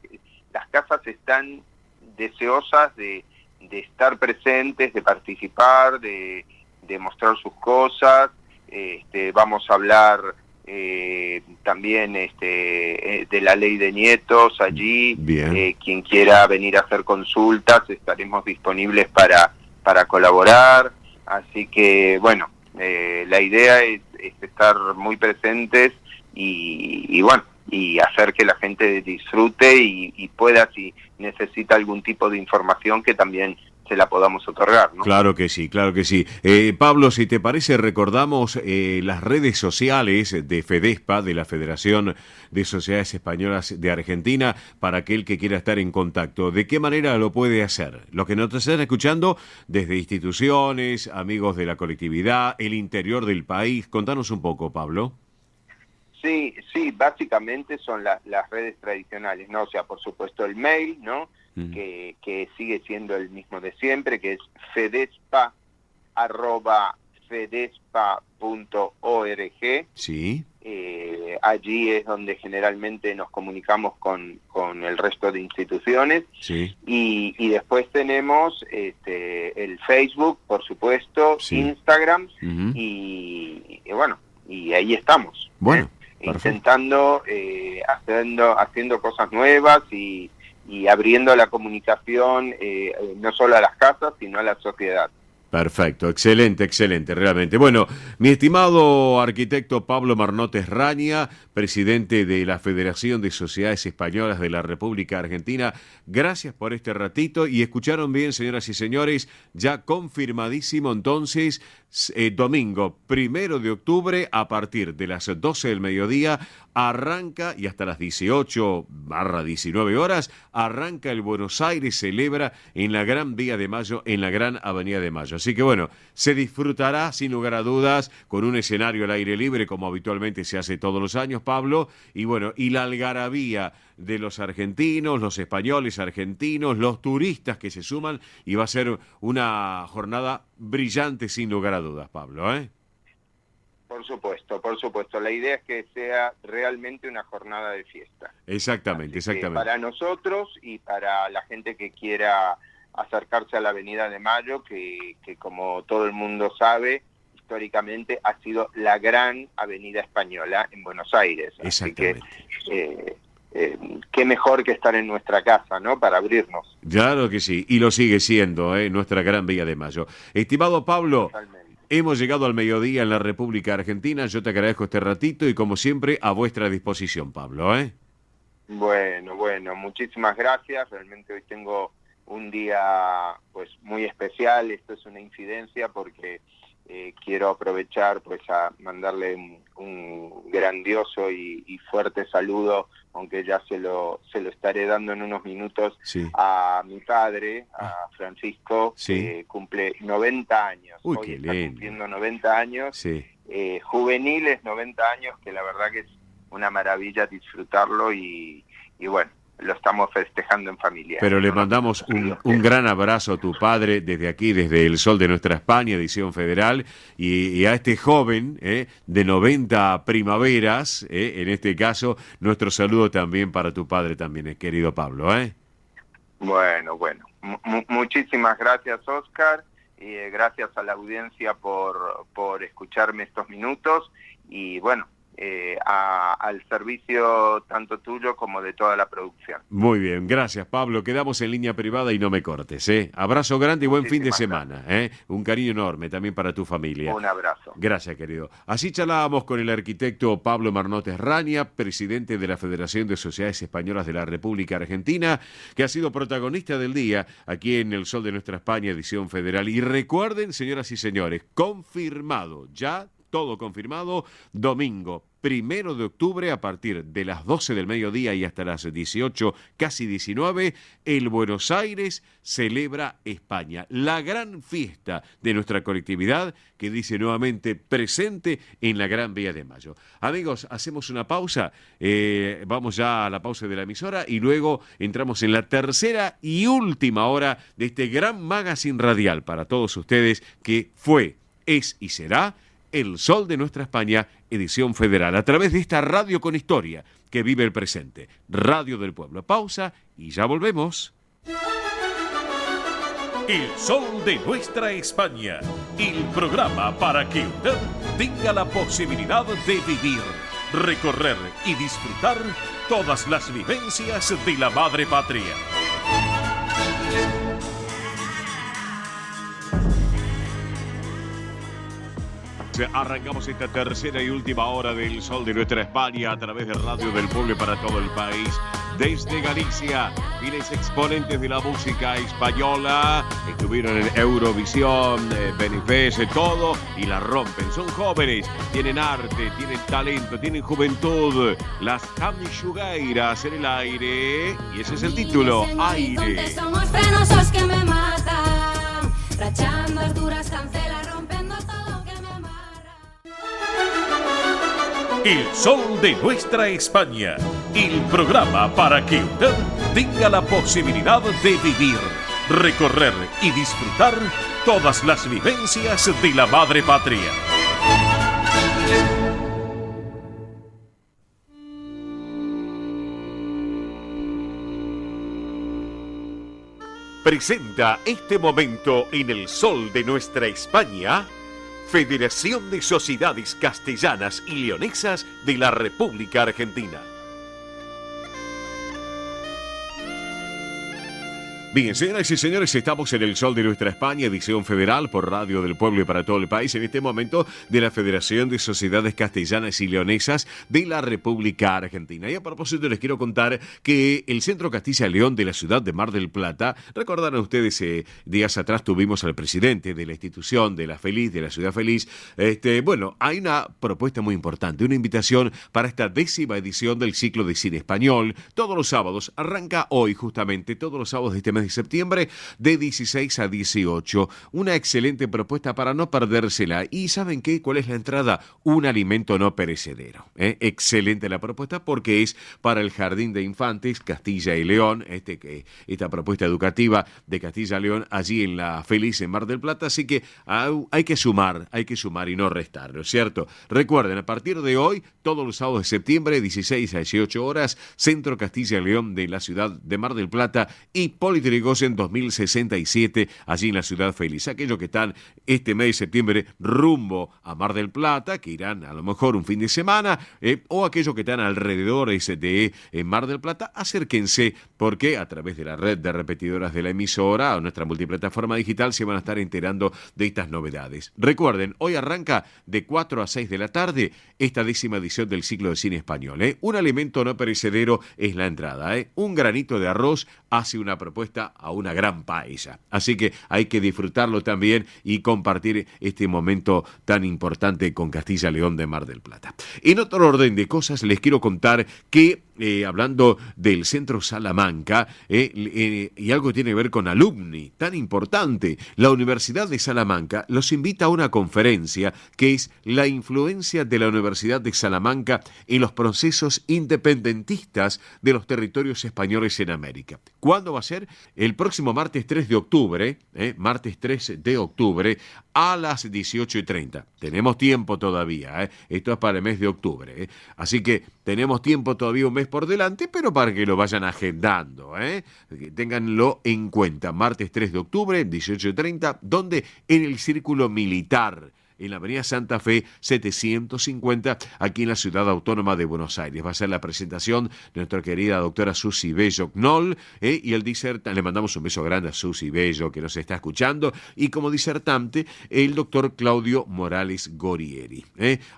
casas están deseosas de estar presentes, de participar, de mostrar sus cosas. Vamos a hablar también de la ley de nietos allí. Quien quiera venir a hacer consultas, estaremos disponibles para colaborar. Así que bueno, la idea es estar muy presentes y bueno, y hacer que la gente disfrute y pueda, si necesita algún tipo de información, que también se la podamos otorgar, ¿no? Claro que sí, claro que sí. Pablo, si te parece, recordamos las redes sociales de Fedespa, de la Federación de Sociedades Españolas de Argentina, para aquel que quiera estar en contacto. ¿De qué manera lo puede hacer? Los que nos están escuchando desde instituciones, amigos de la colectividad, el interior del país. Contanos un poco, Pablo. Sí, básicamente son las redes tradicionales, ¿no? O sea, por supuesto el mail, ¿no? Que sigue siendo el mismo de siempre, que es fedespa@fedespa.org. Sí. Allí es donde generalmente nos comunicamos con el resto de instituciones. Sí. Y después tenemos el Facebook, por supuesto, sí, Instagram, uh-huh, y bueno, y ahí estamos. Bueno. Intentando, haciendo cosas nuevas y abriendo la comunicación no solo a las casas, sino a la sociedad. Perfecto, excelente, realmente. Bueno, mi estimado arquitecto Pablo Marnotes Raña, presidente de la Federación de Sociedades Españolas de la República Argentina, gracias por este ratito. Y escucharon bien, señoras y señores, ya confirmadísimo entonces, domingo 1 de octubre, a partir de las 12 del mediodía, arranca, y hasta las 18/19 horas, arranca el Buenos Aires Celebra en la Gran Vía de Mayo, en la Gran Avenida de Mayo. Así que bueno, se disfrutará sin lugar a dudas con un escenario al aire libre, como habitualmente se hace todos los años, Pablo, y bueno, y la algarabía de los argentinos, los españoles argentinos, los turistas que se suman, y va a ser una jornada brillante sin lugar a dudas, Pablo, ¿eh? Por supuesto. La idea es que sea realmente una jornada de fiesta. Exactamente. Para nosotros y para la gente que quiera acercarse a la Avenida de Mayo, que como todo el mundo sabe, históricamente ha sido la gran avenida española en Buenos Aires. Exactamente. Así que qué mejor que estar en nuestra casa, ¿no?, para abrirnos. Claro que sí, y lo sigue siendo, nuestra Gran Vía de Mayo. Estimado Pablo, totalmente, Hemos llegado al mediodía en la República Argentina. Yo te agradezco este ratito y como siempre a vuestra disposición, Pablo. Bueno, muchísimas gracias. Realmente hoy tengo un día pues muy especial. Esto es una incidencia porque quiero aprovechar pues a mandarle un grandioso y fuerte saludo, aunque ya se lo estaré dando en unos minutos, sí, a mi padre, a Francisco, sí, que cumple 90 años. Uy, hoy qué está lindo. cumpliendo 90 años, Sí. Juveniles 90 años, que la verdad que es una maravilla disfrutarlo y bueno, lo estamos festejando en familia. Pero le mandamos un gran abrazo a tu padre desde aquí, desde el Sol de Nuestra España, edición federal, y a este joven de 90 primaveras, en este caso, nuestro saludo también para tu padre también, querido Pablo. Bueno, muchísimas gracias, Oscar, y gracias a la audiencia por escucharme estos minutos, y bueno, al servicio tanto tuyo como de toda la producción. Muy bien, gracias Pablo, quedamos en línea privada y no me cortes. Abrazo grande y buen fin de semana. Un cariño enorme también para tu familia. Un abrazo. Gracias, querido. Así charlábamos con el arquitecto Pablo Marnotes Raña, presidente de la Federación de Sociedades Españolas de la República Argentina, que ha sido protagonista del día aquí en El Sol de Nuestra España, edición federal. Y recuerden, señoras y señores, confirmado ya, todo confirmado, domingo 1 de octubre a partir de las 12 del mediodía y hasta las 18, casi 19, el Buenos Aires celebra España, la gran fiesta de nuestra colectividad que dice nuevamente presente en la Gran Vía de Mayo. Amigos, hacemos una pausa, vamos ya a la pausa de la emisora y luego entramos en la tercera y última hora de este gran magazine radial para todos ustedes que fue, es y será El Sol de Nuestra España, edición federal, a través de esta radio con historia que vive el presente. Radio del Pueblo. Pausa y ya volvemos. El Sol de Nuestra España, el programa para que usted tenga la posibilidad de vivir, recorrer y disfrutar todas las vivencias de la madre patria. Arrancamos esta tercera y última hora del Sol de Nuestra España a través de Radio del Pueblo para todo el país. Desde Galicia, miles exponentes de la música española estuvieron en Eurovisión, Benifest, todo, y la rompen. Son jóvenes, tienen arte, tienen talento, tienen juventud. Las Hamshugueiras en el aire, y ese es el título, Aire. Somos frenosos que me matan, rachando alturas cancelas, rompiendo todo que me amarra. El Sol de Nuestra España, el programa para que usted tenga la posibilidad de vivir, recorrer y disfrutar todas las vivencias de la madre patria. Presenta este momento en El Sol de Nuestra España, Federación de Sociedades Castellanas y Leonesas de la República Argentina. Bien, señoras y señores, estamos en El Sol de Nuestra España, edición federal por Radio del Pueblo y para todo el país, en este momento de la Federación de Sociedades Castellanas y Leonesas de la República Argentina. Y a propósito les quiero contar que el Centro Castilla y León de la ciudad de Mar del Plata, recordarán ustedes, días atrás tuvimos al presidente de la institución de la Feliz, de la Ciudad Feliz. Bueno, hay una propuesta muy importante, una invitación para esta 10ª edición del ciclo de cine español. Todos los sábados, arranca hoy justamente, todos los sábados de este mes de septiembre, de 16 a 18. Una excelente propuesta para no perdérsela. ¿Y saben qué? ¿Cuál es la entrada? Un alimento no perecedero. Excelente la propuesta porque es para el Jardín de Infantes Castilla y León, esta propuesta educativa de Castilla y León allí en la Feliz en Mar del Plata. Así que hay que sumar y no restar, ¿no es cierto? Recuerden, a partir de hoy, todos los sábados de septiembre, 16 a 18 horas, Centro Castilla y León de la ciudad de Mar del Plata y Politécnico Irigoyen 2067, allí en la Ciudad Feliz. Aquellos que están este mes de septiembre rumbo a Mar del Plata, que irán a lo mejor un fin de semana, o aquellos que están alrededor de Mar del Plata, acérquense, porque a través de la red de repetidoras de la emisora o nuestra multiplataforma digital se van a estar enterando de estas novedades. Recuerden, hoy arranca de 4 a 6 de la tarde esta 10ª edición del ciclo de cine español. Un alimento no perecedero es la entrada. Un granito de arroz hace una propuesta a una gran paella. Así que hay que disfrutarlo también y compartir este momento tan importante con Castilla León de Mar del Plata. En otro orden de cosas, les quiero contar que hablando del Centro Salamanca, y algo tiene que ver con alumni, tan importante, la Universidad de Salamanca los invita a una conferencia que es la influencia de la Universidad de Salamanca en los procesos independentistas de los territorios españoles en América. ¿Cuándo va a ser? El próximo martes 3 de octubre, martes 3 de octubre, a las 18:30. Tenemos tiempo todavía, esto es para el mes de octubre, así que tenemos tiempo todavía, un mes por delante, pero para que lo vayan agendando, ténganlo en cuenta. Martes 3 de octubre, 18:30, donde en el Círculo Militar, en la avenida Santa Fe 750, aquí en la Ciudad Autónoma de Buenos Aires. Va a ser la presentación de nuestra querida doctora Susi Bello Knoll, y el disertante, le mandamos un beso grande a Susi Bello, que nos está escuchando, y como disertante, el doctor Claudio Morales Gorieri.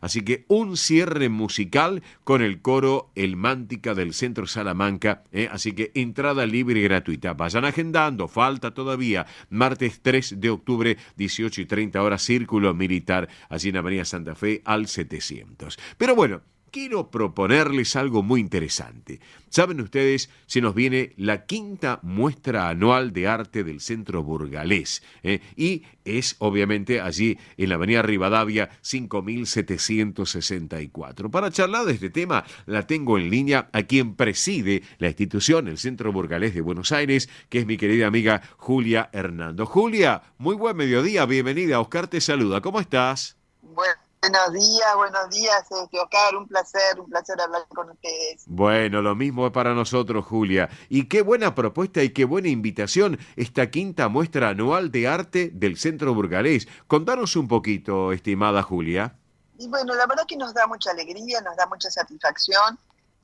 Así que un cierre musical con el coro El Mántica del Centro Salamanca, así que entrada libre y gratuita. Vayan agendando, falta todavía. Martes 3 de octubre, 18:30 horas, Círculo Militar, allí en Avenida Santa Fe al 700. Pero bueno, quiero proponerles algo muy interesante. Saben ustedes, se nos viene la 5ª muestra anual de arte del Centro Burgalés, y es obviamente allí en la avenida Rivadavia 5764. Para charlar de este tema la tengo en línea a quien preside la institución, el Centro Burgalés de Buenos Aires, que es mi querida amiga Julia Hernando. Julia, muy buen mediodía, bienvenida. Oscar te saluda, ¿cómo estás? Buenos días, Oscar, un placer hablar con ustedes. Bueno, lo mismo es para nosotros, Julia. Y qué buena propuesta y qué buena invitación esta 5ª muestra anual de arte del Centro Burgalés. Contanos un poquito, estimada Julia. Y bueno, la verdad que nos da mucha alegría, nos da mucha satisfacción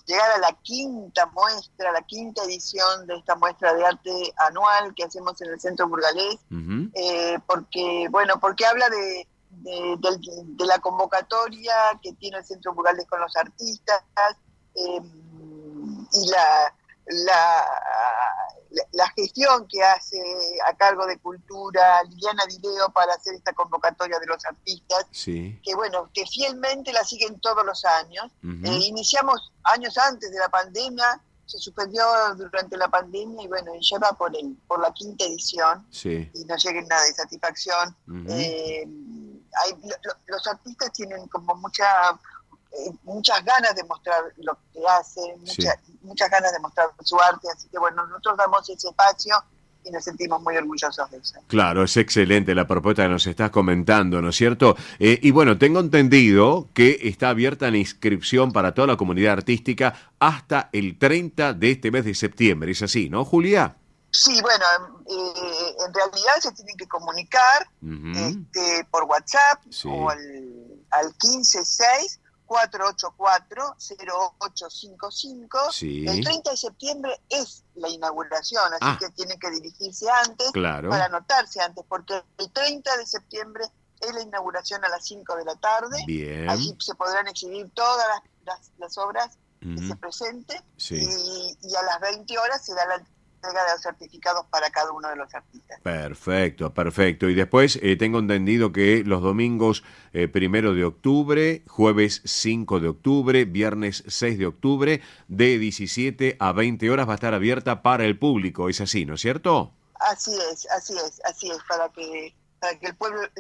llegar a la 5ª muestra, la 5ª edición de esta muestra de arte anual que hacemos en el Centro Burgalés, porque habla de la convocatoria que tiene el Centro Burgalés con los artistas, y la gestión que hace a cargo de Cultura Liliana Dileo para hacer esta convocatoria de los artistas, que fielmente la siguen todos los años. Iniciamos años antes de la pandemia, se suspendió durante la pandemia y ya va por la 5ª edición, y no lleguen nada de satisfacción. Los artistas tienen como muchas ganas de mostrar lo que hacen, muchas ganas de mostrar su arte, así que nosotros damos ese espacio y nos sentimos muy orgullosos de eso. Claro, es excelente la propuesta que nos estás comentando, ¿no es cierto? Y bueno, tengo entendido que está abierta la inscripción para toda la comunidad artística hasta el 30 de este mes de septiembre, ¿es así, no, Julia? Sí, en realidad se tienen que comunicar por WhatsApp o al 156-484-0855. El 30 de septiembre es la inauguración, así que tienen que dirigirse antes para anotarse antes, porque el 30 de septiembre es la inauguración a las 5 de la tarde. Bien. Allí se podrán exhibir todas las obras que se presenten, y a las 20 horas se da la entrega de los certificados para cada uno de los artistas. Perfecto. Y después tengo entendido que los domingos 1 de octubre, jueves 5 de octubre, viernes 6 de octubre, de 17 a 20 horas va a estar abierta para el público. ¿Es así, no es cierto? Así es, para que el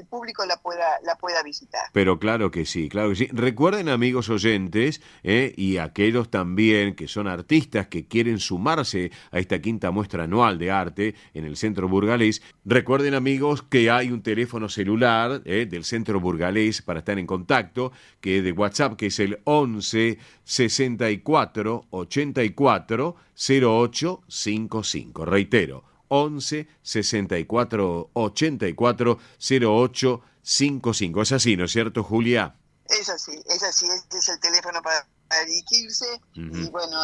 público la pueda visitar. Pero claro que sí. Recuerden, amigos oyentes, y aquellos también que son artistas que quieren sumarse a esta 5ª muestra anual de arte en el Centro Burgalés, recuerden, amigos, que hay un teléfono celular del Centro Burgalés para estar en contacto, que es de WhatsApp, que es el 11 64 84 0855. Reitero, 11 64 84 08 55. Es así, ¿no es cierto, Julia? Es así, este es el teléfono para dirigirse. Y bueno,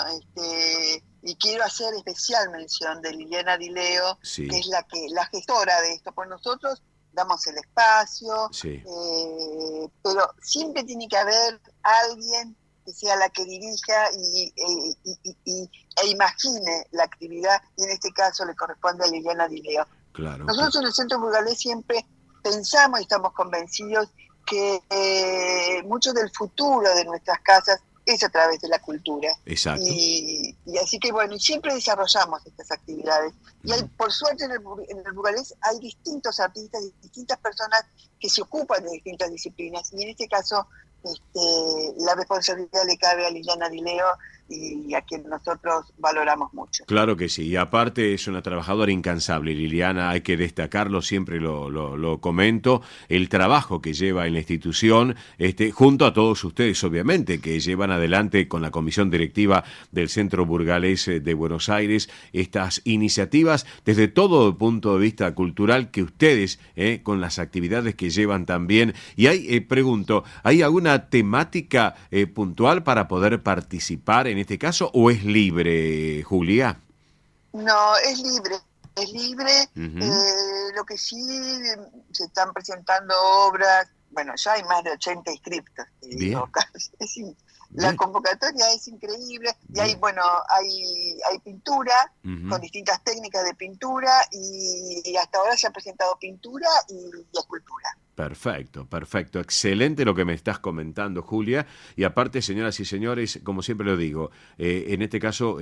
y quiero hacer especial mención de Liliana Di Leo, Sí. que es la gestora de esto, pues nosotros damos el espacio, Sí. pero siempre tiene que haber alguien que sea la que dirija e imagine la actividad, y en este caso le corresponde a Liliana Di Leo. Claro. Nosotros en el Centro Burgalés siempre pensamos y estamos convencidos que mucho del futuro de nuestras casas es a través de la cultura. Exacto. Y así que bueno, y siempre desarrollamos estas actividades. Y hay, por suerte en el Burgalés hay distintos artistas y distintas personas que se ocupan de distintas disciplinas. Y en este caso la responsabilidad le cabe a Liliana Di Leo, y a quien nosotros valoramos mucho. Claro que sí, y aparte es una trabajadora incansable, Liliana, hay que destacarlo, siempre lo comento, el trabajo que lleva en la institución, junto a todos ustedes, obviamente, que llevan adelante con la comisión directiva del Centro Burgalés de Buenos Aires estas iniciativas desde todo el punto de vista cultural que ustedes, con las actividades que llevan también. Y hay, pregunto, ¿hay alguna temática puntual para poder participar en este caso, o es libre, Julia? No, es libre. Lo que sí, se están presentando obras, bueno, ya hay más de 80 inscriptos. La convocatoria es increíble, y hay pintura, con distintas técnicas de pintura, y hasta ahora se ha presentado pintura y escultura. Perfecto. Excelente lo que me estás comentando, Julia. Y aparte, señoras y señores, como siempre lo digo, en este caso,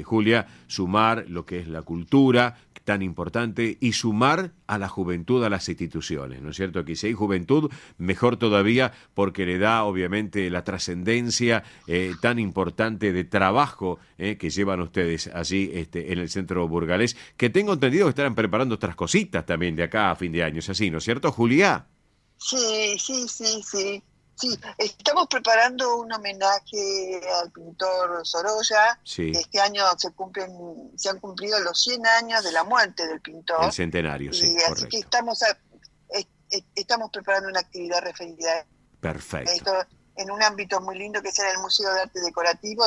Julia, sumar lo que es la cultura, tan importante, y sumar a la juventud a las instituciones, ¿no es cierto? Que si hay juventud, mejor todavía, porque le da, obviamente, la trascendencia tan importante de trabajo que llevan ustedes allí en el Centro Burgalés, que tengo entendido que estarán preparando otras cositas también de acá a fin de año. ¿Es así, no es cierto, Julia? Sí. Sí, estamos preparando un homenaje al pintor Sorolla. Sí. Este año se han cumplido los 100 años de la muerte del pintor. El centenario, sí, y así que estamos preparando una actividad referida Perfecto. a esto, en un ámbito muy lindo que es en el Museo de Arte Decorativo,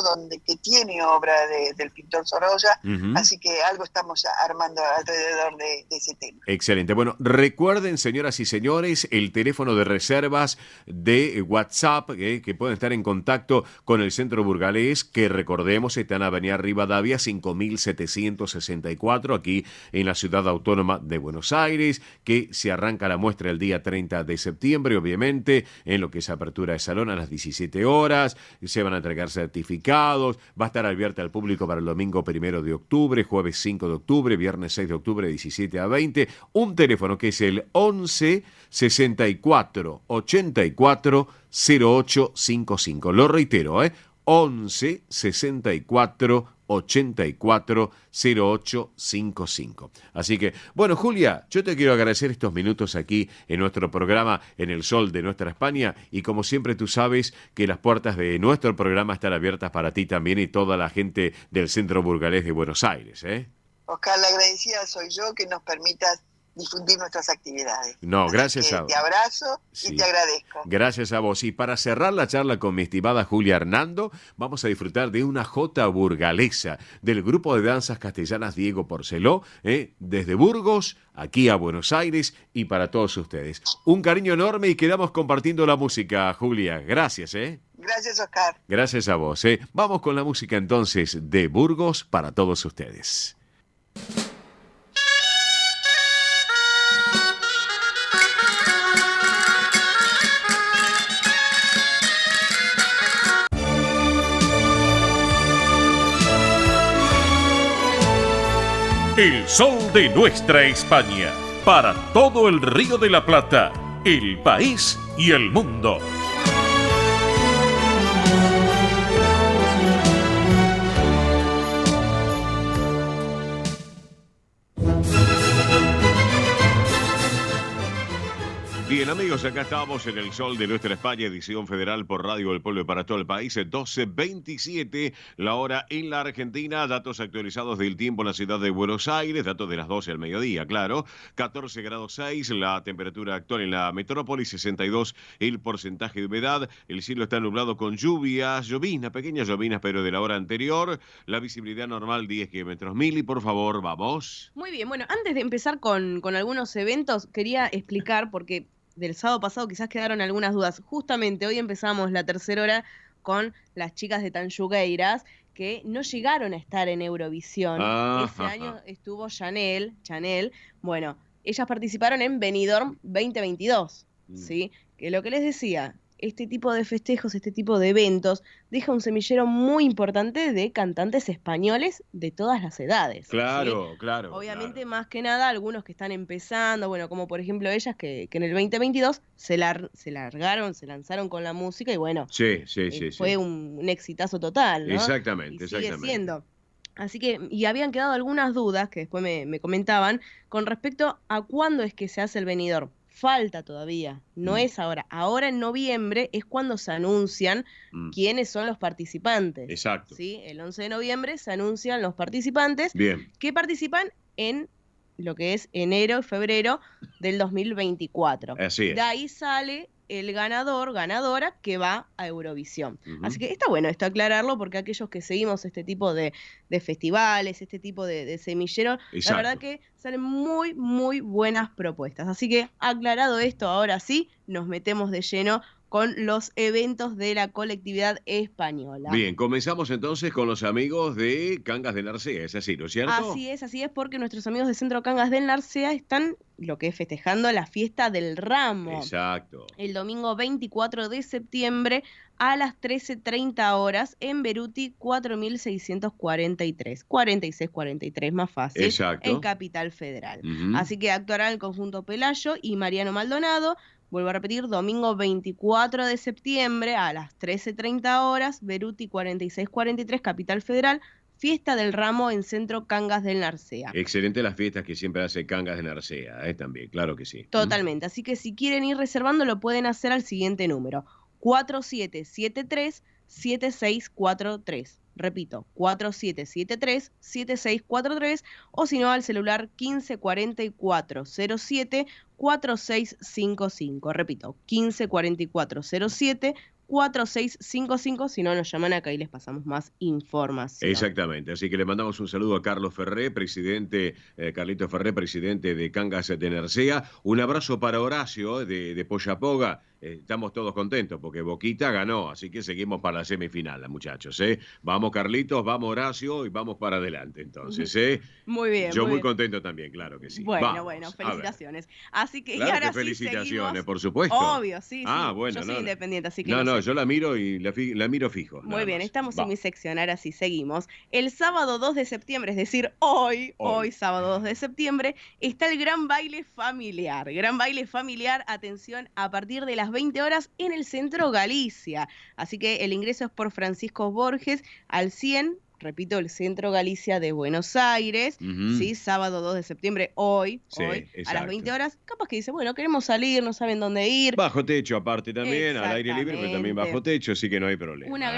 que tiene obra del pintor Sorolla. Así que algo estamos armando alrededor de ese tema. Excelente. Bueno, recuerden, señoras y señores, el teléfono de reservas de WhatsApp, que pueden estar en contacto con el Centro Burgalés, que recordemos está en Avenida Rivadavia 5764, aquí en la Ciudad Autónoma de Buenos Aires, que se arranca la muestra el día 30 de septiembre, obviamente, en lo que es apertura de salón a las 17 horas, se van a entregar certificados, va a estar abierta al público para el domingo 1 de octubre, jueves 5 de octubre, viernes 6 de octubre, 17 a 20, un teléfono que es el 11 64 84 0855, lo reitero, 11 64 84 0855. Así que, bueno, Julia, yo te quiero agradecer estos minutos aquí en nuestro programa En el Sol de Nuestra España, y como siempre tú sabes que las puertas de nuestro programa están abiertas para ti también y toda la gente del Centro Burgalés de Buenos Aires, Oscar, la agradecida soy yo que nos permitas difundir nuestras actividades. No, gracias a vos. Te abrazo y te agradezco. Gracias a vos. Y para cerrar la charla con mi estimada Julia Hernando, vamos a disfrutar de una jota burgalesa del grupo de danzas castellanas Diego Porceló, desde Burgos, aquí a Buenos Aires, y para todos ustedes. Un cariño enorme y quedamos compartiendo la música, Julia. Gracias, Gracias, Oscar. Gracias a vos, Vamos con la música entonces de Burgos para todos ustedes. El sol de nuestra España, para todo el Río de la Plata, el país y el mundo. Bien, amigos. amigos, acá estamos en el sol de nuestra España, edición federal por Radio del Pueblo y para todo el país, 12:27 la hora en la Argentina, datos actualizados del tiempo en la ciudad de Buenos Aires, datos de las 12 al mediodía, claro, 14 grados 6, la temperatura actual en la metrópoli, 62 el porcentaje de humedad, el cielo está nublado con lluvias, pequeñas llovinas, pero de la hora anterior, la visibilidad normal 10 kilómetros mil y por favor, vamos. Muy bien, bueno, antes de empezar con algunos eventos, quería explicar, porque del sábado pasado quizás quedaron algunas dudas. Justamente hoy empezamos la tercera hora con las chicas de Tanchugueiras, que no llegaron a estar en Eurovisión. Ese año estuvo Chanel. Bueno, ellas participaron en Benidorm 2022, ¿sí? Que lo que les decía, este tipo de festejos, este tipo de eventos, deja un semillero muy importante de cantantes españoles de todas las edades. Claro, ¿sí? claro. Obviamente, claro. más que nada, algunos que están empezando, bueno, como por ejemplo ellas, que en el 2022 se lanzaron con la música y bueno, Sí. fue un exitazo total, ¿no? Exactamente, Y sigue exactamente. siendo. Así que, y habían quedado algunas dudas que después me comentaban con respecto a cuándo es que se hace el Benidorm. Falta todavía, no es ahora. Ahora en noviembre es cuando se anuncian quiénes son los participantes. Exacto. ¿Sí? El 11 de noviembre se anuncian los participantes Bien. que participan en lo que es enero y febrero del 2024. Así es. De ahí sale el ganadora que va a Eurovisión. Ujú. Así que está bueno esto aclararlo, porque aquellos que seguimos este tipo de festivales, este tipo de semillero, Exacto. la verdad que salen muy, muy buenas propuestas. Así que aclarado esto, ahora sí, nos metemos de lleno con los eventos de la colectividad española. Bien, comenzamos entonces con los amigos de Cangas de Narcea, es así, ¿no es cierto? Así es, porque nuestros amigos de Centro Cangas del Narcea están, lo que es festejando la fiesta del ramo. Exacto. El domingo 24 de septiembre a las 13:30 horas en Beruti 4643. 4643, más fácil. Exacto. En Capital Federal. Ujú. Así que actuarán el conjunto Pelayo y Mariano Maldonado. Vuelvo a repetir, domingo 24 de septiembre a las 13:30 horas, Beruti 4643, Capital Federal, fiesta del ramo en Centro Cangas del Narcea. Excelente las fiestas que siempre hace Cangas de Narcea, también, claro que sí. Totalmente, así que si quieren ir reservando lo pueden hacer al siguiente número, 4773-7643. Repito, 4773-7643 o si no al celular 1544-07-4655. Repito, 1544-07-4655. Si no, nos llaman acá y les pasamos más información. Exactamente, así que le mandamos un saludo a Carlos Ferré, Carlito Ferré, presidente de Cangas de Narcea. Un abrazo para Horacio de Poyapoga. Estamos todos contentos porque Boquita ganó, así que seguimos para la semifinal, muchachos. Vamos Carlitos, vamos Horacio y vamos para adelante entonces. Muy bien. Yo muy bien. contento también, claro que sí. Bueno, Vamos, a ver. felicitaciones. Así que Claro y ahora que felicitaciones, sí seguimos. por supuesto. Obvio, sí. Bueno, yo soy independiente, así que No, sé. yo la miro y la miro fijo. Muy nada bien, más. estamos Va. en mi sección, ahora sí, seguimos. El sábado 2 de septiembre, es decir, hoy, sábado 2 de septiembre, está el Gran Baile Familiar. Gran Baile Familiar, atención, a partir de las 20 horas en el Centro Galicia. Así que el ingreso es por Francisco Borges al 100. Repito, el Centro Galicia de Buenos Aires, Ujú. ¿sí? Sábado 2 de septiembre, hoy, Sí, a las exacto. 20 horas. Capaz que dice, bueno, queremos salir, no saben dónde ir. Bajo techo aparte también, al aire libre, pero también bajo techo, así que no hay problema. Una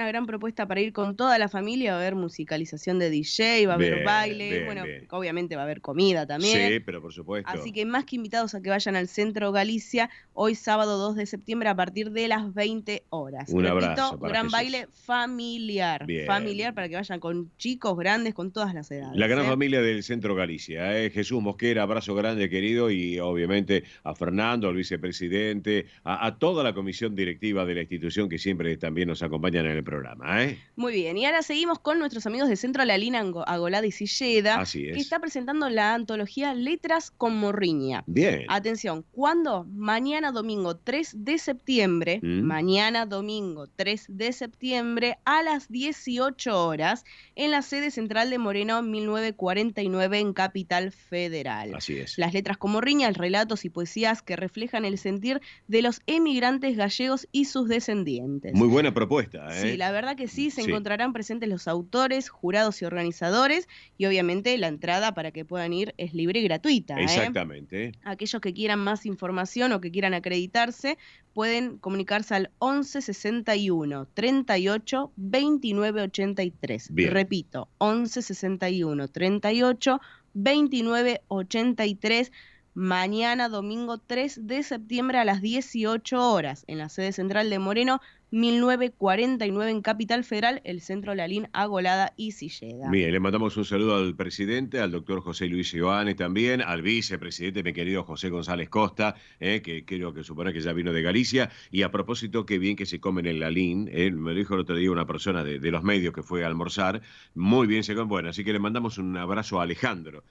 gran propuesta para ir con toda la familia. Va a haber musicalización de DJ, va a haber Bien, baile, bien, bueno, bien. obviamente va a haber comida también. Sí, pero por supuesto. Así que más que invitados a que vayan al Centro Galicia hoy sábado 2 de septiembre a partir de las 20 horas. Un Repito, abrazo para gran Jesús. baile familiar. Bien. Familiar para que vayan con chicos, grandes, con todas las edades. La gran ¿eh? familia del Centro Galicia. Jesús Mosquera, abrazo grande, querido, y obviamente a Fernando, al vicepresidente, a toda la comisión directiva de la institución que siempre también nos acompañan en el programa. Muy bien, y ahora seguimos con nuestros amigos de Centro Lalina Agolada y Silleda, Así es. que está presentando la antología Letras con Morriña. Bien. Atención, ¿cuándo? Mañana domingo 3 de septiembre, mañana domingo 3 de septiembre a las 18 horas. horas en la sede central de Moreno 1949 en Capital Federal. Así es. Las letras como riñas, relatos y poesías que reflejan el sentir de los emigrantes gallegos y sus descendientes. Muy buena propuesta, ¿eh? Sí, la verdad que sí, se Sí. encontrarán presentes los autores, jurados y organizadores, y obviamente la entrada para que puedan ir es libre y gratuita. Exactamente. Aquellos que quieran más información o que quieran acreditarse pueden comunicarse al 11 61 38 29 83. Bien. Repito, 11 61 38 29 83. Mañana, domingo 3 de septiembre a las 18 horas, en la sede central de Moreno, 1949 en Capital Federal, el Centro Lalín, Agolada y Silleda. Bien, le mandamos un saludo al presidente, al doctor José Luis Ioane también, al vicepresidente, mi querido José González Costa, que creo que supone que ya vino de Galicia. Y a propósito, qué bien que se comen en Lalín, me lo dijo el otro día una persona de los medios que fue a almorzar, muy bien se comen. Bueno, así que le mandamos un abrazo a Alejandro,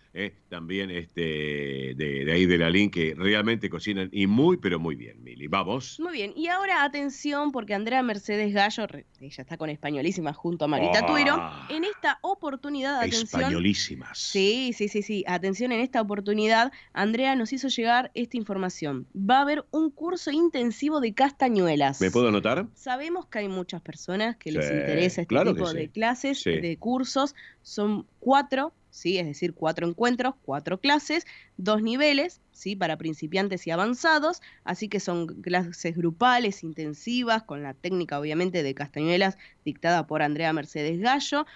también de ahí de Lalín, que realmente cocinan y muy, pero muy bien, Mili. Vamos. Muy bien, y ahora atención, porque Andrea Mercedes Gallo, ella está con Españolísimas junto a Marita Tuiro, en esta oportunidad, atención. Españolísimas. Sí, atención, en esta oportunidad, Andrea nos hizo llegar esta información. Va a haber un curso intensivo de castañuelas. ¿Me puedo anotar? Sabemos que hay muchas personas que les Sí, interesa este claro tipo que sí. de clases, Sí. de cursos. Son 4, ¿sí? Es decir, 4 encuentros, 4 clases, 2 niveles, ¿sí? Para principiantes y avanzados. Así que son clases grupales, intensivas, con la técnica, obviamente, de castañuelas dictada por Andrea Mercedes Gallo.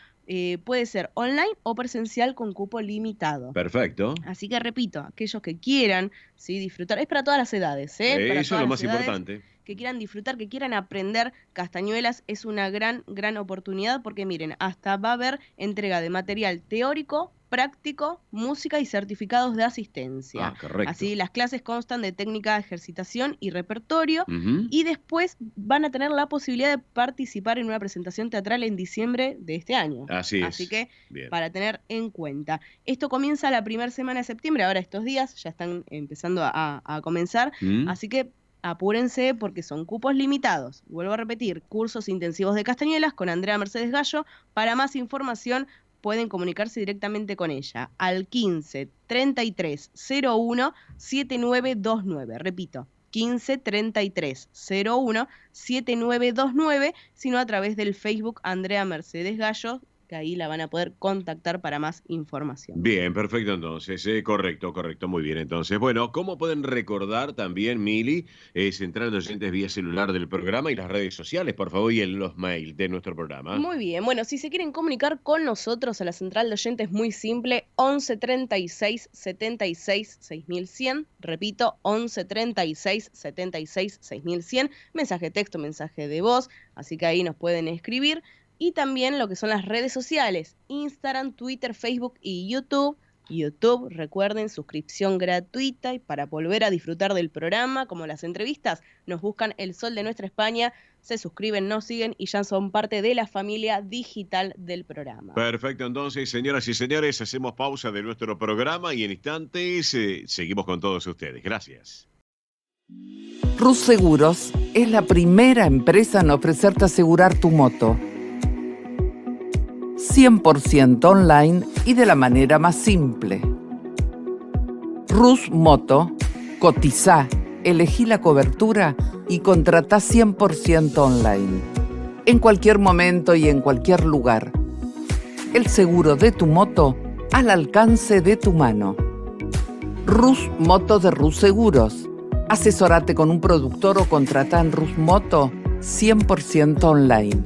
Puede ser online o presencial con cupo limitado. Perfecto. Así que repito, aquellos que quieran, ¿sí? Disfrutar, es para todas las edades, para Eso es todas lo las más edades, importante. que quieran disfrutar, que quieran aprender castañuelas, es una gran oportunidad, porque miren, hasta va a haber entrega de material teórico, práctico, música y certificados de asistencia. Correcto. Así las clases constan de técnica de ejercitación y repertorio, Ujú. y después van a tener la posibilidad de participar en una presentación teatral en diciembre de este año. Así es. Así que Bien. para tener en cuenta. Esto comienza la primera semana de septiembre, ahora estos días ya están empezando a comenzar, así que apúrense porque son cupos limitados. Vuelvo a repetir, cursos intensivos de castañuelas con Andrea Mercedes Gallo. Para más información pueden comunicarse directamente con ella al 15 33 01 7929. Repito, 15 33 01 7929, sino a través del Facebook Andrea Mercedes Gallo, que ahí la van a poder contactar para más información. Bien, perfecto entonces, correcto, muy bien. Entonces, bueno, ¿cómo pueden recordar también, Mili, Central de Oyentes vía celular del programa y las redes sociales, por favor, y en los mails de nuestro programa? Muy bien, bueno, si se quieren comunicar con nosotros a la central de oyentes, muy simple, 11 36 76 6100, repito, 11 36 76 6100, mensaje de texto, mensaje de voz, así que ahí nos pueden escribir. Y también lo que son las redes sociales, Instagram, Twitter, Facebook y YouTube. YouTube, recuerden, suscripción gratuita, y para volver a disfrutar del programa, como las entrevistas, nos buscan El Sol de Nuestra España, se suscriben, nos siguen y ya son parte de la familia digital del programa. Perfecto, entonces, señoras y señores, hacemos pausa de nuestro programa y en instantes seguimos con todos ustedes. Gracias. Rus Seguros es la primera empresa en ofrecerte asegurar tu moto. 100% online y de la manera más simple. Rus Moto, cotizá, elegí la cobertura y contratá 100% online. En cualquier momento y en cualquier lugar. El seguro de tu moto al alcance de tu mano. Rus Moto de Rus Seguros. Asesórate con un productor o contratá en Rus Moto 100% online.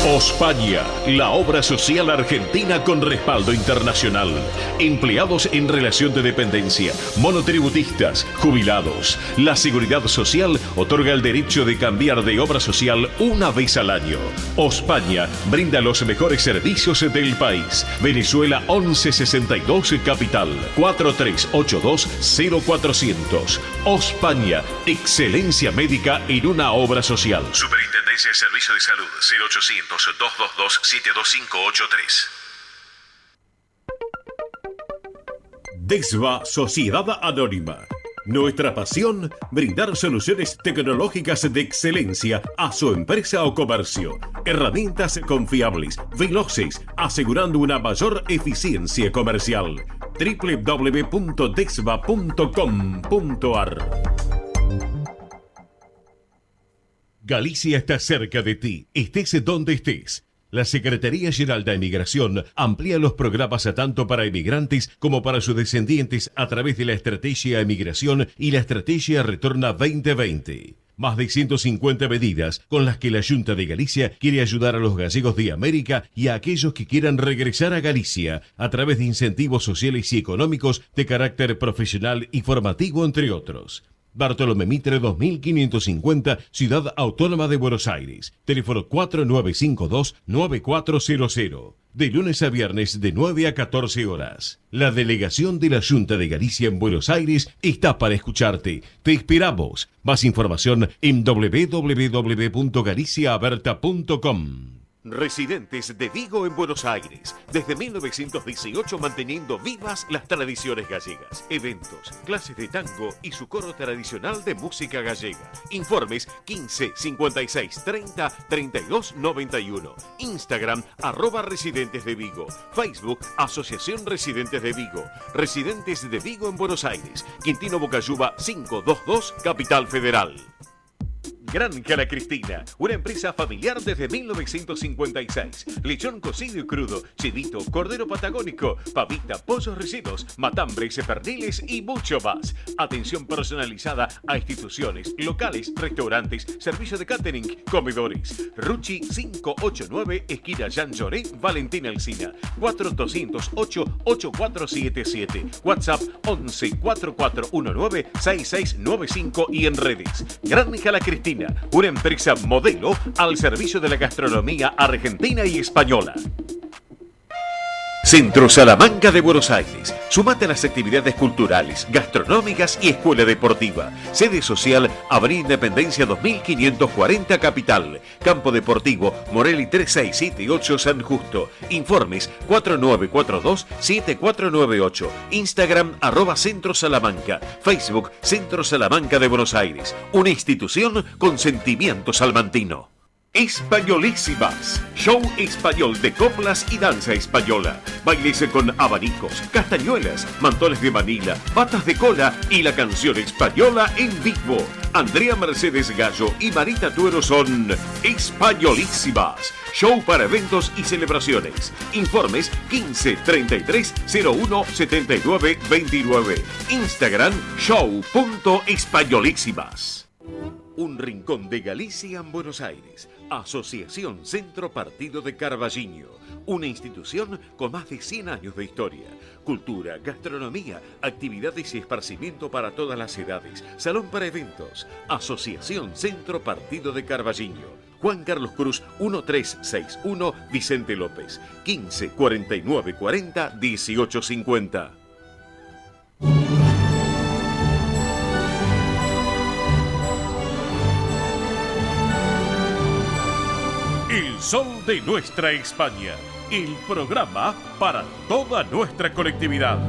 Ospaña, la obra social argentina con respaldo internacional. Empleados en relación de dependencia, monotributistas, jubilados. La Seguridad Social otorga el derecho de cambiar de obra social una vez al año. Ospaña brinda los mejores servicios del país. Venezuela 1162 Capital, 4382-0400. Ospaña, excelencia médica en una obra social. Superintendencia de Servicio de Salud, 0800-222-72583. DESVA Sociedad Anónima. Nuestra pasión, brindar soluciones tecnológicas de excelencia a su empresa o comercio. Herramientas confiables, veloces, asegurando una mayor eficiencia comercial. www.dexva.com.ar. Galicia está cerca de ti, estés donde estés. La Secretaría General de Emigración amplía los programas tanto para emigrantes como para sus descendientes a través de la Estrategia Emigración y la Estrategia Retorna 2020. Más de 150 medidas con las que la Junta de Galicia quiere ayudar a los gallegos de América y a aquellos que quieran regresar a Galicia a través de incentivos sociales y económicos de carácter profesional y formativo, entre otros. Bartolomé Mitre 2550, Ciudad Autónoma de Buenos Aires. Teléfono 4952-9400. De lunes a viernes de 9 a 14 horas. La delegación de la Junta de Galicia en Buenos Aires está para escucharte. Te esperamos. Más información en www.galiciaaberta.com. Residentes de Vigo en Buenos Aires, desde 1918 manteniendo vivas las tradiciones gallegas, eventos, clases de tango y su coro tradicional de música gallega. Informes 15 56 30 32 91. Instagram @Residentes de Vigo. Facebook Asociación Residentes de Vigo. Residentes de Vigo en Buenos Aires. Quintino Bocayuba 522, Capital Federal. Granja La Cristina, una empresa familiar desde 1956. Lechón cocido y crudo, chivito, cordero patagónico, pavita, pollos recidos, matambres, perniles y mucho más. Atención personalizada a instituciones, locales, restaurantes, servicio de catering, comedores. Ruchi 589, esquina Jean Lloré, Valentín Alsina. 4208-8477. WhatsApp 11 4419 6695 y en redes. Granja La Cristina, una empresa modelo al servicio de la gastronomía argentina y española. Centro Salamanca de Buenos Aires. Súmate a las actividades culturales, gastronómicas y escuela deportiva. Sede social, Avenida Independencia 2540 Capital. Campo Deportivo, Morelli 3678 San Justo. Informes 4942-7498. Instagram @Centro Salamanca. Facebook Centro Salamanca de Buenos Aires. Una institución con sentimiento salmantino. Españolísimas, show español de coplas y danza española, bailes con abanicos, castañuelas, mantones de Manila, patas de cola y la canción española en vivo. Andrea Mercedes Gallo y Marita Tuero son Españolísimas, show para eventos y celebraciones. Informes 15 33 01 79 29. Instagram show.españolísimas. Un rincón de Galicia en Buenos Aires. Asociación Centro Partido de Carballiño. Una institución con más de 100 años de historia. Cultura, gastronomía, actividades y esparcimiento para todas las edades. Salón para eventos. Asociación Centro Partido de Carballiño. Juan Carlos Cruz 1361, Vicente López. 15 49 40 18 50. El sol de nuestra España, el programa para toda nuestra colectividad.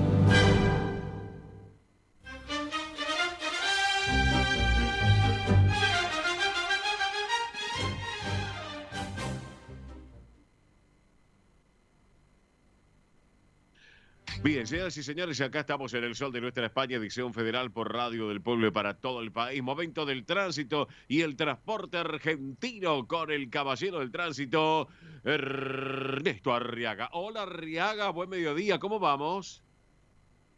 Bien, señoras y señores, acá estamos en el sol de nuestra España, edición federal por Radio del Pueblo y para todo el país. Momento del tránsito y el transporte argentino con el caballero del tránsito, Ernesto Arriaga. Hola Arriaga, buen mediodía, ¿cómo vamos?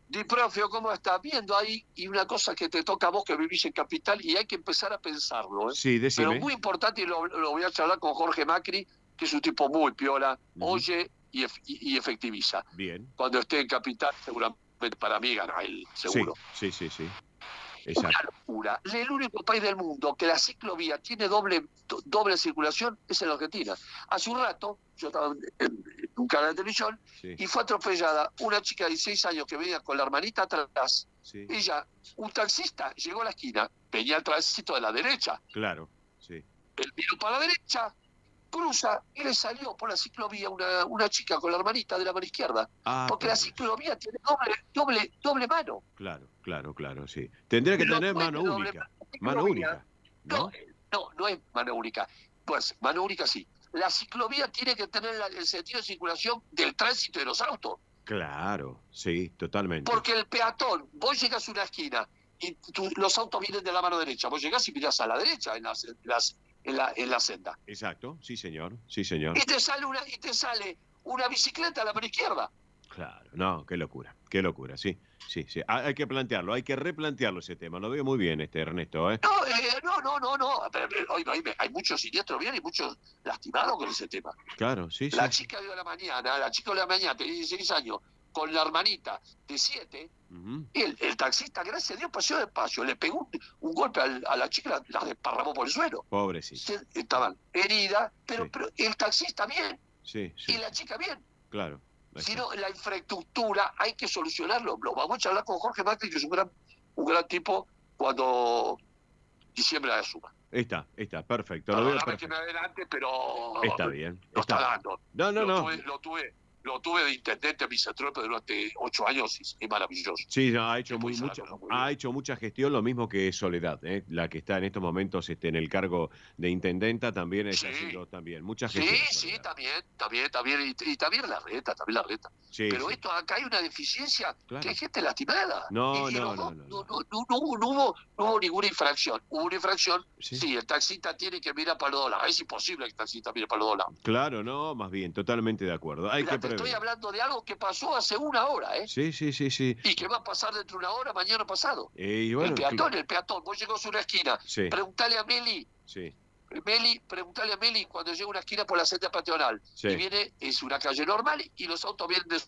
Di Profio, ¿cómo está? Viendo ahí, y una cosa que te toca a vos que vivís en Capital y hay que empezar a pensarlo, ¿eh? Sí, decime. Pero muy importante, y lo voy a charlar con Jorge Macri, que es un tipo muy piola, oye y efectiviza. Bien. Cuando esté en Capital, seguramente para mí gana él, seguro. Sí. Exacto. Una locura. El único país del mundo que la ciclovía tiene doble circulación es en Argentina. Hace un rato, yo estaba en un canal de televisión y fue atropellada una chica de 16 años que venía con la hermanita atrás. Sí. Ella, un taxista, llegó a la esquina, venía al tránsito de la derecha. Claro, sí. Él miró para la derecha, cruza y le salió por la ciclovía una chica con la hermanita de la mano izquierda. Porque la ciclovía tiene doble mano. Claro, sí. Tendría que tener mano única. Mano única. ¿No? No es mano única. Pues mano única sí. La ciclovía tiene que tener el sentido de circulación del tránsito de los autos. Claro, sí, totalmente. Porque el peatón, vos llegas a una esquina y los autos vienen de la mano derecha. Vos llegás y mirás a la derecha en la senda. Exacto, sí señor, sí señor. Y te sale una bicicleta a la mano izquierda. Claro, no, qué locura, sí. Hay que plantearlo, hay que replantearlo ese tema. Lo veo muy bien, Ernesto, ¿eh? No. Hay muchos siniestros bien y muchos lastimados con ese tema. Claro, sí. La chica de la mañana, tenía 16 años, con la hermanita de 7, y el taxista, gracias a Dios, pasó despacio, le pegó un golpe a la chica, la desparramó por el suelo. Pobrecito. Estaban heridas, pero el taxista bien, sí. Y la chica bien. Claro. Si no, la infraestructura hay que solucionarlo. Lo vamos a charlar con Jorge Macri, que es un gran tipo, cuando diciembre la asuma. Está, perfecto. Perdóname que me adelante, pero está bien. Lo está dando. No. Lo tuve de intendente Bicentrope durante 8 años y es maravilloso. Sí, ha hecho mucha gestión, lo mismo que Soledad, la que está en estos momentos en el cargo de intendenta, también ha sido también mucha gestión. Sí, también, y también la reta. Sí, pero esto acá hay una deficiencia, que hay gente lastimada. No hubo ninguna infracción. Hubo una infracción, sí, el taxista tiene que mirar para los 2 lados. Es imposible que el taxista mire para los 2 lados. Claro, no, más bien, totalmente de acuerdo. Estoy hablando de algo que pasó hace 1 hora, ¿eh? Sí. Y que va a pasar dentro de 1 hora, mañana pasado. Bueno, el peatón. Vos llegás a una esquina, preguntale a Meli. Sí. Preguntale a Meli cuando llega a una esquina por la senda peatonal. Sí. Y es una calle normal y los autos vienen de...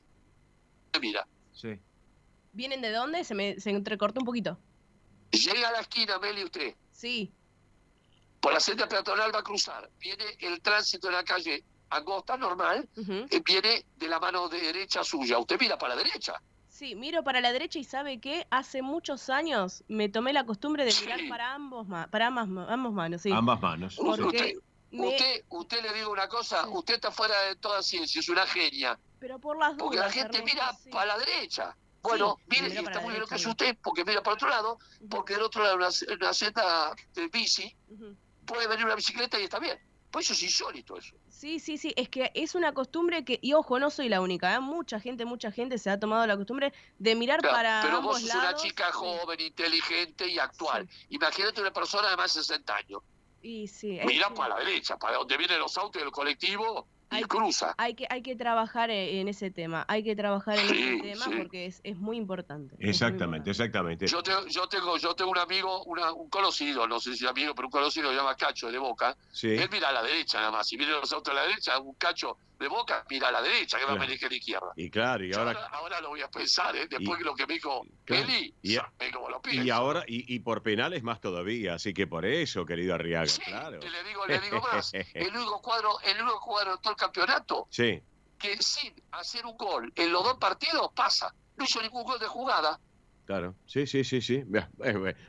Mira. Sí. ¿Vienen de dónde? Se entrecortó un poquito. Llega a la esquina, Meli, usted. Sí. Por la senda peatonal va a cruzar. Viene el tránsito en la calle angosta, normal, viene de la mano derecha suya. Usted mira para la derecha. Sí, miro para la derecha y ¿sabe qué? Hace muchos años me tomé la costumbre de mirar para ambas manos. Sí. Ambas manos. Usted le digo una cosa, usted está fuera de toda ciencia, es una genia. Pero por las dudas. Porque la gente mira para la derecha. Bueno, mire, y está muy bien lo que hace usted, porque mira para otro lado, porque del otro lado una senda de bici, puede venir una bicicleta y está bien. Pues eso es insólito eso. Sí, es que es una costumbre que, y ojo, no soy la única, ¿eh? Mucha gente se ha tomado la costumbre de mirar para pero ambos vos sos lados. una chica joven, inteligente y actual. Imagínate una persona de más de 60 años. Y sí, mira para la derecha, para donde vienen los autos del colectivo y cruza. Hay que trabajar en ese tema, porque es muy importante. Exactamente. Yo tengo un amigo, un conocido, no sé si amigo, pero un conocido se llama Cacho de Boca. Sí. Él mira a la derecha nada más. Si vienen los autos a la derecha, un Cacho de Boca mira a la derecha, que va a venir a la izquierda. Y claro, ahora lo voy a pensar, después de lo que me dijo Eli, como lo pienso. Y ahora, y por penales más todavía, así que por eso, querido Arriaga, sí, claro. Le digo más, el único cuadro de todo el campeonato, sí, que sin hacer un gol en los 2 partidos pasa. No hizo ningún gol de jugada. Claro, sí.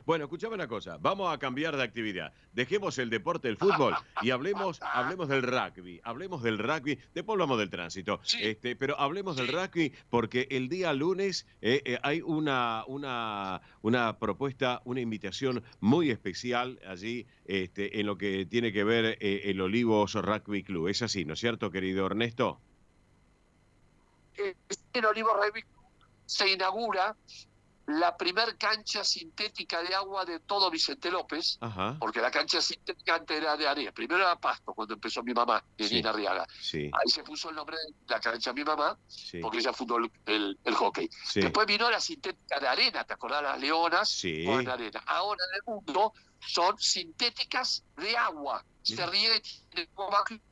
Bueno, escuchame una cosa, vamos a cambiar de actividad. Dejemos el deporte, el fútbol, y hablemos del rugby. Después hablamos del tránsito. Sí. Pero hablemos del rugby porque el día lunes hay una propuesta, una invitación muy especial allí en lo que tiene que ver el Olivos Rugby Club. Es así, ¿no es cierto, querido Ernesto? En Olivos Rugby Club se inaugura la primer cancha sintética de agua de todo Vicente López. Ajá. Porque la cancha sintética antes era de arena. Primero era pasto, cuando empezó mi mamá, Nina Arriaga. Sí. Ahí se puso el nombre de la cancha de mi mamá, sí, porque ella fundó el hockey. Sí. Después vino la sintética de arena, ¿te acordás? Las leonas sí, con arena. Ahora en el mundo son sintéticas de agua. Se riega y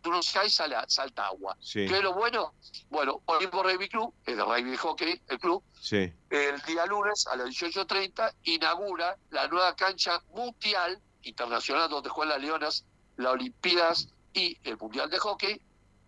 tú no caes, salta agua. Sí. ¿Qué es lo bueno? Bueno, Olivos Rugby Club, es de rugby y hockey, el club, sí, el día lunes a las 18:30 inaugura la nueva cancha mundial internacional donde juegan las Leonas, las Olimpiadas y el Mundial de Hockey,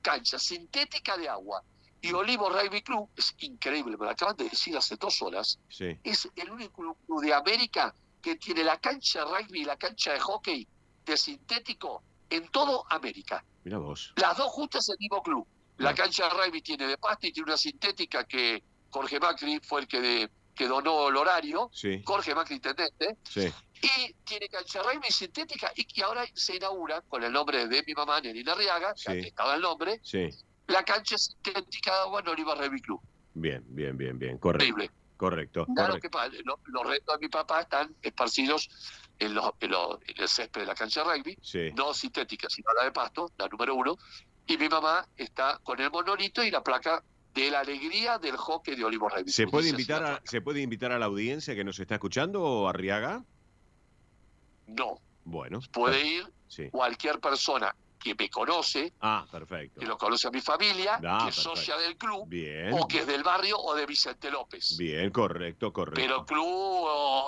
cancha sintética de agua. Y Olivos Rugby Club, es increíble, me lo acaban de decir hace 2 horas, sí, es el único club de América que tiene la cancha de rugby y la cancha de hockey de sintético en todo América. Mira vos. Las dos juntas en el mismo club. La cancha de rugby tiene de pasto y tiene una sintética que Jorge Macri fue el que donó el horario. Sí. Jorge Macri, intendente. Sí. Y tiene cancha de rugby sintética y ahora se inaugura con el nombre de mi mamá, Nelina Arriaga, ya que estaba el nombre, Sí. la cancha sintética de agua en Oliva Rugby Club. Bien. Correcto. Increíble. Correcto. Claro correcto. que los restos de mi papá están esparcidos en el césped de la cancha de rugby, Sí. no sintética, sino la de pasto, la número 1, y mi mamá está con el monolito y la placa de la alegría del hockey de Olivo Rugby. ¿Se puede, Dice así la placa. ¿Se puede invitar a la audiencia que nos está escuchando, Arriaga? No, Bueno. puede ir Sí. cualquier persona que me conoce, Perfecto. que lo conoce a mi familia, que es perfecto. socia del club, Bien. o que es del barrio o de Vicente López. Bien, correcto. Pero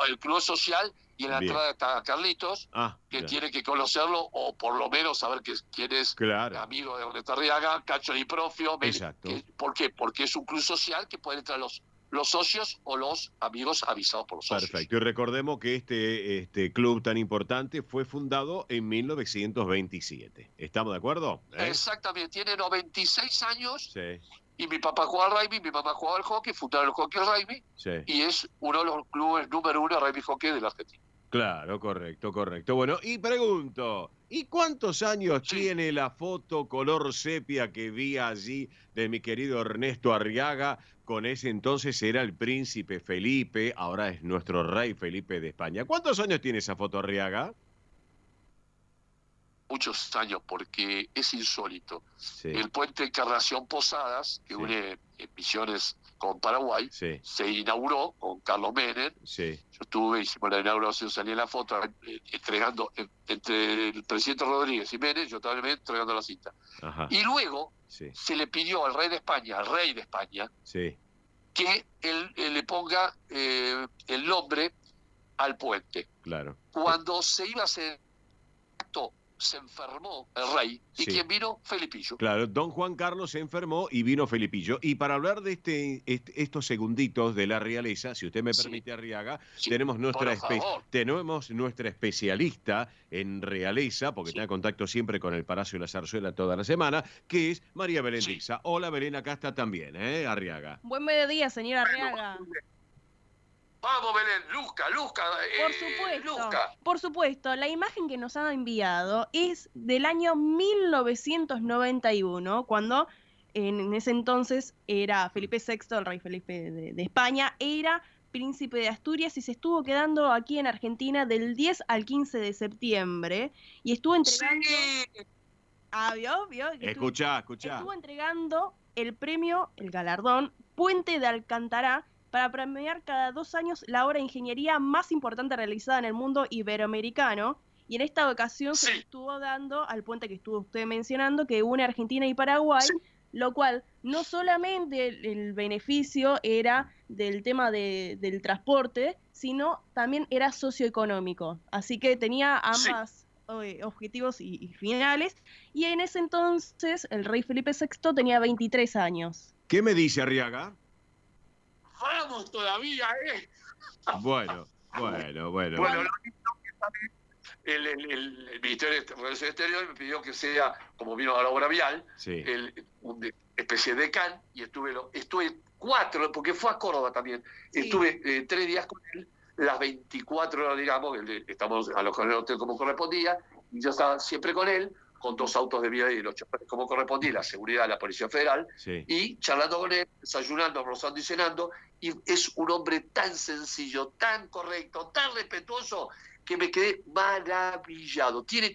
el club es social y en la Bien. entrada está Carlitos, que ya. tiene que conocerlo o por lo menos saber quién es Claro. amigo de Ernesto Arriaga, Cacho Di Profio. Exacto. ¿Por qué? Porque es un club social que pueden entrar los socios o los amigos avisados por los socios. Perfecto. Y recordemos que este club tan importante fue fundado en 1927. ¿Estamos de acuerdo? Exactamente, tiene 96 años Sí. y mi papá jugaba al rugby, mi mamá jugaba al hockey, fundaron el hockey al rugby Sí. y es uno de los clubes número 1 de rugby hockey de la Argentina. Claro, correcto. Bueno, y pregunto, ¿y cuántos años tiene la foto color sepia que vi allí de mi querido Ernesto Arriaga? Con ese entonces era el príncipe Felipe, ahora es nuestro rey Felipe de España. ¿Cuántos años tiene esa foto, Arriaga? Muchos años, porque es insólito. Sí. El puente Encarnación Posadas, que une Misiones con Paraguay, se inauguró con Carlos Menem. Sí. Yo estuve, hicimos la inauguración, salí en la foto entregando, entre el presidente Rodríguez y Menem, yo estaba entregando la cinta. Ajá. Y luego Sí. se le pidió al rey de España, Sí. que él le ponga el nombre al puente. Claro. Cuando se iba a hacer acto, se enfermó el rey y Sí. quien vino, Felipillo. Claro, don Juan Carlos se enfermó y vino Felipillo. Y para hablar de estos segunditos de la realeza, si usted me permite, Arriaga, tenemos nuestra especialista en realeza, porque tiene contacto siempre con el Palacio de la Zarzuela toda la semana, que es María Belén Dixa. Hola, Belén, acá está también, Arriaga. Buen mediodía, señora Arriaga. Vamos, Belén, Luzca. Por supuesto, por supuesto. La imagen que nos ha enviado es del año 1991, cuando en ese entonces era Felipe VI, el rey Felipe de España, era príncipe de Asturias y se estuvo quedando aquí en Argentina del 10 al 15 de septiembre y estuvo entregando... ¿Vio? Escuchá. Estuvo entregando el premio, el galardón, Puente de Alcantará, para premiar cada 2 años la obra de ingeniería más importante realizada en el mundo iberoamericano. Y en esta ocasión se le estuvo dando al puente que estuvo usted mencionando, que une Argentina y Paraguay, lo cual no solamente el beneficio era del tema del transporte, sino también era socioeconómico. Así que tenía ambas objetivos y finales. Y en ese entonces el rey Felipe VI tenía 23 años. ¿Qué me dice, Arriaga? ¡Vamos todavía, Bueno. Bueno, lo mismo que sabe, el Ministerio de Relaciones Exteriores me pidió que sea, como vino a la obra vial, una especie de decán, y estuve 4, porque fue a Córdoba también, estuve 3 días con él, las 24 horas, digamos, estamos alojando en el hotel como correspondía, y yo estaba siempre con él, con 2 autos de vida y los choferes como correspondía, la seguridad de la Policía Federal, y charlando con él, desayunando, almorzando y cenando, y es un hombre tan sencillo, tan correcto, tan respetuoso, que me quedé maravillado. Tenía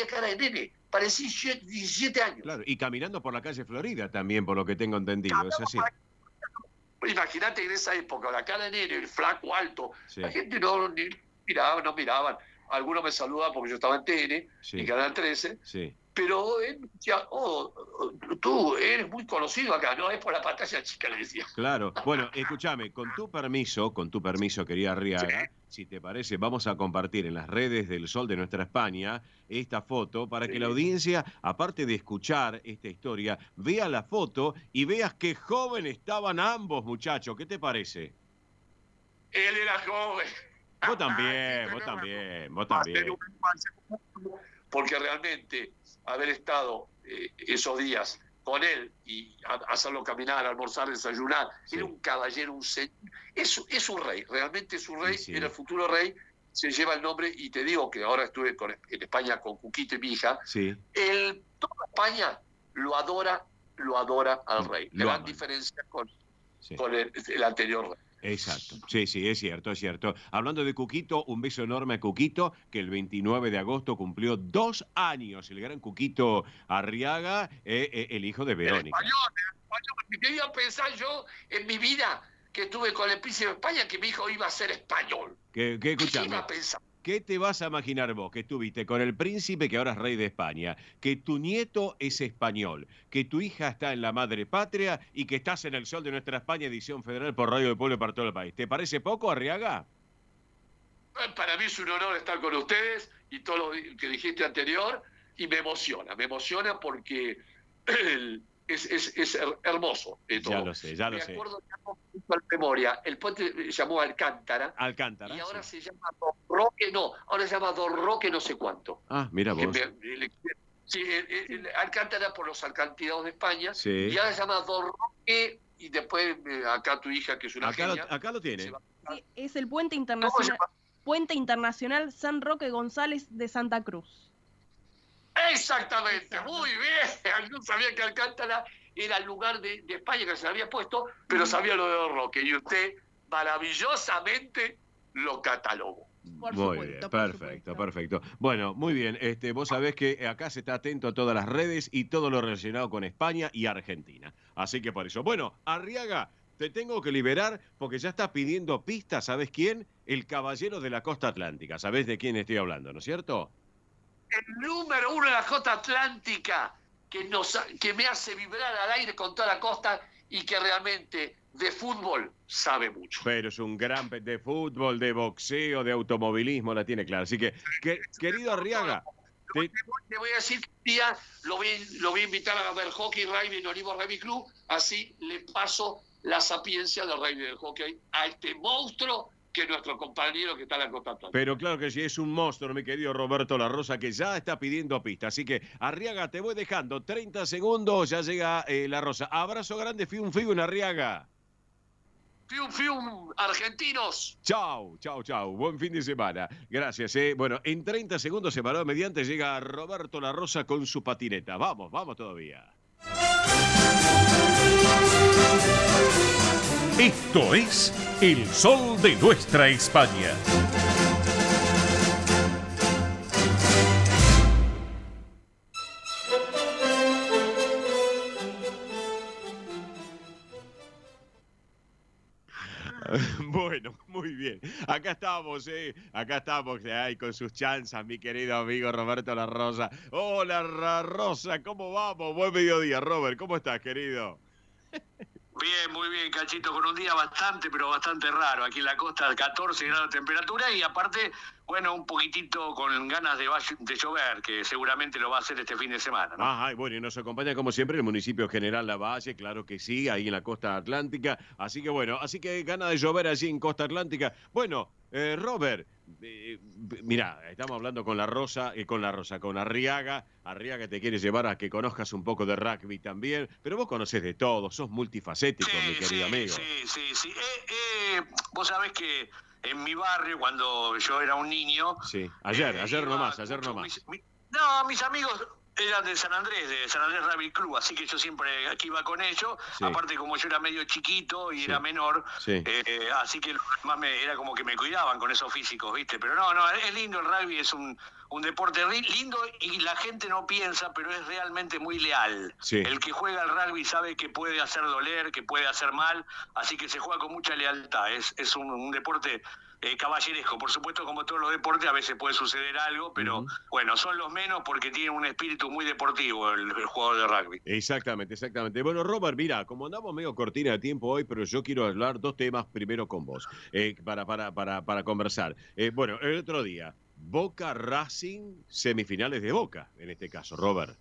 cara de nene, parecía 17 años. Claro, y caminando por la calle Florida también, por lo que tengo entendido, ¿es así? Imagínate en esa época, la cara de nene, el flaco alto, la gente no miraban. Algunos me saludaban porque yo estaba en TN, en Canal 13, pero él decía, tú eres muy conocido acá, no es por la pantalla chica, le decía. Claro, bueno, escúchame, con tu permiso, querida Arriaga, si te parece, vamos a compartir en las redes del Sol de Nuestra España esta foto para que la audiencia, aparte de escuchar esta historia, vea la foto y veas qué joven estaban ambos muchachos. ¿Qué te parece? Él era joven. Vos también. porque realmente haber estado esos días con él y hacerlo caminar, almorzar, desayunar, era un caballero, es un rey, realmente es un rey, era el futuro rey, se lleva el nombre, y te digo que ahora estuve en España con Cuquito y mi hija, toda España lo adora al rey, gran diferencia con el anterior rey. Exacto, sí, es cierto. Hablando de Cuquito, un beso enorme a Cuquito, que el 29 de agosto cumplió 2 años, el gran Cuquito Arriaga, el hijo de Verónica. El español, quería pensar yo en mi vida que estuve con el príncipe de España, que mi hijo iba a ser español. Escuchame, ¿qué te vas a imaginar vos? Que estuviste con el príncipe, que ahora es rey de España, que tu nieto es español, que tu hija está en la madre patria y que estás en el sol de nuestra España, edición federal por Radio del Pueblo y para todo el país. ¿Te parece poco, Arriaga? Para mí es un honor estar con ustedes y todo lo que dijiste anterior, y me emociona porque es hermoso. Ya lo sé. Me acuerdo de memoria, el puente se llamó Alcántara, y ahora se llama Don Roque, ahora se llama Don Roque no sé cuánto. Ah, mira vos. Alcántara por los alcantilados de España, Sí. y ahora se llama Don Roque, y después acá tu hija, que es una genia. Acá lo tiene. Sí, es el Puente Internacional San Roque González de Santa Cruz. Exactamente, muy bien. Yo sabía que Alcántara era el lugar de España que se había puesto, pero sabía lo de Don Roque, y usted maravillosamente lo catalogó. Muy bien, perfecto. Bueno, muy bien. Vos sabés que acá se está atento a todas las redes y todo lo relacionado con España y Argentina. Así que por eso. Bueno, Arriaga, te tengo que liberar porque ya está pidiendo pistas. ¿Sabés quién? El caballero de la costa atlántica. ¿Sabés de quién estoy hablando, no es cierto? El número 1 de la costa atlántica, que me hace vibrar al aire con toda la costa, y que realmente de fútbol sabe mucho. Pero es un gran de fútbol, de boxeo, de automovilismo, la tiene clara. Así que, querido Arriaga... Te voy a decir que un día lo voy a invitar a ver hockey rugby en Olivo Rugby Club, así le paso la sapiencia del rugby del hockey a este monstruo que es nuestro compañero que está en la costa atlántica. Pero claro que sí, es un monstruo, mi querido Roberto La Rosa, que ya está pidiendo pista. Así que, Arriaga, te voy dejando 30 segundos, ya llega La Rosa. Abrazo grande, fium, Arriaga. Fium, argentinos. Chau. Buen fin de semana. Gracias. Bueno, en 30 segundos, separado mediante, llega Roberto La Rosa con su patineta. Vamos todavía. Esto es El Sol de Nuestra España. Bueno, muy bien. Acá estamos, ahí con sus chanzas, mi querido amigo Roberto La Rosa. Hola, La Rosa, ¿cómo vamos? Buen mediodía, Robert. ¿Cómo estás, querido? Bien, muy bien, Cachito, con un día bastante raro. Aquí en la costa, 14 grados de temperatura, y aparte, bueno, un poquitito con ganas de llover, que seguramente lo va a hacer este fin de semana, ¿no? Ajá, bueno, y nos acompaña como siempre el municipio General Lavalle, claro que sí, ahí en la costa atlántica. Así que ganas de llover allí en costa atlántica. Bueno, Robert, mirá, estamos hablando con con Arriaga. Arriaga te quiere llevar a que conozcas un poco de rugby también, pero vos conocés de todo, sos multifacético, mi querido amigo. Sí. Vos sabés que en mi barrio, cuando yo era un niño... Sí, ayer nomás. Mis amigos eran de San Andrés Rugby Club, así que yo siempre aquí iba con ellos. Sí. Aparte, como yo era medio chiquito y era menor, así que era como que me cuidaban con esos físicos, ¿viste? Pero no, es lindo el rugby, es un deporte lindo, y la gente no piensa, pero es realmente muy leal. Sí. El que juega al rugby sabe que puede hacer doler, que puede hacer mal, así que se juega con mucha lealtad. Es un deporte caballeresco. Por supuesto, como todos los deportes, a veces puede suceder algo, pero bueno, son los menos porque tienen un espíritu muy deportivo el jugador de rugby. Exactamente. Bueno, Robert, mira, como andamos medio cortina de tiempo hoy, pero yo quiero hablar 2 temas primero con vos, para conversar. Bueno, el otro día, Boca Racing, semifinales de Boca, en este caso, Robert.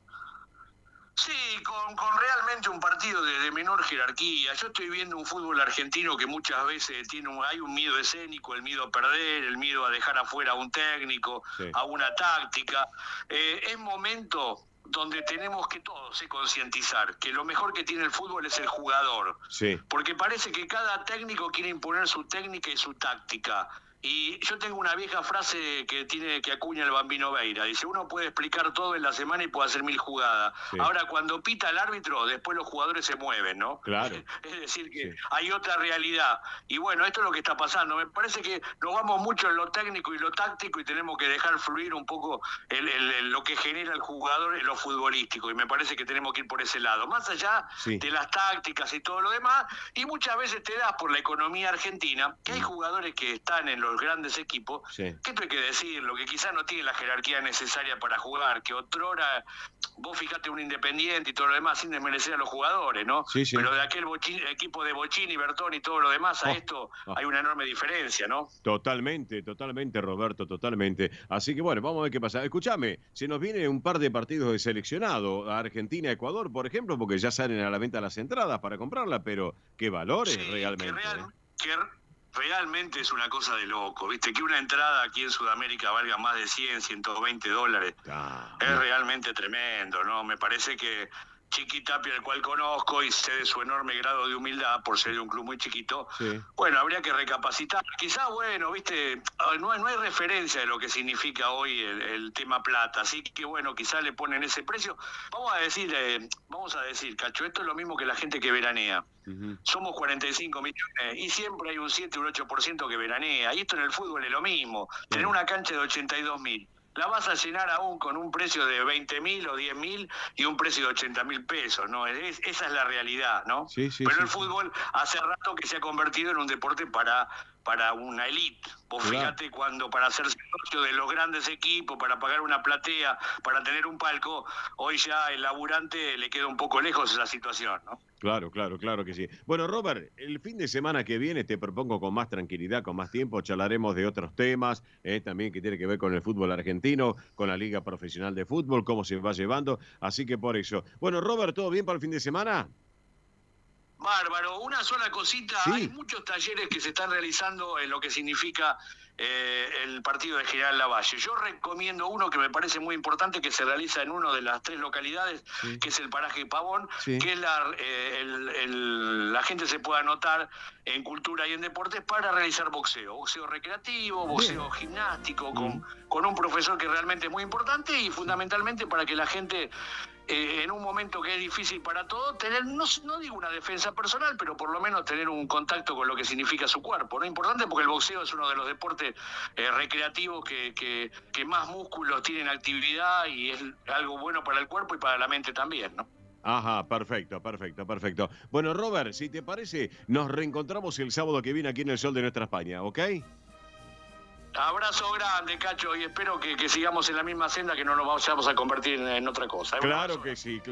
Sí, con realmente un partido de menor jerarquía. Yo estoy viendo un fútbol argentino que muchas veces hay un miedo escénico, el miedo a perder, el miedo a dejar afuera a un técnico, a una táctica. Es momento donde tenemos que todos concientizar que lo mejor que tiene el fútbol es el jugador. Sí. Porque parece que cada técnico quiere imponer su técnica y su táctica. Y yo tengo una vieja frase que acuña el Bambino Veira. Dice, uno puede explicar todo en la semana y puede hacer 1000 jugadas. Sí. Ahora, cuando pita el árbitro, después los jugadores se mueven, ¿no? Claro. Es decir, que hay otra realidad. Y bueno, esto es lo que está pasando. Me parece que nos vamos mucho en lo técnico y lo táctico y tenemos que dejar fluir un poco lo que genera el jugador en lo futbolístico. Y me parece que tenemos que ir por ese lado. Más allá de las tácticas y todo lo demás. Y muchas veces te das por la economía argentina, que hay jugadores que están en los grandes equipos, que esto hay que decirlo, que quizás no tienen la jerarquía necesaria para jugar, que otrora, vos fijate un Independiente y todo lo demás sin desmerecer a los jugadores, ¿no? Sí, sí. Pero de aquel equipo de Bocini, Bertoni y todo lo demás, a esto hay una enorme diferencia, ¿no? Totalmente, Roberto, totalmente. Así que bueno, vamos a ver qué pasa. Escúchame, se nos viene un par de partidos de seleccionado, a Argentina, Ecuador, por ejemplo, porque ya salen a la venta las entradas para comprarla, pero qué valores realmente. Realmente es una cosa de loco, ¿viste? Que una entrada aquí en Sudamérica valga más de 100, 120 dólares. Es realmente tremendo, ¿no? Me parece que Chiqui Tapia, el cual conozco y sé de su enorme grado de humildad por ser de un club muy chiquito, bueno, habría que recapacitar. Quizás, bueno, viste, no hay referencia de lo que significa hoy el tema plata, así que bueno, quizás le ponen ese precio. Vamos a decir, Cacho, esto es lo mismo que la gente que veranea. Somos 45 millones y siempre hay un 7 o un 8% que veranea. Y esto en el fútbol es lo mismo. Tener una cancha de 82.000. La vas a llenar aún con un precio de 20.000 o 10.000 y un precio de 80.000 pesos, ¿no? Esa es la realidad, ¿no? Pero el fútbol hace rato que se ha convertido en un deporte para una élite. Vos fíjate cuando para hacerse socio de los grandes equipos, para pagar una platea, para tener un palco, hoy ya el laburante le queda un poco lejos esa situación, ¿no? Claro que sí. Bueno, Robert, el fin de semana que viene te propongo con más tranquilidad, con más tiempo, charlaremos de otros temas, también que tiene que ver con el fútbol argentino, con la Liga Profesional de Fútbol, cómo se va llevando, así que por eso. Bueno, Robert, ¿todo bien para el fin de semana? Bárbaro, una sola cosita, hay muchos talleres que se están realizando en lo que significa el partido de General Lavalle. Yo recomiendo uno que me parece muy importante que se realiza en una de las 3 localidades, que es el paraje Pavón, que es la gente se puede anotar en cultura y en deportes para realizar boxeo recreativo, boxeo gimnástico, con un profesor que realmente es muy importante y fundamentalmente para que la gente en un momento que es difícil para todos, tener, no digo una defensa personal, pero por lo menos tener un contacto con lo que significa su cuerpo, ¿no? Importante porque el boxeo es uno de los deportes recreativos que más músculos tienen actividad y es algo bueno para el cuerpo y para la mente también, ¿no? Ajá, perfecto. Bueno, Robert, si te parece, nos reencontramos el sábado que viene aquí en el Sol de Nuestra España, ¿ok? Abrazo grande, Cacho, y espero que sigamos en la misma senda, que no nos vayamos a convertir en otra cosa. Claro que sí.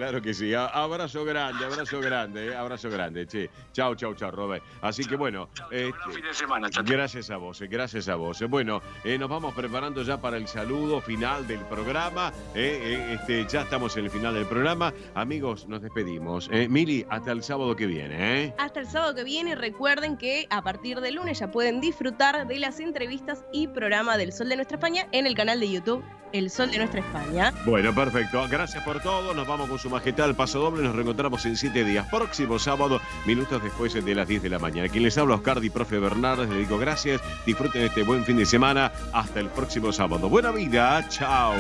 Abrazo grande, che. Chao, Robert. Así que bueno. Buen fin de semana, chao. Gracias a vos. Bueno, nos vamos preparando ya para el saludo final del programa. Ya estamos en el final del programa. Amigos, nos despedimos. Mili, hasta el sábado que viene. Hasta el sábado que viene. Recuerden que a partir del lunes ya pueden disfrutar de las entrevistas y programa del Sol de Nuestra España en el canal de YouTube El Sol de Nuestra España. Bueno, perfecto. Gracias por todo. Nos vamos con Su Majestad al Paso Doble. Nos reencontramos en 7 días. Próximo sábado, minutos después de las 10 de la mañana. Quien les habla, Oscar Di Profe Bernardes. Les digo gracias. Disfruten este buen fin de semana. Hasta el próximo sábado. Buena vida. Chao.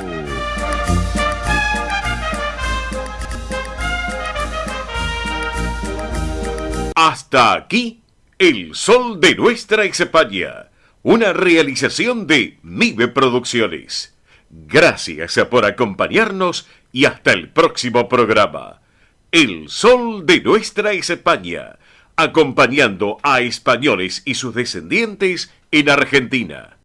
Hasta aquí, El Sol de Nuestra España. Una realización de MIBE Producciones. Gracias por acompañarnos y hasta el próximo programa. El Sol de Nuestra España, acompañando a españoles y sus descendientes en Argentina.